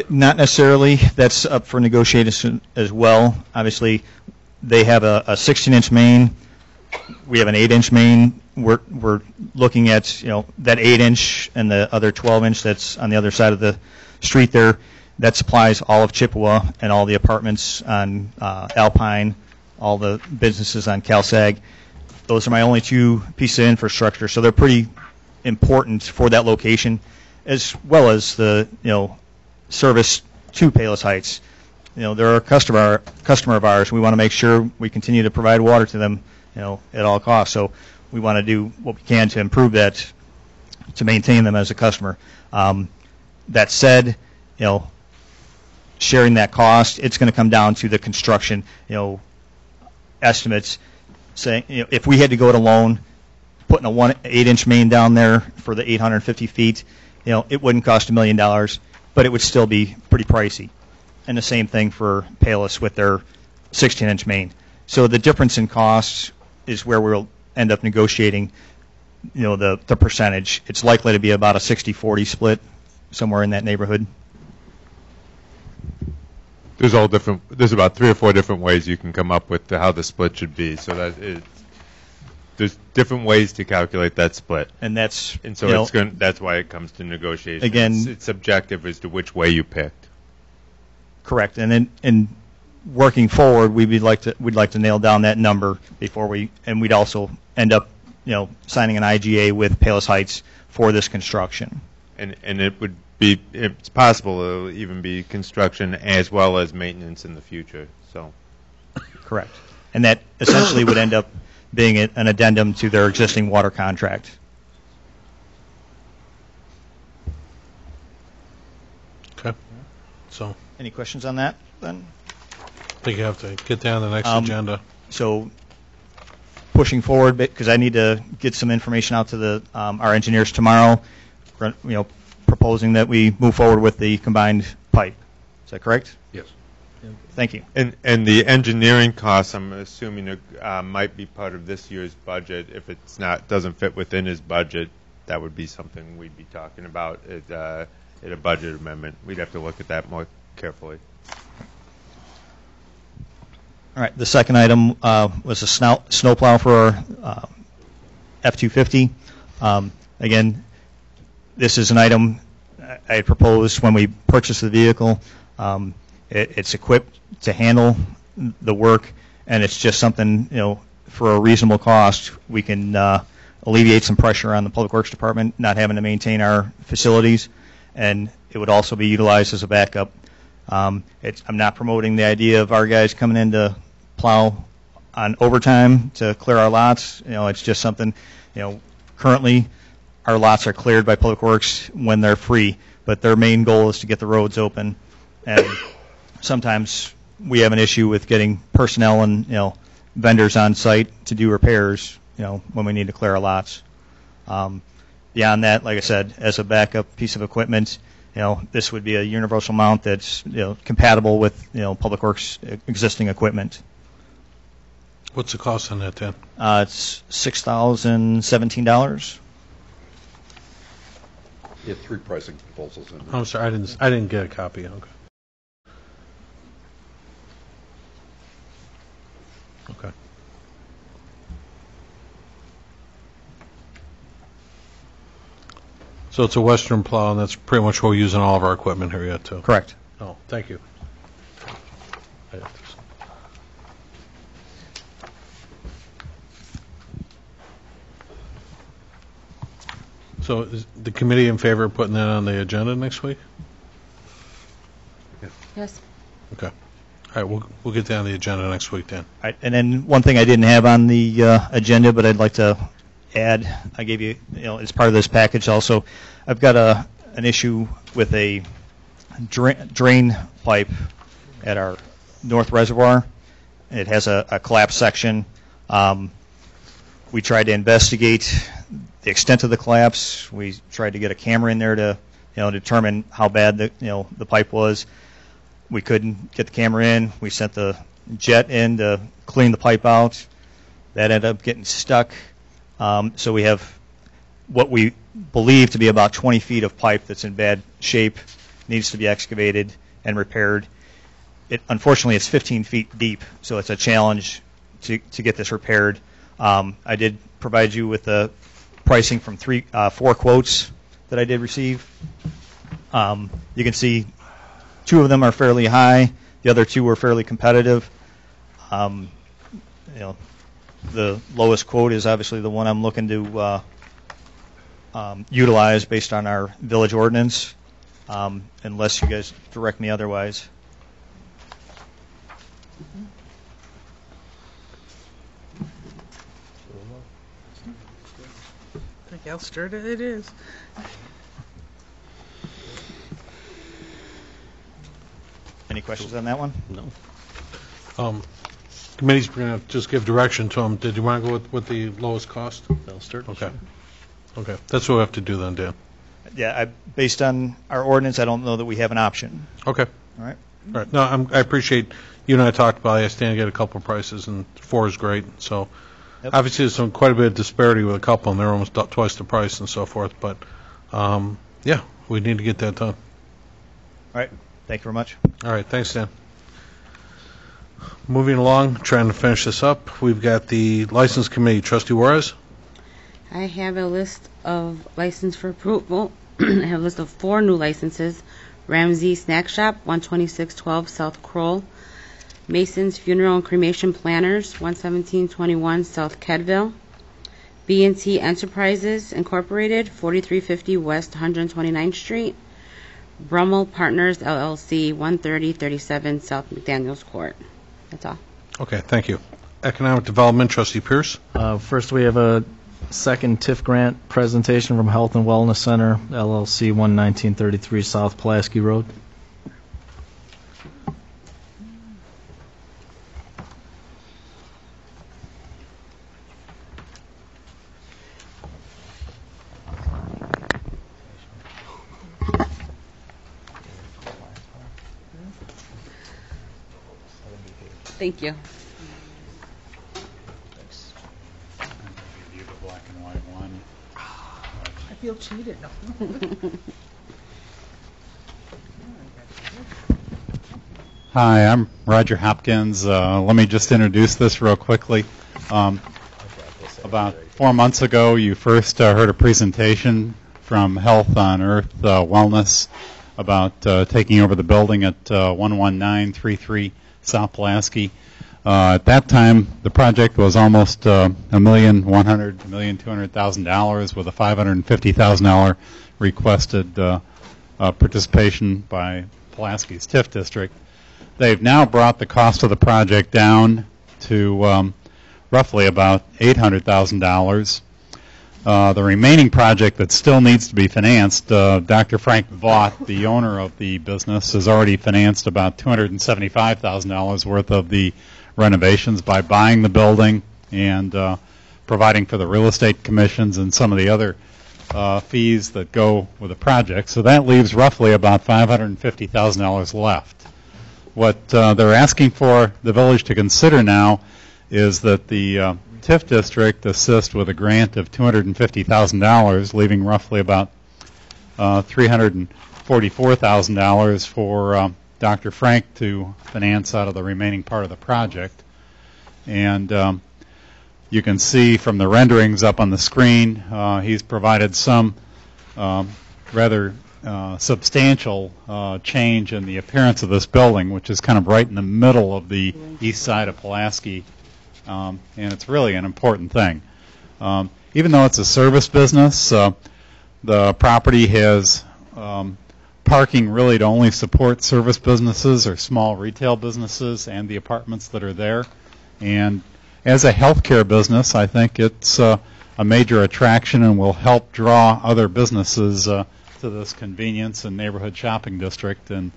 Not necessarily. That's up for negotiation as well. Obviously, they have a 16-inch main. We have an 8-inch main. We're looking at that 8-inch and the other 12-inch that's on the other side of the street there. That supplies all of Chippewa and all the apartments on Alpine, all the businesses on CalSag. Those are my only two pieces of infrastructure, so they're pretty important for that location, as well as the service to Payless Heights. They're a customer of ours. We want to make sure we continue to provide water to them, at all costs. So we want to do what we can to improve that, to maintain them as a customer. That said, sharing that cost, it's going to come down to the construction, estimates. Saying, if we had to go it alone, putting a 8-inch main down there for the 850 feet, it wouldn't cost $1 million, but it would still be pretty pricey. And the same thing for Payless with their 16-inch main. So the difference in costs is where we'll end up negotiating, the percentage. It's likely to be about a 60-40 split, somewhere in that neighborhood. There's about 3 or 4 different ways you can come up with how the split should be. So there's different ways to calculate that split. And that's why it comes to negotiation. Again, it's subjective as to which way you picked. Correct. And then in working forward, we'd like to nail down that number before we'd also end up, signing an IGA with Payless Heights for this construction. And it's possible it'll even be construction as well as maintenance in the future. So, correct. And that essentially would end up being an addendum to their existing water contract. Okay. So, any questions on that then? I think you have to get down to the next agenda. So, pushing forward, because I need to get some information out to our engineers tomorrow, proposing that we move forward with the combined pipe. Is that correct? Yes. Thank you. And the engineering costs, I'm assuming, might be part of this year's budget. If it's doesn't fit within his budget, that would be something we'd be talking about at a budget amendment. We'd have to look at that more carefully. All right. The second item was a snowplow for our F-250. Again, this is an item I had proposed when we purchased the vehicle. It's equipped to handle the work, and it's just something, for a reasonable cost, we can alleviate some pressure on the Public Works Department, not having to maintain our facilities, and it would also be utilized as a backup. I'm not promoting the idea of our guys coming in to plow on overtime to clear our lots. It's just something, currently our lots are cleared by Public Works when they're free, but their main goal is to get the roads open. And sometimes we have an issue with getting personnel and, vendors on site to do repairs, when we need to clear our lots. Beyond that, like I said, as a backup piece of equipment, this would be a universal mount that's, compatible with, Public Works existing equipment. What's the cost on that then? It's $6,017. You had 3 pricing proposals in there. I'm sorry, I didn't get a copy. Okay. Okay. So it's a Western plow, and that's pretty much what we use in all of our equipment here yet, too. Correct. Oh, thank you. So is the committee in favor of putting that on the agenda next week? Yes. Okay. All right, we'll get that on the agenda next week then. All right, and then one thing I didn't have on the agenda, but I'd like to add, I gave you, as part of this package also, I've got an issue with a drain pipe at our north reservoir. It has a collapsed section. We tried to investigate the extent of the collapse. We tried to get a camera in there to, determine how bad the pipe was. We couldn't get the camera in. We sent the jet in to clean the pipe out. That ended up getting stuck. So we have what we believe to be about 20 feet of pipe that's in bad shape, needs to be excavated and repaired. Unfortunately, it's 15 feet deep, so it's a challenge to get this repaired. I did provide you with the pricing from 4 quotes that I did receive. You can see 2 of them are fairly high. The other 2 were fairly competitive. The lowest quote is obviously the one I'm looking to utilize based on our village ordinance, unless you guys direct me otherwise. I think Elster it is. Any questions on that one? No. Committee's going to just give direction to them. Did you want to go with the lowest cost? Elster. Okay. Okay. That's what we have to do then, Dan. Yeah, based on our ordinance, I don't know that we have an option. Okay. All right. All right. No, I appreciate you and I talked about it. I stand to get a couple of prices, and 4 is great. So Yep. obviously there's quite a bit of disparity with a couple, and they're almost twice the price and so forth. But, yeah, we need to get that done. All right. Thank you very much. All right. Thanks, Dan. Moving along, trying to finish this up, we've got the License Committee. Trustee Juarez? I have a list of license for approval. I have a list of 4 new licenses. Ramsey Snack Shop, 12612 South Kroll. Mason's Funeral and Cremation Planners, 11721 South Kedville. B&T Enterprises Incorporated, 4350 West 129th Street. Brummel Partners LLC, 13037 South McDaniels Court. That's all. Okay, thank you. Economic Development, Trustee Pierce? First, we have a second TIF grant presentation from Health and Wellness Center, LLC, 11933 South Pulaski Road. Thank you. I feel cheated. Hi, I'm Roger Hopkins. Let me just introduce this real quickly. About 4 months ago, you first heard a presentation from Health on Earth Wellness about taking over the building at 11933 South Pulaski. At that time, the project was almost $1,200,000 with a $550,000 requested participation by Pulaski's TIF district. They've now brought the cost of the project down to roughly about $800,000. The remaining project that still needs to be financed, Dr. Frank Vaught, the owner of the business, has already financed about $275,000 worth of the renovations by buying the building and providing for the real estate commissions and some of the other fees that go with the project. So that leaves roughly about $550,000 left. What they're asking for the village to consider now is that the TIF district assist with a grant of $250,000, leaving roughly about $344,000 for Dr. Frank to finance out of the remaining part of the project. And you can see from the renderings up on the screen, he's provided some rather substantial change in the appearance of this building, which is kind of right in the middle of the east side of Pulaski. And it's really an important thing. Even though it's a service business, the property has parking really to only support service businesses or small retail businesses and the apartments that are there. And as a healthcare business, I think it's a major attraction and will help draw other businesses to this convenience and neighborhood shopping district, and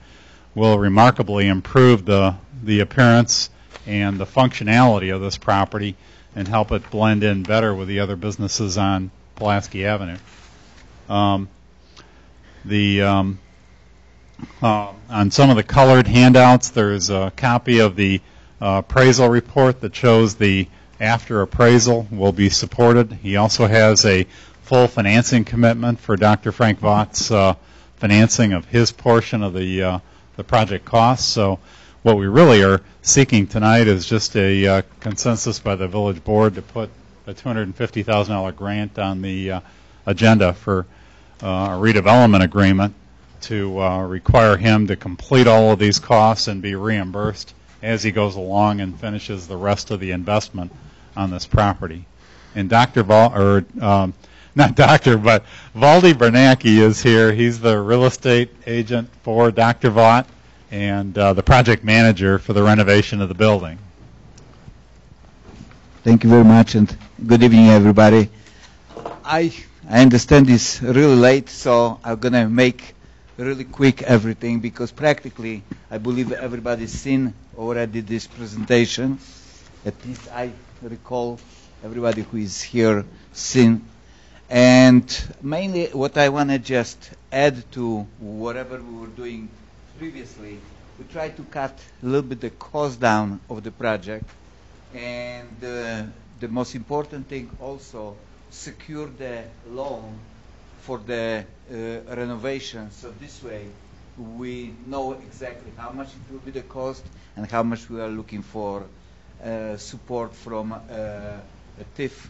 will remarkably improve the appearance and the functionality of this property and help it blend in better with the other businesses on Pulaski Avenue. On some of the colored handouts, there's a copy of the appraisal report that shows the after appraisal will be supported. He also has a full financing commitment for Dr. Frank Vaught's financing of his portion of the project costs. So what we really are seeking tonight is just a consensus by the village board to put a $250,000 grant on the agenda for a redevelopment agreement to require him to complete all of these costs and be reimbursed as he goes along and finishes the rest of the investment on this property. And Dr. not Dr., but Valdi Bernacki is here. He's the real estate agent for Dr. Vaught and the project manager for the renovation of the building. Thank you very much, and good evening, everybody. I understand it's really late, so I'm going to make really quick everything, because practically I believe everybody's seen already this presentation. At least I recall everybody who is here seen. And mainly what I want to just add to whatever we were doing previously, we tried to cut a little bit the cost down of the project, and the most important thing also, secure the loan for the renovation. So this way we know exactly how much it will be the cost and how much we are looking for support from a TIF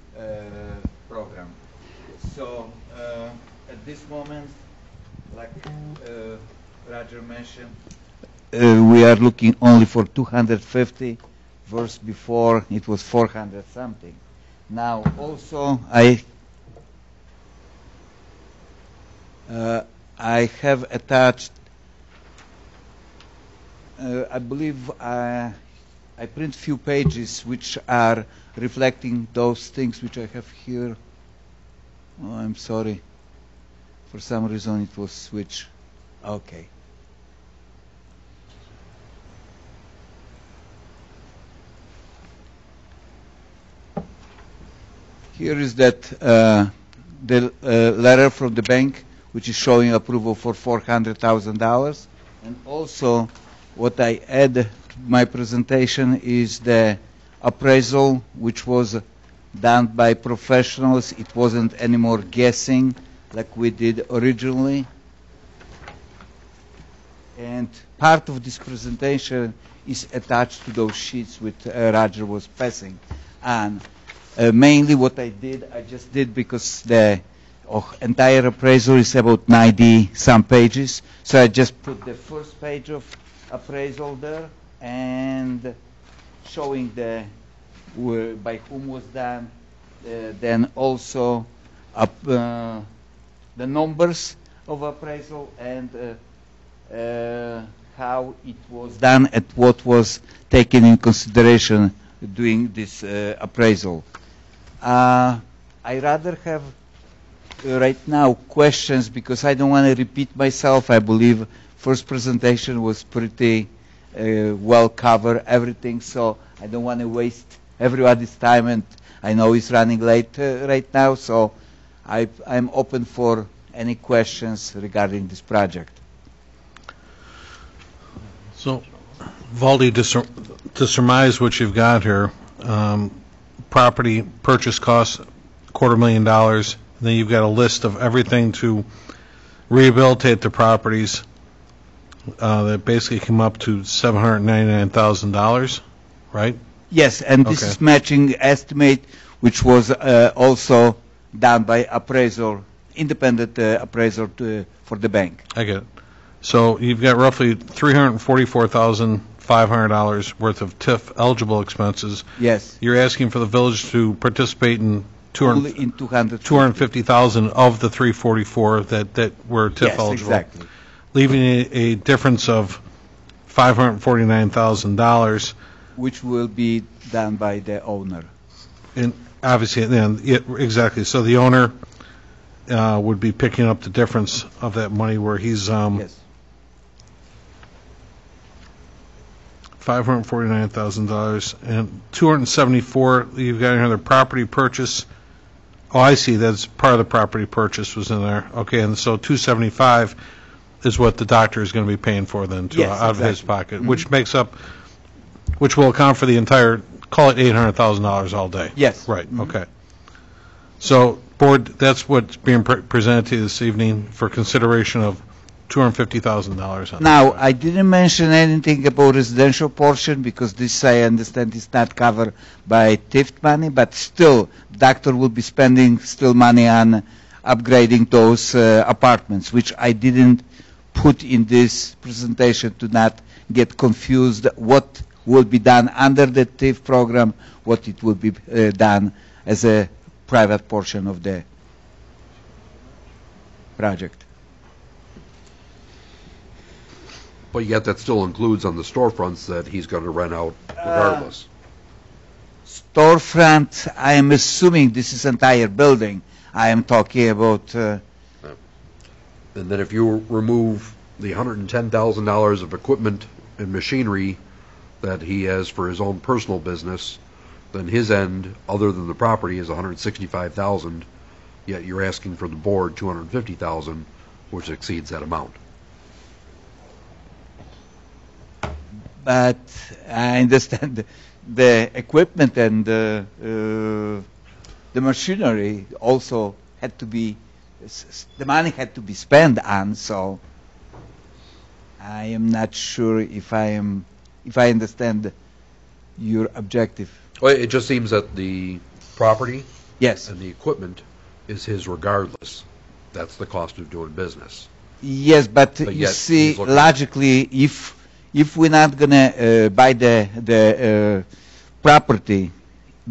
program. So at this moment, like Roger mentioned, we are looking only for 250, versus before it was 400 something. Now also I have attached, I believe I print few pages which are reflecting those things which I have here. Oh, I'm sorry. For some reason it was switched. Okay. Here is that the letter from the bank, which is showing approval for $400,000, and also what I add to my presentation is the appraisal, which was done by professionals. It wasn't anymore guessing like we did originally. And part of this presentation is attached to those sheets which Roger was passing. And mainly what I just did because the entire appraisal is about 90 some pages. So I just put the first page of appraisal there and showing by whom was done, then also the numbers of appraisal and how it was done and what was taken in consideration doing this appraisal. I rather have right now questions because I don't want to repeat myself. I believe first presentation was pretty well covered everything, so I don't want to waste everybody's time, and I know it's running late right now, so I'm open for any questions regarding this project. So, Valdi, to surmise what you've got here, property purchase costs $250,000. Then you've got a list of everything to rehabilitate the properties that basically come up to $799,000, right? Yes, and this is matching estimate, which was also done by appraiser, independent appraiser for the bank. I get it. So you've got roughly $344,500 worth of TIF eligible expenses. Yes. You're asking for the village to participate in Only in 250. $250,000 of the 344 that were TIF Yes, eligible. exactly. Leaving a difference of $549,000. Which will be done by the owner. And obviously, exactly. So the owner would be picking up the difference of that money where he's Yes. $549,000 and 274. You've got another property purchase. Oh, I see. That's part of the property purchase was in there. Okay, and so 275 is what the doctor is going to be paying for then, too, Yes, out of his exactly. pocket, Mhm. which will account for the entire, call it $800,000 all day. Yes. Right. Okay. So, board, that's what's being presented to you this evening for consideration of $250,000 on Now, I didn't mention anything about residential portion because this, I understand, is not covered by TIF money, but still, doctor will be spending still money on upgrading those apartments, which I didn't put in this presentation to not get confused what will be done under the TIF program, what it will be done as a private portion of the project. But yet that still includes on the storefronts that he's going to rent out regardless. Storefront, I am assuming this is entire building. I am talking about. And then if you remove the $110,000 of equipment and machinery that he has for his own personal business, then his end, other than the property, is $165,000. Yet you're asking for the board $250,000, which exceeds that amount. But I understand the equipment and the machinery also had to be, the money had to be spent on, so I am not sure if I understand your objective. Well, it just seems that the property Yes. and the equipment is his regardless. That's the cost of doing business. Yes, but But you yet see, he's looking- logically, if we're not gonna buy the property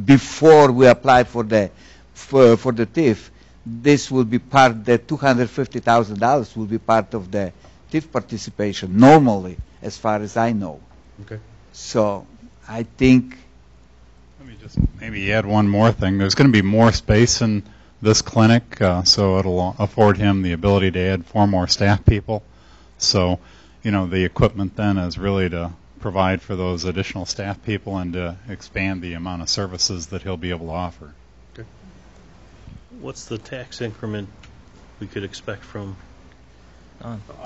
before we apply for the TIF, this will be part. The $250,000 will be part of the TIF participation normally, as far as I know. Okay. So I think. Let me just maybe add one more thing. There's going to be more space in this clinic, so it'll afford him the ability to add 4 more staff people. So, the equipment then is really to provide for those additional staff people and to expand the amount of services that he'll be able to offer. What's the tax increment we could expect from?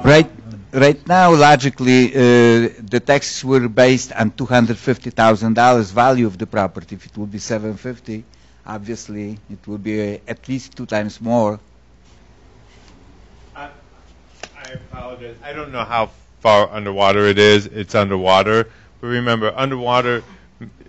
Right now, logically, the taxes were based on $250,000 value of the property. If it would be $750,000, obviously it will be at least 2 times more. I apologize. I don't know how far underwater it is. It's underwater. But remember, underwater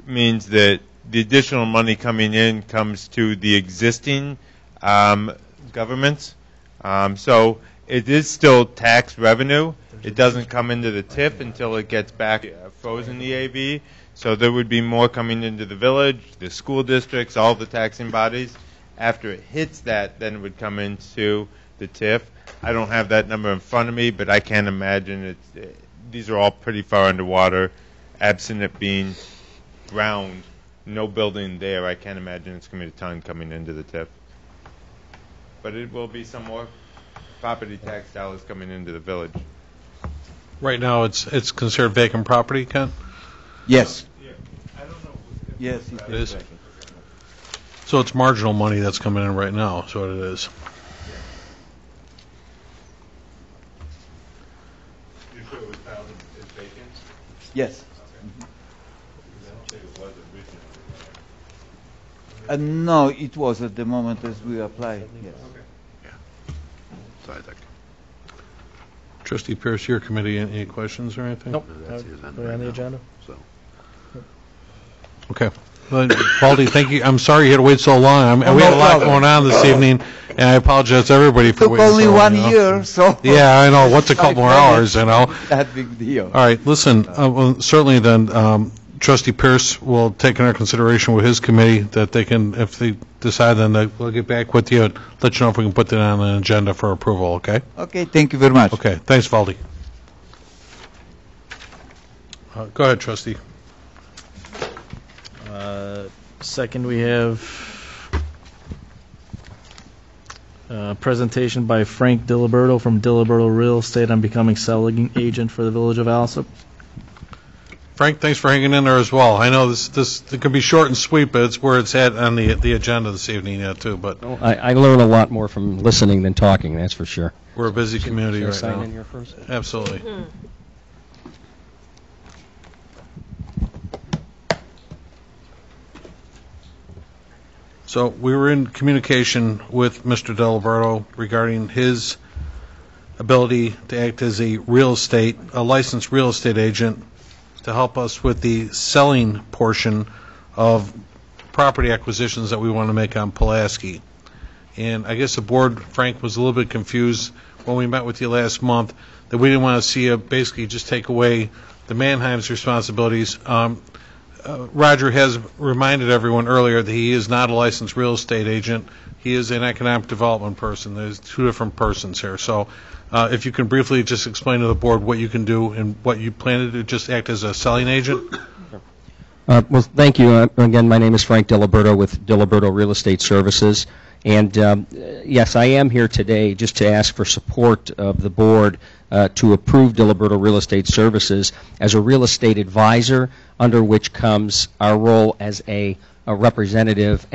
means that the additional money coming in comes to the existing governments. So it is still tax revenue. It doesn't come into the TIF until it gets back frozen EAV. So there would be more coming into the village, the school districts, all the taxing bodies. After it hits that, then it would come into the TIF. I don't have that number in front of me, but I can't imagine these are all pretty far underwater. Absent it being ground, no building there, I can't imagine it's going to be a ton coming into the TIF. But it will be some more property tax dollars coming into the village. Right now, it's considered vacant property, Ken? Yes. I don't know. Yes, It is. So it's marginal money that's coming in right now, is what it is. You sure it was filed as vacant? Yes. No, it was at the moment as we applied. Yes. So I think Trustee Pierce, your committee, any questions or anything? Nope. that's his end We're right on the now. agenda. So. Okay. Well, Baldy, thank you. I'm sorry you had to wait so long. We had a lot going on this evening, and I apologize to everybody for Took waiting only so long. 1 you know. year, so. Yeah, I know. What's a couple more hours, you know? That big deal. All right, listen, well, certainly then, Trustee Pierce will take under consideration with his committee that they can, if they decide, then we'll get back with you and let you know if we can put that on an agenda for approval, okay? Okay, thank you very much. Okay, thanks, Valdi. Go ahead, Trustee. Second, we have Presentation by Frank Diliberto from Diliberto Real Estate on becoming selling agent for the Village of Alsip. Frank, thanks for hanging in there as well. I know this it can be short and sweet, but it's where it's at on the agenda this evening too. But I learn a lot more from listening than talking, that's for sure. We're a busy community right sign now. in here first? Absolutely. So we were in communication with Mr. Diliberto regarding his ability to act as a licensed real estate agent to help us with the selling portion of property acquisitions that we want to make on Pulaski. And I guess the board, Frank, was a little bit confused when we met with you last month that we didn't want to see you basically just take away the Mannheim's responsibilities. Roger has reminded everyone earlier that he is not a licensed real estate agent. He is an economic development person. There's two different persons here. So if you can briefly just explain to the board what you can do and what you plan to do, just act as a selling agent. Well, thank you. Again, my name is Frank Diliberto with Diliberto Real Estate Services. And yes, I am here today just to ask for support of the board to approve Diliberto Real Estate Services as a real estate advisor, under which comes our role as a representative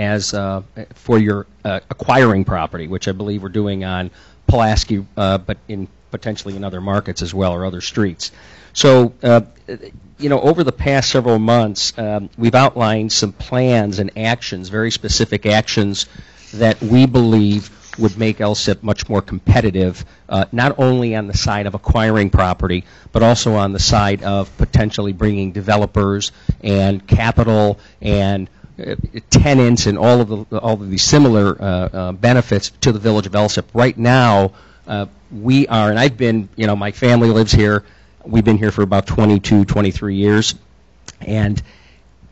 for your acquiring property, which I believe we're doing on Pulaski, but potentially in other markets as well, or other streets. So, over the past several months, we've outlined some plans and actions, very specific actions that we believe would make Alsip much more competitive, not only on the side of acquiring property, but also on the side of potentially bringing developers and capital and tenants and all of these similar benefits to the village of Alsip. Right now, we are, and I've been, my family lives here. We've been here for about 22, 23 years, and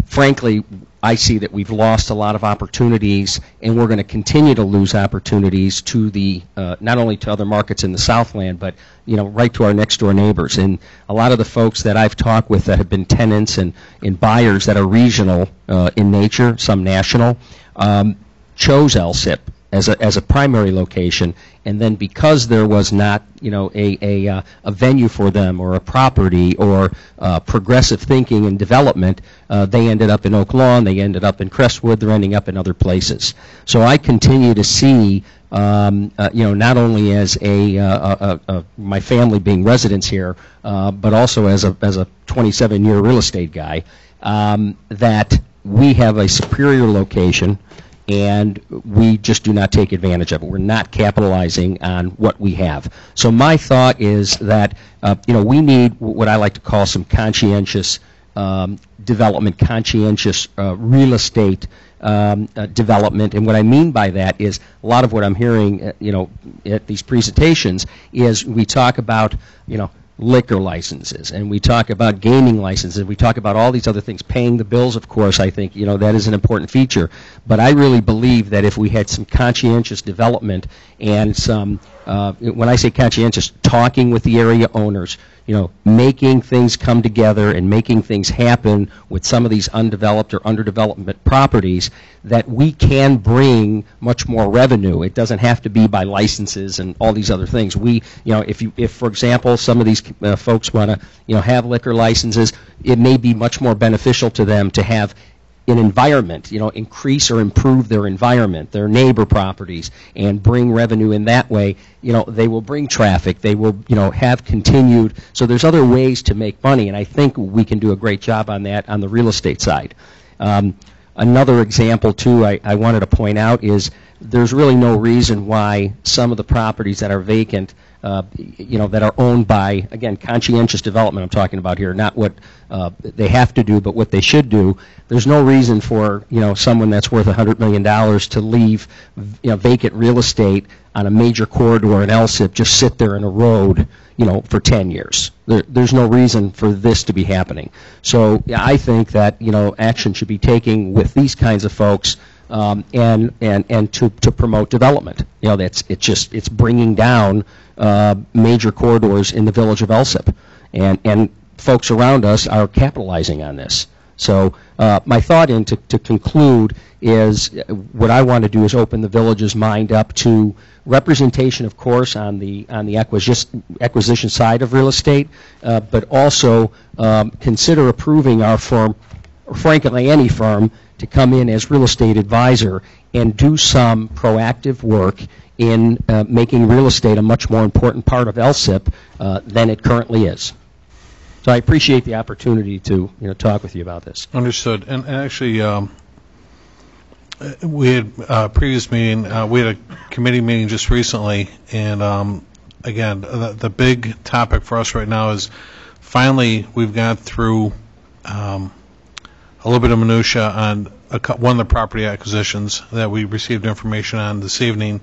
frankly, I see that we've lost a lot of opportunities, and we're going to continue to lose opportunities to the not only to other markets in the Southland, but right to our next door neighbors. And a lot of the folks that I've talked with that have been tenants and buyers that are regional in nature, some national, chose Alsip as a primary location, and then because there was not a venue for them or a property or progressive thinking and development, they ended up in Oak Lawn, they ended up in Crestwood, they're ending up in other places. So I continue to see not only as my family being residents here, but also as a 27-year real estate guy, that we have a superior location, and we just do not take advantage of it. We're not capitalizing on what we have. So my thought is that we need what I like to call some conscientious development, conscientious real estate development. And what I mean by that is a lot of what I'm hearing at these presentations is we talk about liquor licenses, and we talk about gaming licenses, we talk about all these other things, paying the bills, of course. I think that is an important feature, but I really believe that if we had some conscientious development and some when I say conscientious, talking with the area owners, making things come together and making things happen with some of these undeveloped or underdevelopment properties, that we can bring much more revenue. It doesn't have to be by licenses and all these other things. If for example, some of these folks want to, have liquor licenses, it may be much more beneficial to them to have an environment, increase or improve their environment, their neighbor properties, and bring revenue in that way. They will bring traffic. They will, have continued. So there's other ways to make money, and I think we can do a great job on that on the real estate side. Another example, too, I wanted to point out is there's really no reason why some of the properties that are vacant, that are owned by, again, conscientious development I'm talking about here, not what they have to do, but what they should do. There's no reason for, someone that's worth $100 million to leave, vacant real estate on a major corridor in Alsip, just sit there in a road, for 10 years. There's no reason for this to be happening. So I think that, action should be taken with these kinds of folks, and to promote development. It's bringing down major corridors in the village of Alsip, and folks around us are capitalizing on this. So my thought to conclude is what I want to do is open the village's mind up to representation, of course, on the acquisition side of real estate, but also consider approving our firm, or frankly any firm, to come in as real estate advisor and do some proactive work in making real estate a much more important part of Alsip than it currently is. So I appreciate the opportunity to talk with you about this. Understood. And actually, we had previous meeting. We had a committee meeting just recently, and again, the big topic for us right now is finally we've got through a little bit of minutia on one of the property acquisitions that we received information on this evening.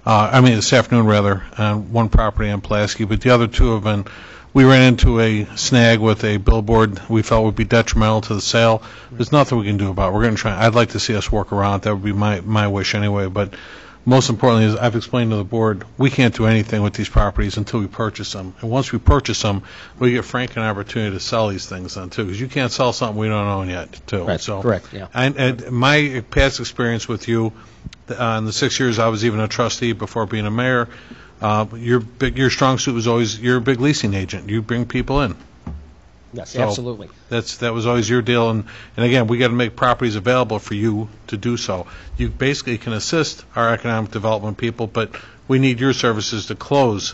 This afternoon rather, on one property on Pulaski, but the other two have been. We ran into a snag with a billboard we felt would be detrimental to the sale. There's nothing we can do about it. We're going to try. I'd like to see us work around it. That would be my wish anyway. But most importantly, as I've explained to the board, we can't do anything with these properties until we purchase them. And once we purchase them, we get Frank an opportunity to sell these things then too, because you can't sell something we don't own yet too. Right. So, correct. Yeah. And my past experience with you, in the 6 years I was even a trustee before being a mayor. Your strong suit was always you're a big leasing agent. You bring people in. Yes, So absolutely. That was always your deal, and again, we got to make properties available for you to do so. You basically can assist our economic development people, but we need your services to close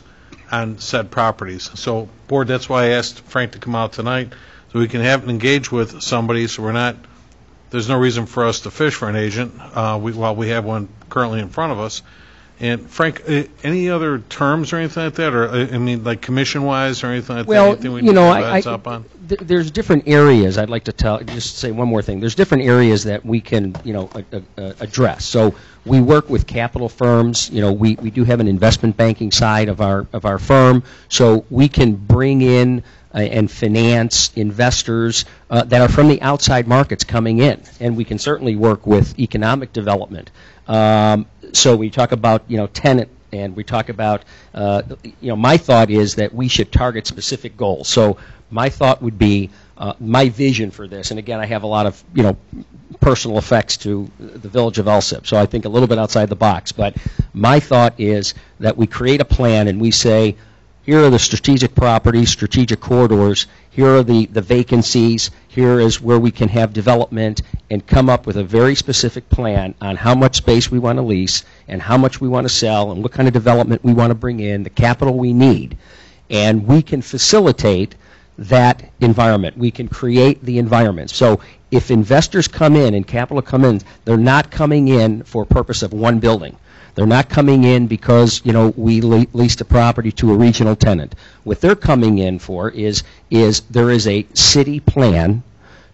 on said properties. So, board, that's why I asked Frank to come out tonight, so we can have engage with somebody. So we're not. There's no reason for us to fish for an agent while we have one currently in front of us. And Frank, any other terms or anything like that, or like commission-wise or anything like that? Anything we need to heads up on? There's different areas. I'd like to just say one more thing. There's different areas that we can, address. So we work with capital firms. We do have an investment banking side of our firm, so we can bring in and finance investors that are from the outside markets coming in, and we can certainly work with economic development. So we talk about, tenant, and we talk about, my thought is that we should target specific goals. So my thought would be, my vision for this, and again, I have a lot of, personal effects to the village of Alsip, so I think a little bit outside the box. But my thought is that we create a plan and we say, here are the strategic properties, strategic corridors, here are the vacancies, here is where we can have development, and come up with a very specific plan on how much space we want to lease and how much we want to sell and what kind of development we want to bring in, the capital we need. And we can facilitate that environment. We can create the environment. So if investors come in and capital come in, they're not coming in for purpose of one building. They're not coming in because, we leased a property to a regional tenant. What they're coming in for is there is a city plan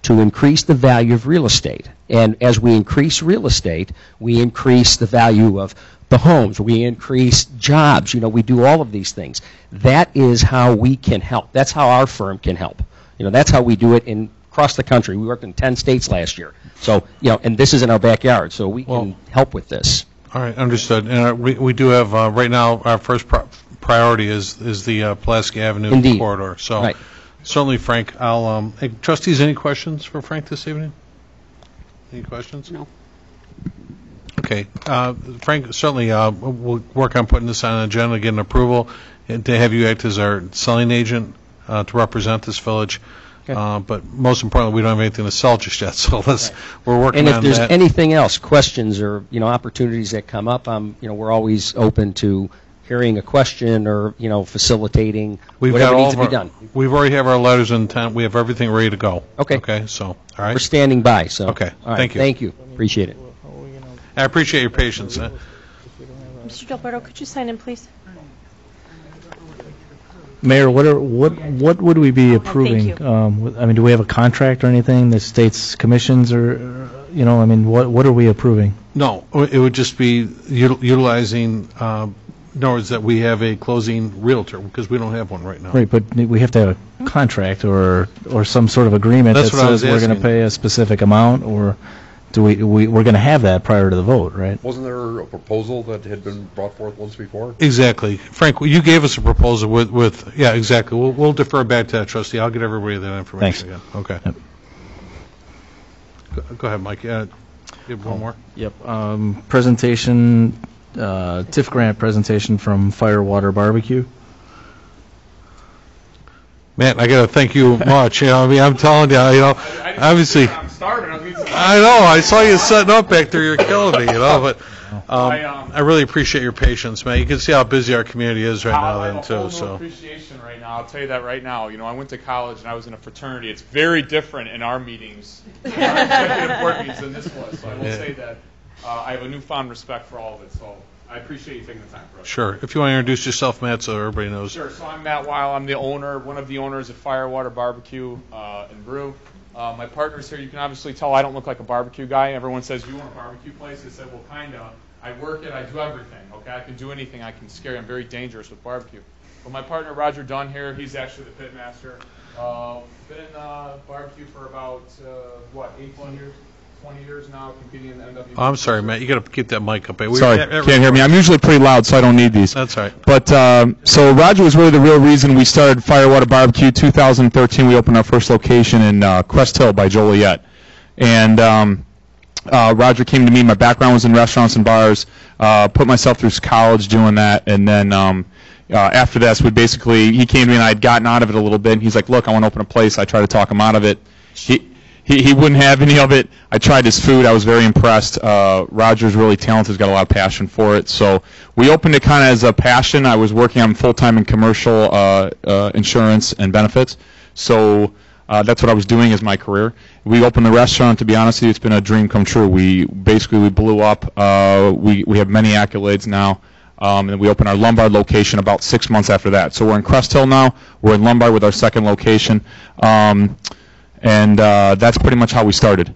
to increase the value of real estate. And as we increase real estate, we increase the value of the homes. We increase jobs. We do all of these things. That is how we can help. That's how our firm can help. That's how we do it across the country. We worked in 10 states last year. So, and this is in our backyard, so we can help with this. All right, understood. And we do have, right now, our first priority is the Pulaski Avenue Indeed. corridor. So right. Certainly, Frank, I'll, trustees, any questions for Frank this evening? Any questions? No. Okay. Frank, certainly we'll work on putting this on an agenda, get an approval, and to have you act as our selling agent to represent this village. Okay. But most importantly, we don't have anything to sell just yet, so we're working on that. And if there's anything else, questions or opportunities that come up, we're always open to hearing a question or facilitating whatever needs to be done. We've already have our letters of intent. We have everything ready to go. Okay. Okay. So all right. We're standing by. So okay. All right. Thank you. Thank you. Appreciate it. I appreciate your patience. Mr. Gilberto, could you sign in, please? Mayor, what would we be approving? Thank you. Do we have a contract or anything? The state's commissions, or what are we approving? No, it would just be utilizing. In other words, that we have a closing realtor because we don't have one right now. Right, but we have to have a contract or some sort of agreement that says we're going to pay a specific amount, or do we're going to have that prior to the vote, right? Wasn't there a proposal that had been brought forth once before? Exactly. Frank, you gave us a proposal with yeah, exactly. We'll defer back to that, trustee. I'll get everybody that information again. Okay. Yep. Go ahead, Mike. You have one more? Yep. Presentation TIF grant presentation from Firewater Barbecue. Matt, I got to thank you much. I mean, I'm telling you, obviously. I'm starving. I know. I saw you setting up back there. You're killing me, But I really appreciate your patience, man. You can see how busy our community is right now, then too. So. Appreciation right now. I'll tell you that right now. I went to college and I was in a fraternity. It's very different in our meetings, in our executive board meetings than this was. So I will say that I have a newfound respect for all of it. So. I appreciate you taking the time for us. Sure. If you want to introduce yourself, Matt, so everybody knows. Sure. So I'm Matt Weil. I'm the owner, one of the owners at Firewater Barbecue and Brew. My partner's here. You can obviously tell I don't look like a barbecue guy. Everyone says, you own a barbecue place? I said, well, kind of. I work it. I do everything. Okay. I can do anything. I can scare you. I'm very dangerous with barbecue. But my partner, Roger Dunn here, he's actually the pit master. Been in barbecue for about, 8 years? 20 years now, competing in the NWB. Oh, I'm sorry, Matt. You got to keep that mic up. Sorry, can't hear me. I'm usually pretty loud, so I don't need these. That's all right. But so Roger was really the real reason we started Firewater Barbecue. 2013, we opened our first location in Crest Hill by Joliet, and Roger came to me. My background was in restaurants and bars. Put myself through college doing that, and then after this, he came to me and I had gotten out of it a little bit. And he's like, "Look, I want to open a place." I tried to talk him out of it. He wouldn't have any of it. I tried his food. I was very impressed. Roger's really talented. He's got a lot of passion for it. So we opened it kind of as a passion. I was working on full-time in commercial insurance and benefits. So that's what I was doing as my career. We opened the restaurant. To be honest with you, it's been a dream come true. We blew up. We have many accolades now. And we opened our Lombard location about 6 months after that. So we're in Crest Hill now. We're in Lombard with our second location. And that's pretty much how we started.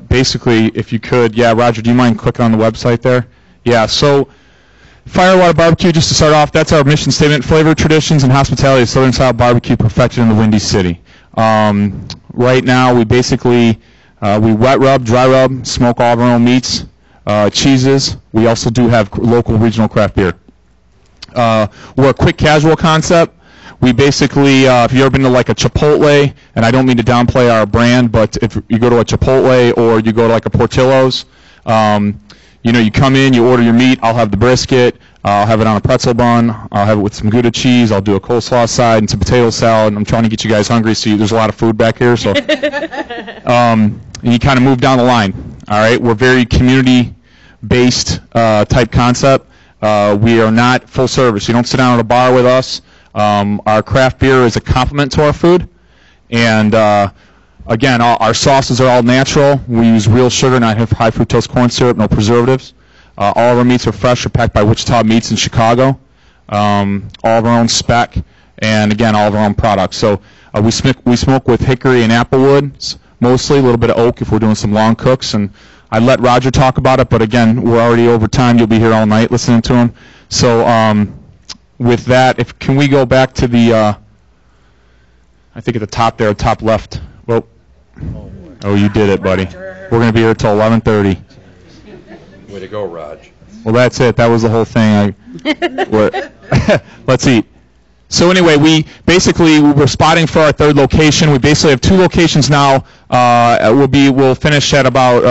Basically, if you could, Roger, do you mind clicking on the website there? Yeah, so Firewater Barbecue, just to start off, that's our mission statement: flavor, traditions, and hospitality of Southern style barbecue perfected in the Windy City. Right now, we basically, we wet rub, dry rub, smoke all of our own meats, cheeses. We also do have local regional craft beer. We're a quick casual concept. We basically, if you've ever been to like a Chipotle, and I don't mean to downplay our brand, but if you go to a Chipotle or you go to like a Portillo's, you come in, you order your meat, I'll have the brisket, I'll have it on a pretzel bun, I'll have it with some Gouda cheese, I'll do a coleslaw side and some potato salad. I'm trying to get you guys hungry, so there's a lot of food back here. So, and you kind of move down the line. All right, we're very community-based type concept. We are not full service. You don't sit down at a bar with us. Our craft beer is a complement to our food, and again, our sauces are all natural. We use real sugar, not high fructose corn syrup, no preservatives. All of our meats are fresh. Are packed by Wichita Meats in Chicago. All of our own spec, and again, all of our own products. So we smoke with hickory and applewoods, mostly a little bit of oak if we're doing some long cooks. And I let Roger talk about it, but again, we're already over time. You'll be here all night listening to him. So. With that, can we go back to the, I think at the top there, top left. Well, oh, you did it, buddy. We're going to be here till 11:30. Way to go, Raj. Well, that's it. That was the whole thing. Let's eat. So anyway, we're spotting for our third location. We basically have 2 locations now. We'll finish at about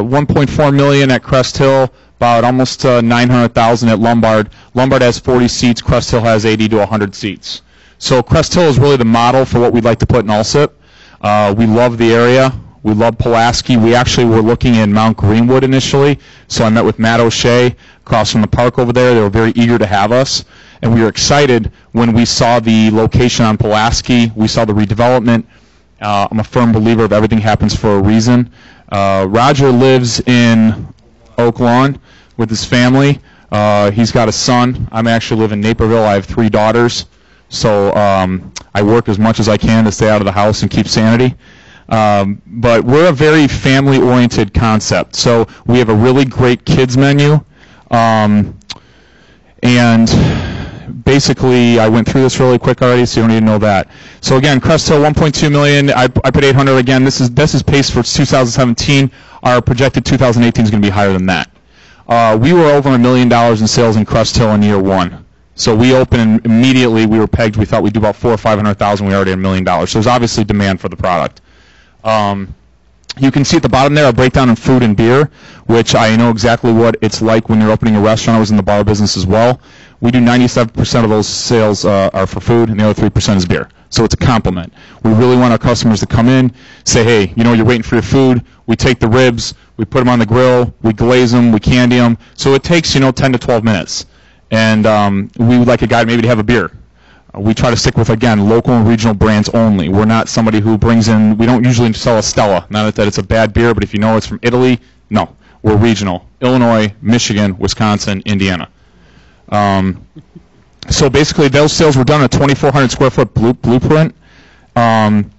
1.4 million at Crest Hill. About almost 900,000 at Lombard. Lombard has 40 seats. Crest Hill has 80 to 100 seats. So Crest Hill is really the model for what we'd like to put in Alsip. We love the area. We love Pulaski. We actually were looking in Mount Greenwood initially. So I met with Matt O'Shea across from the park over there. They were very eager to have us. And we were excited when we saw the location on Pulaski. We saw the redevelopment. I'm a firm believer of everything happens for a reason. Roger lives in Oak Lawn with his family. He's got a son. I actually live in Naperville. I have 3 daughters. So I work as much as I can to stay out of the house and keep sanity. But we're a very family-oriented concept. So we have a really great kids menu. And basically, I went through this really quick already, so you don't need to know that. So again, Crest Hill, 1.2 million. I put 800 again. This is pace for 2017. Our projected 2018 is going to be higher than that. We were over $1 million in sales in Crest Hill in year 1. So we opened and immediately we were pegged. We thought we'd do about $400,000 or $500,000. We already had $1 million. So there's obviously demand for the product. You can see at the bottom there a breakdown in food and beer, which I know exactly what it's like when you're opening a restaurant. I was in the bar business as well. We do 97% of those sales are for food, and the other 3% is beer. So it's a complement. We really want our customers to come in, say, hey, you're waiting for your food. We take the ribs, we put them on the grill, we glaze them, we candy them. So it takes, 10 to 12 minutes. And we would like a guy maybe to have a beer. We try to stick with, again, local and regional brands only. We're not somebody who brings in, we don't usually sell a Stella. Not that it's a bad beer, but if you know it's from Italy, no. We're regional. Illinois, Michigan, Wisconsin, Indiana. So basically those sales were done on a 2,400 square foot blueprint. And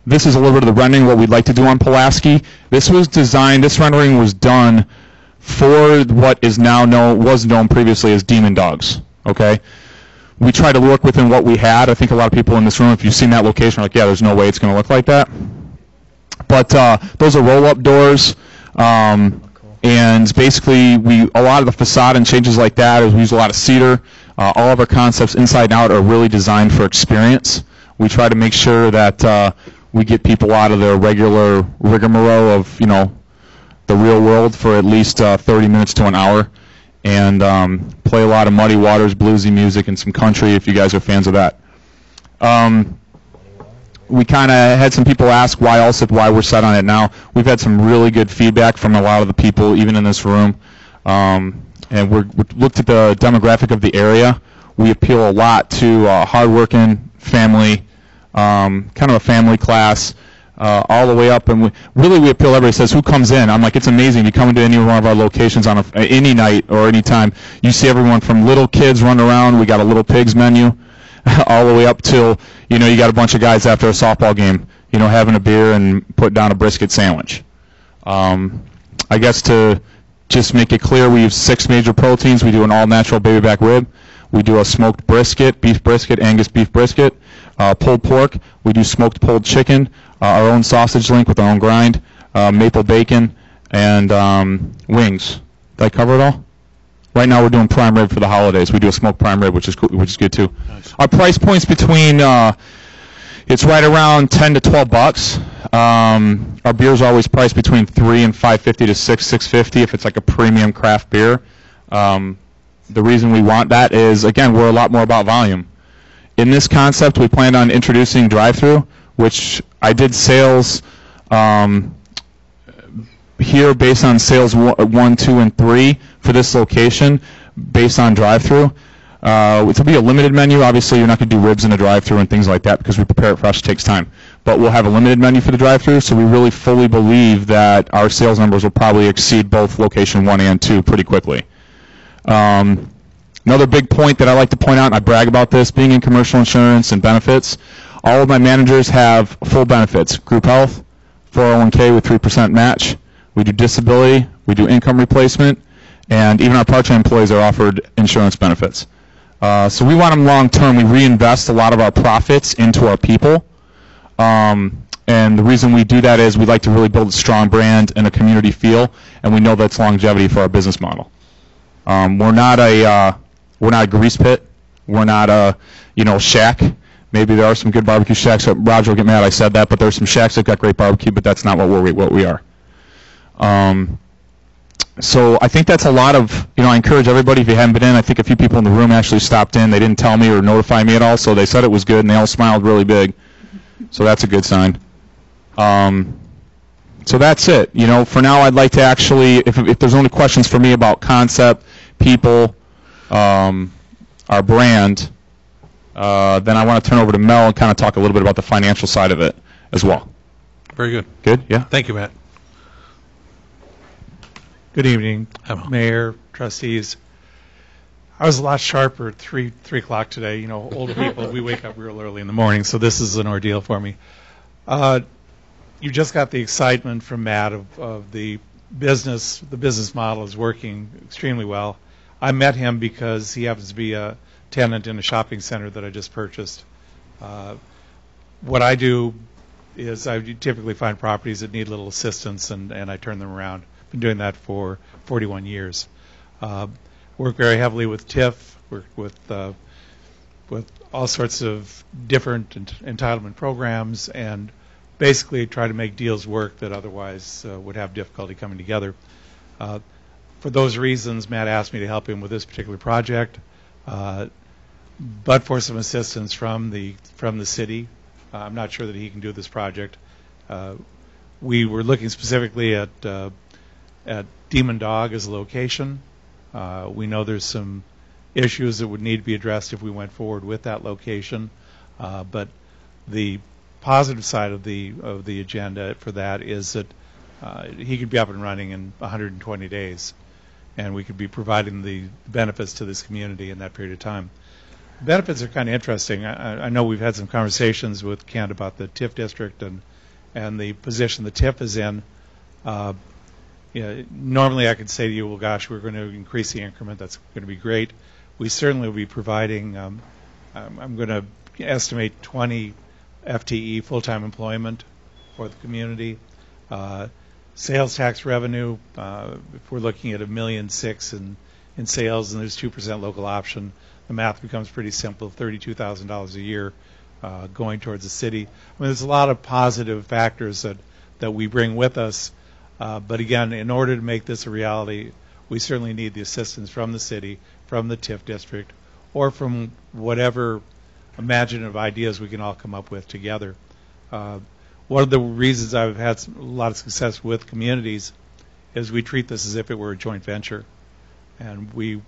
this is a little bit of the rendering, what we'd like to do on Pulaski. This rendering was done for what is now was known previously as Demon Dogs. Okay? We tried to work within what we had. I think a lot of people in this room, if you've seen that location, are like, yeah, there's no way it's going to look like that. But those are roll-up doors. And basically, a lot of the facade and changes like that is we use a lot of cedar. All of our concepts inside and out are really designed for experience. We try to make sure that we get people out of their regular rigmarole of, the real world for at least 30 minutes to an hour, and play a lot of Muddy Waters, bluesy music, and some country if you guys are fans of that. We kind of had some people ask why Alsip, why we're set on it now. We've had some really good feedback from a lot of the people, even in this room. And we looked at the demographic of the area. We appeal a lot to hardworking family, kind of a family class, all the way up. And we appeal. Everybody says, who comes in? I'm like, it's amazing. You come into any one of our locations on any night or any time, you see everyone from little kids running around. We got a Little Pigs menu. All the way up till, you got a bunch of guys after a softball game, having a beer and put down a brisket sandwich. I guess to just make it clear, we use 6 major proteins. We do an all-natural baby back rib. We do a smoked brisket, beef brisket, Angus beef brisket, pulled pork. We do smoked pulled chicken, our own sausage link with our own grind, maple bacon, and wings. Did I cover it all? Right now we're doing prime rib for the holidays. We do a smoked prime rib, which is cool, which is good too. Nice. Our price points between it's right around $10 to $12. Our beers are always priced between $3 and $5.50 to $6.50 if it's like a premium craft beer. The reason we want that is, again, we're a lot more about volume. In this concept, we planned on introducing drive-through, which I did sales here based on sales 1, 2, and 3 for this location based on drive-through. It'll be a limited menu. Obviously, you're not going to do ribs in a drive-through and things like that because we prepare it fresh. It takes time. But we'll have a limited menu for the drive-through, so we really fully believe that our sales numbers will probably exceed both location 1 and 2 pretty quickly. Another big point that I like to point out, and I brag about this, being in commercial insurance and benefits, all of my managers have full benefits. Group health, 401k with 3% match. We do disability, we do income replacement, and even our part-time employees are offered insurance benefits. So we want them long-term. We reinvest a lot of our profits into our people. And the reason we do that is we like to really build a strong brand and a community feel, and we know that's longevity for our business model. We're not a grease pit. We're not a shack. Maybe there are some good barbecue shacks. Roger will get mad I said that, but there's some shacks that got great barbecue, but that's not what we are. So I think that's a lot of, I encourage everybody, if you haven't been in, I think a few people in the room actually stopped in. They didn't tell me or notify me at all, so they said it was good, and they all smiled really big. So that's a good sign. So that's it. For now, I'd like to actually, if there's only questions for me about concept, people, our brand, then I want to turn over to Mel and kind of talk a little bit about the financial side of it as well. Very good. Good? Yeah? Thank you, Matt. Good evening, Mayor, trustees. I was a lot sharper at 3 o'clock today. Older people, we wake up real early in the morning, so this is an ordeal for me. You just got the excitement from Matt of the business. The business model is working extremely well. I met him because he happens to be a tenant in a shopping center that I just purchased. What I do is I typically find properties that need a little assistance, and I turn them around. Been doing that for 41 years. Work very heavily with TIF, work with all sorts of different entitlement programs, and basically try to make deals work that otherwise would have difficulty coming together. For those reasons, Matt asked me to help him with this particular project, but for some assistance from the city. I'm not sure that he can do this project. We were looking specifically at Demon Dog as a location. We know there's some issues that would need to be addressed if we went forward with that location, but the positive side of the agenda for that is that he could be up and running in 120 days, and we could be providing the benefits to this community in that period of time. Benefits are kind of interesting. I know we've had some conversations with Kent about the TIF district and the position the TIF is in. Normally I could say to you, well, gosh, we're going to increase the increment. That's going to be great. We certainly will be providing, I'm going to estimate 20 FTE, full-time employment for the community. Sales tax revenue, if we're looking at $1.6 million in sales and there's 2% local option, the math becomes pretty simple, $32,000 a year going towards the city. I mean, there's a lot of positive factors that we bring with us, but again, in order to make this a reality, we certainly need the assistance from the city, from the TIF district, or from whatever imaginative ideas we can all come up with together. One of the reasons I've had a lot of success with communities is we treat this as if it were a joint venture, and we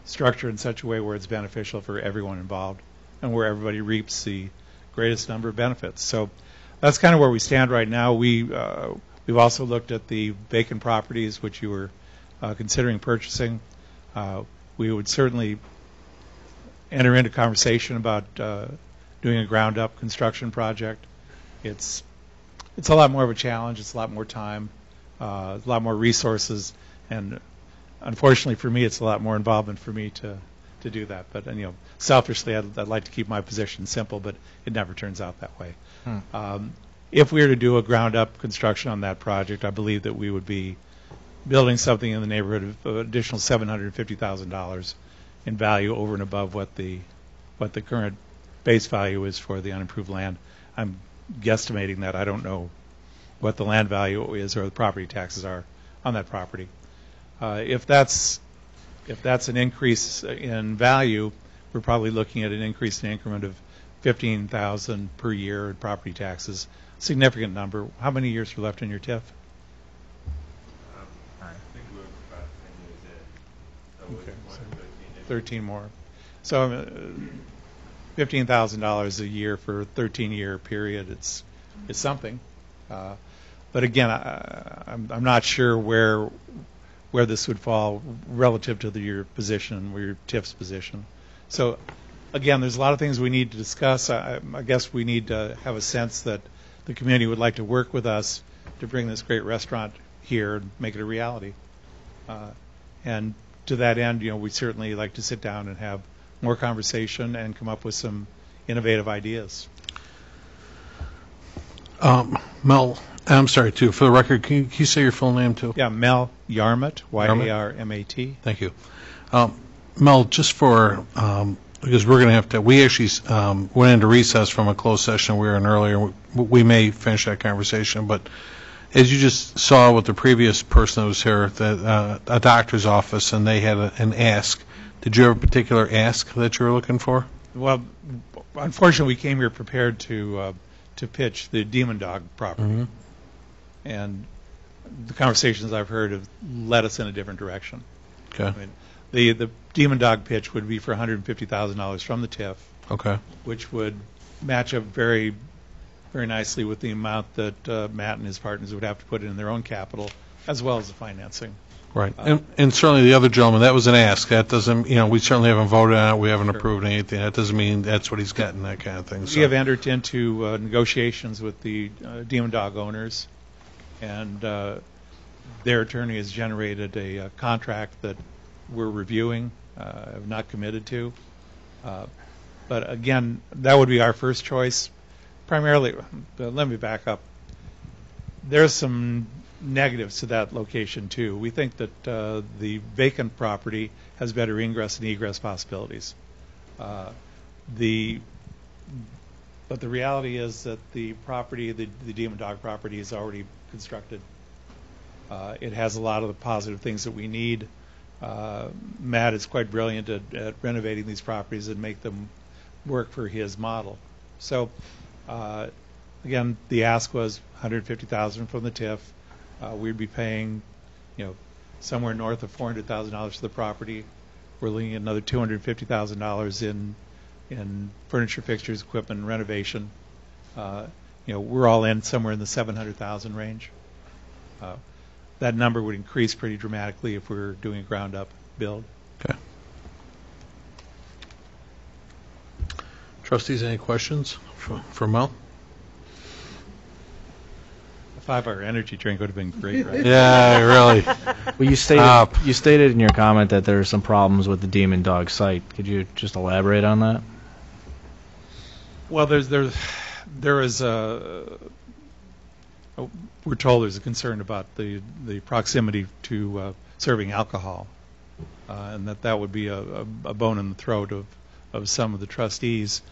structure in such a way where it's beneficial for everyone involved and where everybody reaps the greatest number of benefits. So that's kind of where we stand right now. We've also looked at the vacant properties which you were considering purchasing. We would certainly enter into conversation about doing a ground-up construction project. It's a lot more of a challenge. It's a lot more time, a lot more resources, and unfortunately for me, it's a lot more involvement for me to do that. But selfishly, I'd like to keep my position simple, but it never turns out that way. If we were to do a ground-up construction on that project, I believe that we would be building something in the neighborhood of an additional $750,000 in value over and above what the current base value is for the unimproved land. I'm guesstimating that. I don't know what the land value is or the property taxes are on that property. If that's an increase in value, we're probably looking at an increase in increment of $15,000 per year in property taxes. Significant number. How many years are left in your TIF? I think we're about 10 years in. So Okay, so 13 more. So $15,000 a year for a 13-year period. It's something. But again, I'm not sure where this would fall relative to your position, or your TIF's position. So again, there's a lot of things we need to discuss. I guess we need to have a sense that the community would like to work with us to bring this great restaurant here and make it a reality. And to that end, we'd certainly like to sit down and have more conversation and come up with some innovative ideas. Mel, I'm sorry, too. For the record, can you say your full name, too? Yeah, Mel Yarmut, Y-A-R-M-A-T. Thank you. Mel, just for, because we're going to have to, we actually went into recess from a closed session we were in earlier. We may finish that conversation, but as you just saw with the previous person that was here, a doctor's office, and they had an ask. Did you have a particular ask that you were looking for? Well, unfortunately, we came here prepared to pitch the Demon Dog property. Mm-hmm. And the conversations I've heard have led us in a different direction. Okay. I mean, the Demon Dog pitch would be for $150,000 from the TIF. Okay. Which would match up very, very nicely with the amount that Matt and his partners would have to put in their own capital, as well as the financing. Right. And certainly the other gentleman, that was an ask. That doesn't, we certainly haven't voted on it. We haven't approved anything. That doesn't mean that's what he's getting, that kind of thing. We have entered into negotiations with the Demon Dog owners, and their attorney has generated a contract that we're reviewing, have not committed to. But again, that would be our first choice. Primarily, let me back up. There's some negatives to that location too. We think that the vacant property has better ingress and egress possibilities. The But the reality is that the property, the Demon Dog property, is already constructed. It has a lot of the positive things that we need. Matt is quite brilliant at renovating these properties and make them work for his model. So, again, the ask was $150,000 from the TIF. We'd be paying, somewhere north of $400,000 for the property. We're looking at another $250,000 in furniture, fixtures, equipment, and renovation. We're all in somewhere in the $700,000 range. That number would increase pretty dramatically if we were doing a ground-up build. Okay. Trustees, any questions for Mel? A 5-hour energy drink would have been great, right? Yeah, really. Well, you stated in your comment that there are some problems with the Demon Dog site. Could you just elaborate on that? Well, there is we're told there's a concern about the proximity to serving alcohol, and that would be a bone in the throat of some of the trustees.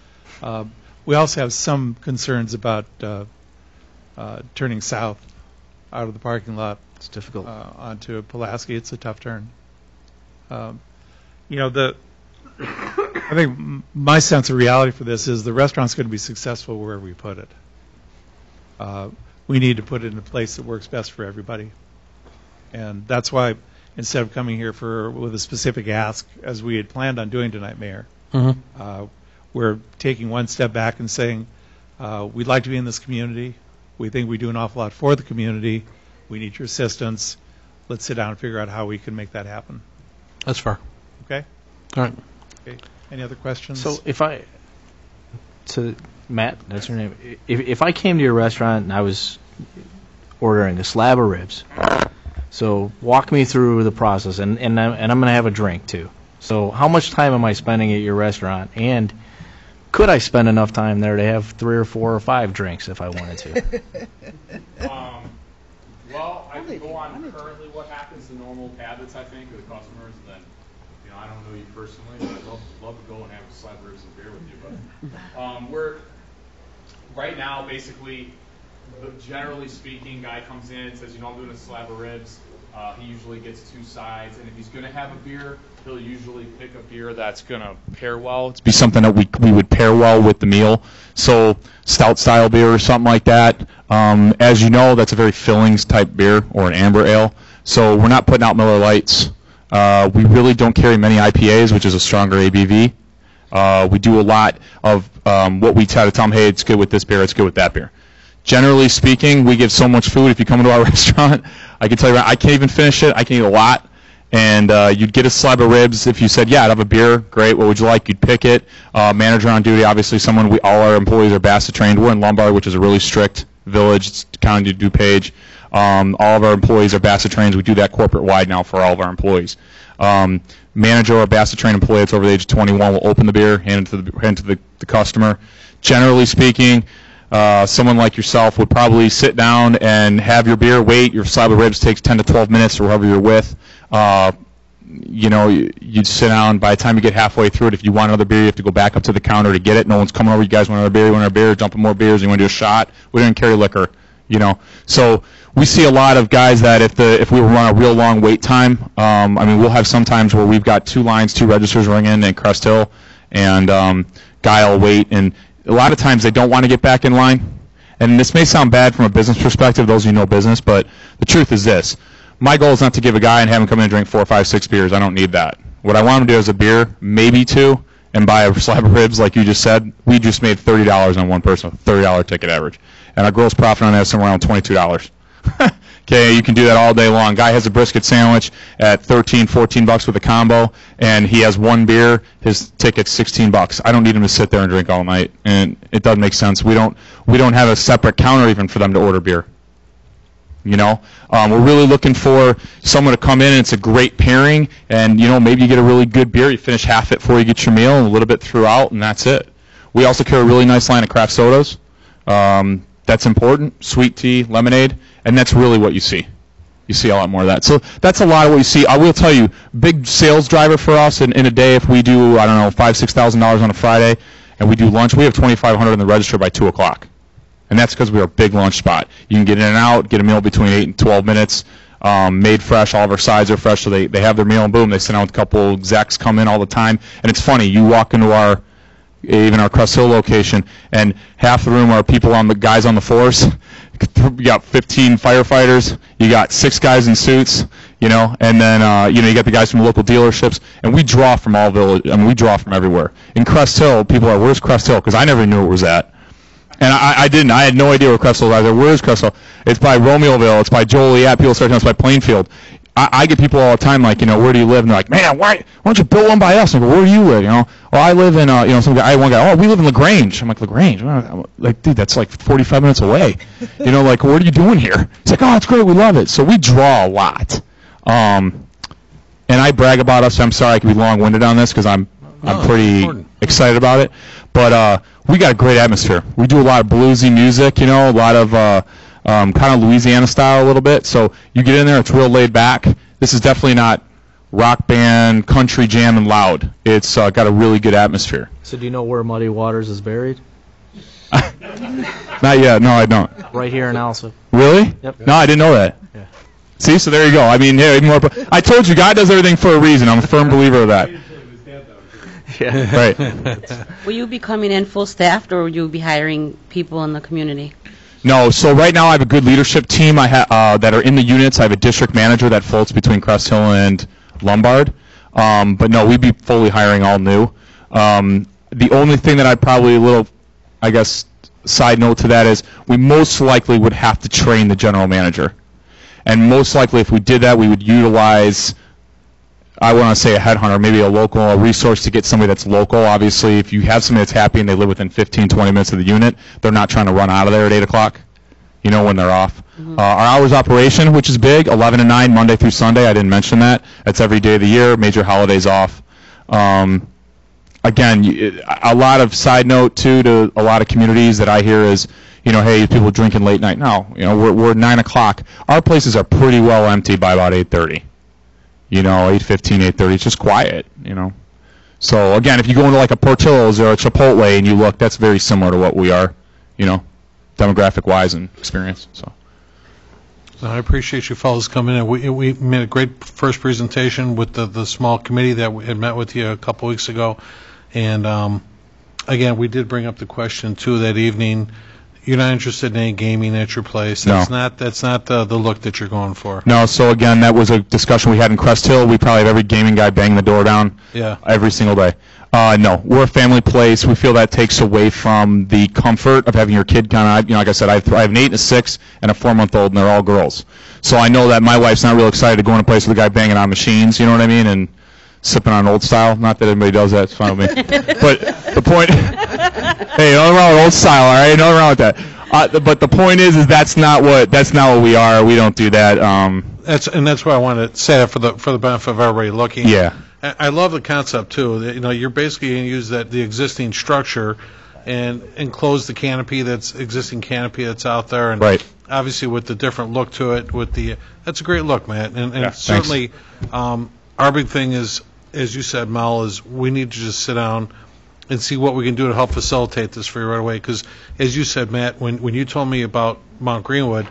We also have some concerns about turning south out of the parking lot. It's difficult. Onto Pulaski. It's a tough turn. I think my sense of reality for this is the restaurant's going to be successful wherever we put it. We need to put it in a place that works best for everybody. And that's why, instead of coming here with a specific ask, as we had planned on doing tonight, Mayor, we're taking one step back and saying, we'd like to be in this community. We think we do an awful lot for the community. We need your assistance. Let's sit down and figure out how we can make that happen. That's fair. Okay? All right. Okay. Any other questions? So Matt, that's your name. If I came to your restaurant and I was ordering a slab of ribs, so walk me through the process, and I'm going to have a drink too. So how much time am I spending at your restaurant, and could I spend enough time there to have 3 or 4 or 5 drinks if I wanted to? Well, I can go on currently what happens, the normal habits, I think, of the customers, and then, I don't know you personally, but I'd love to go and have a slab of ribs and beer with you. But we're right now, basically, generally speaking, guy comes in, says, I'm doing a slab of ribs. He usually gets 2 sides, and if he's going to have a beer, he'll usually pick a beer that's going to pair well. It's be something that we would pair well with the meal. So stout style beer or something like that. As you know, that's a very fillings type beer or an amber ale. So we're not putting out Miller Lights. We really don't carry many IPAs, which is a stronger ABV. We do a lot of what we try to tell them, hey, it's good with this beer, it's good with that beer. Generally speaking, we give so much food. If you come into our restaurant, I can tell you, I can't even finish it. I can eat a lot. And you'd get a slab of ribs. If you said, yeah, I'd have a beer, great, what would you like? You'd pick it. Manager on duty, obviously all our employees are BASA trained. We're in Lombard, which is a really strict village. It's County DuPage. All of our employees are BASA trained. We do that corporate wide now for all of our employees. Manager or BASA trained employee that's over the age of 21 will open the beer, hand it to the customer. Generally speaking, someone like yourself would probably sit down and have your beer, wait. Your slab of ribs takes 10 to 12 minutes or whoever you're with. You'd sit down. By the time you get halfway through it, if you want another beer, you have to go back up to the counter to get it. No one's coming over. You guys want another beer? You want another beer? Dumping more beers? You want to do a shot? We didn't carry liquor. So we see a lot of guys that if we run a real long wait time, we'll have some times where we've got 2 lines, 2 registers ringing in Crest Hill, and guy will wait, and a lot of times they don't want to get back in line. And this may sound bad from a business perspective, those of you who know business, but the truth is this. My goal is not to give a guy and have him come in and drink 4, 5, 6 beers. I don't need that. What I want him to do is a beer, maybe 2, and buy a slab of ribs, like you just said. We just made $30 on one person, $30 ticket average. And our gross profit on that is somewhere around $22. Okay, you can do that all day long. Guy has a brisket sandwich at $13, $14 with a combo, and he has 1 beer. His ticket's $16. I don't need him to sit there and drink all night, and it doesn't make sense. We don't have a separate counter even for them to order beer. We're really looking for someone to come in, and it's a great pairing, and maybe you get a really good beer. You finish half it before you get your meal, and a little bit throughout, and that's it. We also carry a really nice line of craft sodas. That's important. Sweet tea, lemonade. And that's really what you see. You see a lot more of that. So that's a lot of what you see. I will tell you, big sales driver for us in a day, if we do, $5,000 to $6,000 on a Friday, and we do lunch. We have 2,500 in the register by 2 o'clock. And that's because we're a big lunch spot. You can get in and out, get a meal between 8 and 12 minutes, made fresh. All of our sides are fresh, so they have their meal, and boom, they sit down with a couple execs, come in all the time. And it's funny, you walk into even our Crest Hill location, and half the room are people guys on the force. You got 15 firefighters, you got 6 guys in suits, and then you got the guys from the local dealerships, and we draw from all village. I mean, we draw from everywhere. In Crest Hill, people are, where's Crest Hill? Because I never knew it was at. And I didn't. I had no idea where Crest Hill was. I said, where is Crest Hill? It's by Romeoville. It's by Joliet. People start telling us by Plainfield. I get people all the time like, where do you live? And they're like, man, why don't you build one by us? I go, where do you live? Well, I live in, some guy. I had one guy, we live in LaGrange. I'm like, LaGrange? I'm like, dude, that's like 45 minutes away. Like, what are you doing here? He's like, oh, it's great. We love it. So we draw a lot. And I brag about us. I'm sorry I can be long-winded on this because I'm pretty excited about it. But we got a great atmosphere. We do a lot of bluesy music, a lot of kind of Louisiana style a little bit. So you get in there, it's real laid back. This is definitely not rock band, country jam and loud. It's got a really good atmosphere. So do you know where Muddy Waters is buried? Not yet. No, I don't. Right here in Alsip. Really? Yep. No, I didn't know that. Yeah. See, so there you go. I mean, yeah, even more. I told you, God does everything for a reason. I'm a firm believer of that. Yeah. Right. Will you be coming in full staffed, or will you be hiring people in the community? No, so right now I have a good leadership team that are in the units. I have a district manager that floats between Crest Hill and Lombard. But no, we'd be fully hiring all new. The only thing that I'd probably side note to that is we most likely would have to train the general manager. And most likely if we did that, we would utilize, I want to say a headhunter, maybe a resource to get somebody that's local. Obviously, if you have somebody that's happy and they live within 15, 20 minutes of the unit, they're not trying to run out of there at 8 o'clock, when they're off. Mm-hmm. Our hours operation, which is big, 11 to 9, Monday through Sunday. I didn't mention that. That's every day of the year, major holidays off. Again, a lot of side note, too, to a lot of communities that I hear is, hey, people drinking late night. No, we're 9 o'clock. Our places are pretty well empty by about 8:30. 8:15, 8:30, it's just quiet, So, again, if you go into like a Portillo's or a Chipotle and you look, that's very similar to what we are, demographic-wise and experience, so. I appreciate you fellows coming in. We made a great first presentation with the small committee that we had met with you a couple weeks ago. And, again, we did bring up the question, too, that evening. You're not interested in any gaming at your place. That's not the look that you're going for. No, so again, that was a discussion we had in Crest Hill. We probably have every gaming guy bang the door down every single day. No, we're a family place. We feel that takes away from the comfort of having your kid kind of, like I said, I have an 8 and a 6 and a 4-month-old, and they're all girls. So I know that my wife's not real excited to go in a place with a guy banging on machines, you know what I mean, and sipping on old style. Not that anybody does that, it's fine with me. But the point, hey, nothing wrong with old style, all right? Nothing wrong with that. But the point is that's not what we are. We don't do that. That's why I wanted to say that for the benefit of everybody looking. Yeah. I love the concept too. You're basically going to use the existing structure and enclose the existing canopy that's out there, and right. Obviously with the different look to it, that's a great look, Matt. And certainly, our big thing is, as you said, Mel, is we need to just sit down and see what we can do to help facilitate this for you right away. Because, as you said, Matt, when you told me about Mount Greenwood,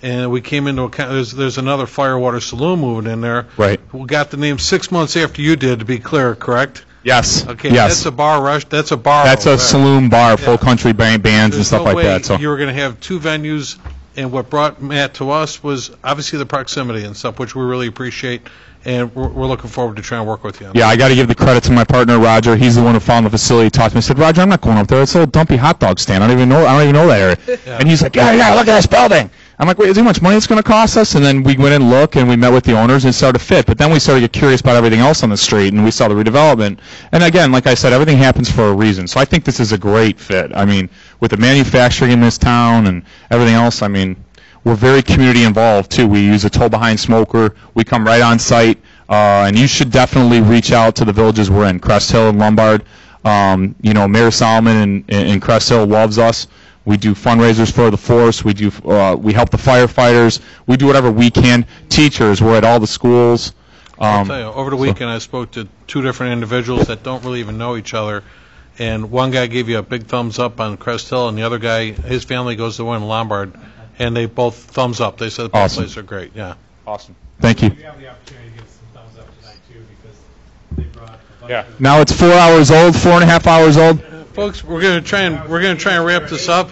and we came into there's another Firewater Saloon moving in there. Right. We got the name 6 months after you did, to be clear, correct? Yes. Okay. Yes. That's a bar rush. That's a bar. That's a saloon bar, full country bands and stuff like that. So you were going to have two venues, and what brought Matt to us was obviously the proximity and stuff, which we really appreciate. And we're looking forward to trying to work with you. Yeah, I got to give the credit to my partner Roger. He's the one who found the facility. He talked to me. He said, "Roger, I'm not going up there. It's a little dumpy hot dog stand. I don't even know that area." Yeah. And he's like, "Yeah, look at this building." I'm like, "Wait, is how much money it's going to cost us?" And then we went and looked, and we met with the owners, and it started to fit. But then we started to get curious about everything else on the street, and we saw the redevelopment. And again, like I said, everything happens for a reason. So I think this is a great fit. I mean, with the manufacturing in this town and everything else, I mean, we're very community involved too. We use a tow behind smoker. We come right on site. And you should definitely reach out to the villages we're in, Crest Hill and Lombard. Mayor Solomon in Crest Hill loves us. We do fundraisers for the force. We help the firefighters. We do whatever we can. Teachers, we're at all the schools. I'll tell you, over the weekend I spoke to two different individuals that don't really even know each other, and one guy gave you a big thumbs up on Crest Hill, and the other guy, his family goes to one in Lombard, and they both thumbs up. They said the both places are great. Yeah. Awesome. Thank you. You have the opportunity to give some thumbs up tonight, too, because they brought a bunch of... Now it's 4 hours old, 4.5 hours old. Folks, we're going to try and wrap this up.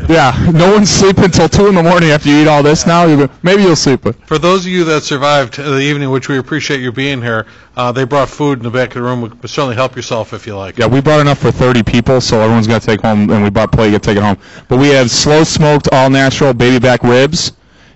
Yeah, no one's sleeping until 2 in the morning after you eat all this now. Maybe you'll sleep. But For those of you that survived the evening, which we appreciate you being here, they brought food in the back of the room. We can certainly help yourself if you like. yeah, we brought enough for 30 people, so everyone's got to take home, and we bought plate to take it home. But we have slow smoked, all natural baby back ribs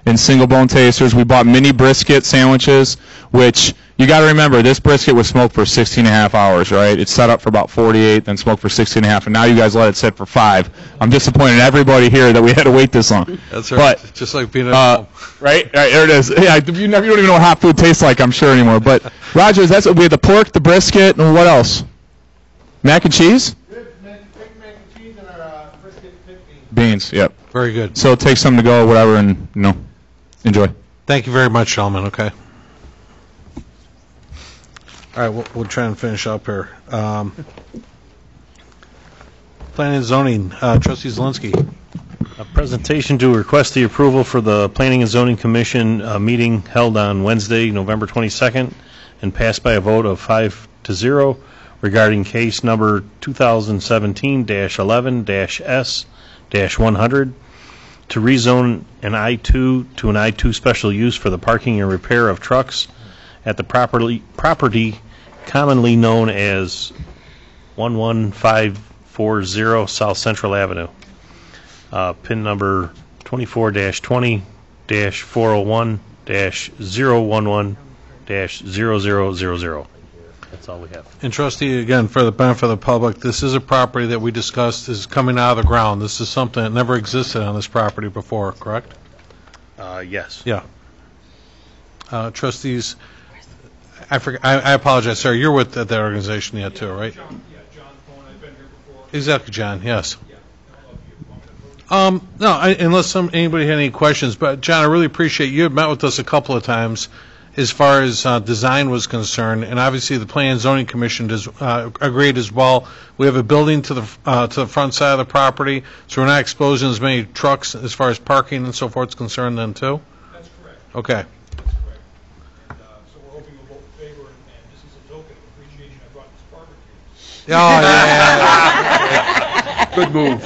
and single bone tasters. We bought mini brisket sandwiches, which you got to remember, this brisket was smoked for 16 and a half hours, right? It's set up for about 48, then smoked for 16 and a half, and now you guys let it sit for 5. I'm disappointed in everybody here that we had to wait this long. That's right. But, Just like being at home. Right, there it is. Yeah, you don't even know what hot food tastes like, I'm sure, anymore. But, Rogers, that's what we had: the pork, the brisket, and what else? Mac and cheese? Beans, yep. Very good. So take some to go, whatever, and, enjoy. Thank you very much, gentlemen. Okay. All right, we'll try and finish up here. Planning and zoning, Trustee Zelinski. A presentation to request the approval for the Planning and Zoning Commission meeting held on Wednesday, November 22nd, and passed by a vote of 5-0 regarding case number 2017-11-S-100 to rezone an I-2 to an I-2 special use for the parking and repair of trucks at the property commonly known as 11540 South Central Avenue. PIN number 24-20-401-011-0000. That's all we have. And trustee, again, for the benefit of the public, this is a property that we discussed is coming out of the ground. This is something that never existed on this property before, correct? Yes. Yeah. Trustees, I apologize, sir. You're with that organization yet, too, right? John Cohen, I've been here before. Exactly, John. Yes. No, unless anybody had any questions, but John, I really appreciate you had met with us a couple of times as far as design was concerned, and obviously the Planning and Zoning Commission agreed as well. We have a building to the front side of the property, so we're not exposing as many trucks as far as parking and so forth is concerned then, too? That's correct. Okay. That's correct. And so we're hoping to vote in favor, and this is a token of appreciation. I brought this barbecue. Oh, yeah. Good move.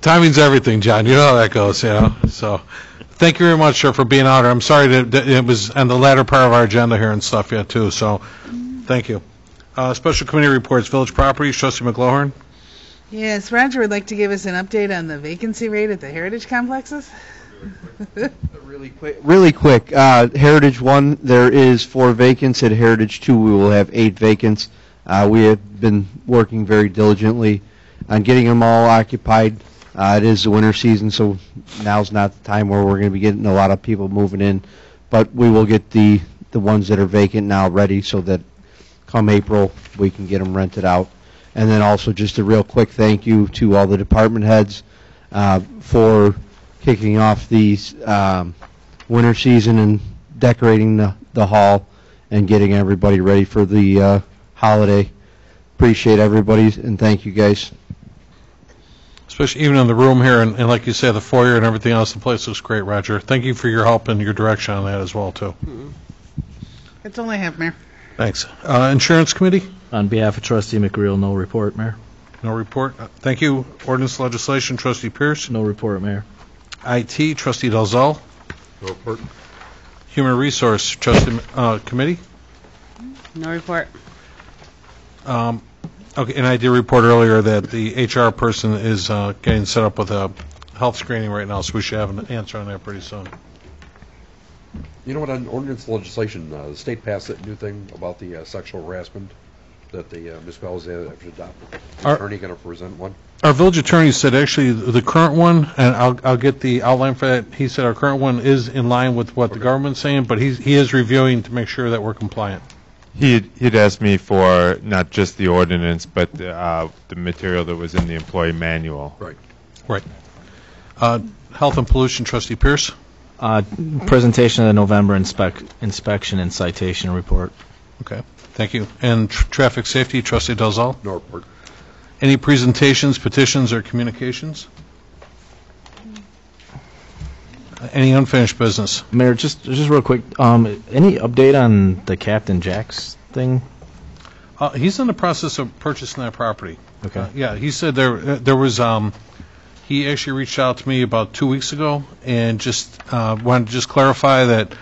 Timing's everything, John. You know how that goes, So, thank you very much, sir, for being out here. I'm sorry that it was on the latter part of our agenda here and stuff yet, too. So, thank you. Special committee reports, village properties, Trustee McGlohorn. Yes, Roger would like to give us an update on the vacancy rate at the heritage complexes. Really quick. Heritage 1, there is 4 vacants. At Heritage 2, we will have 8 vacants. We have been working very diligently on getting them all occupied. It is the winter season, so now's not the time where we're going to be getting a lot of people moving in. But we will get the ones that are vacant now ready so that come April we can get them rented out. And then also just a real quick thank you to all the department heads for kicking off the winter season and decorating the hall and getting everybody ready for the holiday. Appreciate everybody and thank you guys. Especially even in the room here and like you say, the foyer and everything else, the place looks great, Roger. Thank you for your help and your direction on that as well, too. That's all I have, Mayor. Thanks. Insurance Committee? On behalf of Trustee McReel, no report, Mayor. No report. Thank you. Ordinance Legislation, Trustee Pierce? No report, Mayor. IT, Trustee Dalzell? No report. Human Resource, Trustee Committee? No report. Okay, and I did report earlier that the HR person is getting set up with a health screening right now, so we should have an answer on that pretty soon. You know what, on ordinance legislation, the state passed that new thing about the sexual harassment that the municipalities have to adopt. Is the attorney going to present one? Our village attorney said actually the current one, and I'll get the outline for that, he said our current one is in line with what the government's saying, but he is reviewing to make sure that we're compliant. He'd asked me for not just the ordinance, but the material that was in the employee manual. Right. Right. Health and Pollution, Trustee Pierce? Presentation of the November inspection and citation report. Okay. Thank you. And traffic safety, Trustee Dalzell? No report. Any presentations, petitions, or communications? Any unfinished business? Mayor, just real quick, any update on the Captain Jack's thing? He's in the process of purchasing that property. Okay. Yeah, he said there was, he actually reached out to me about 2 weeks ago and just wanted to just clarify that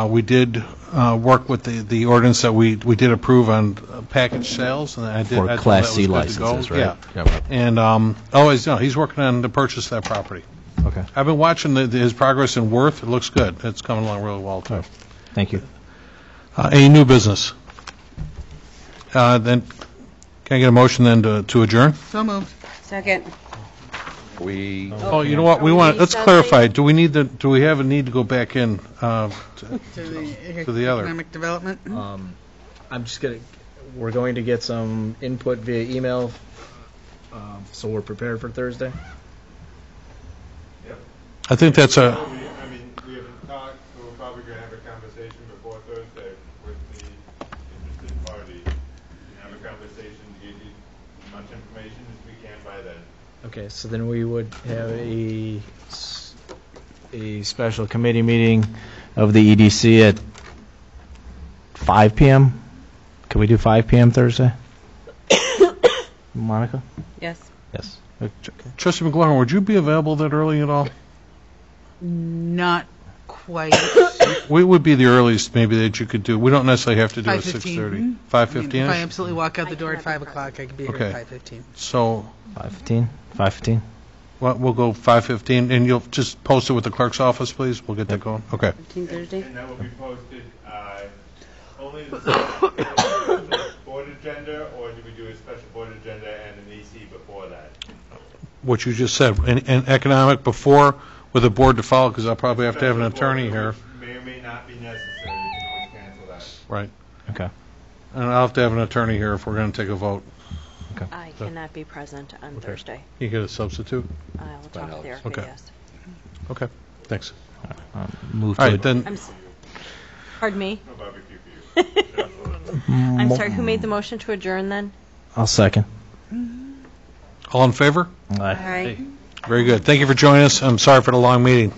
we did work with the ordinance that we did approve on package sales. And I did. For Class C licenses, right? Yeah. Yep. And he's working on the purchase of that property. Okay. I've been watching his progress in Worth. It looks good. It's coming along really well, too. Thank you. Any new business? Then, can I get a motion then to adjourn? So moved. Second. Oh, you know what? Let's clarify. Do we have a need to go back in to the other? Economic development. We're going to get some input via email, so we're prepared for Thursday. I think that's a. We haven't talked, so we're probably going to have a conversation before Thursday with the interested parties. Have a conversation to give you as much information as we can by then. Okay, so then we would have a special committee meeting of the EDC at 5 p.m. Can we do 5 p.m. Thursday? Monica? Yes. Yes. Trustee McLaurin, would you be available that early at all? Not quite. We would be the earliest maybe that you could do. We don't necessarily have to do it 5:15. 6:30. 5:15. If I absolutely walk out the door at 5 o'clock, I could be here Okay. at 5:15. So 5:15. 5:15. Well, we'll go 5:15, and you'll just post it with the clerk's office, please. We'll get that going. Okay. 15 Thursday. And that will be posted only the board agenda, or do we do a special board agenda and an EC before that? What you just said, and economic before with the board to follow, because I'll probably have to have an attorney here. May or may not be necessary. You can always cancel that. Right. Okay. And I'll have to have an attorney here if we're going to take a vote. Okay. I cannot be present on Thursday. You get a substitute? I will talk to Erica, Okay. yes. Okay. Thanks. Move All to right, then. Pardon me? No barbecue for you. I'm sorry, who made the motion to adjourn then? I'll second. All in favor? All right. Very good. Thank you for joining us. I'm sorry for the long meeting.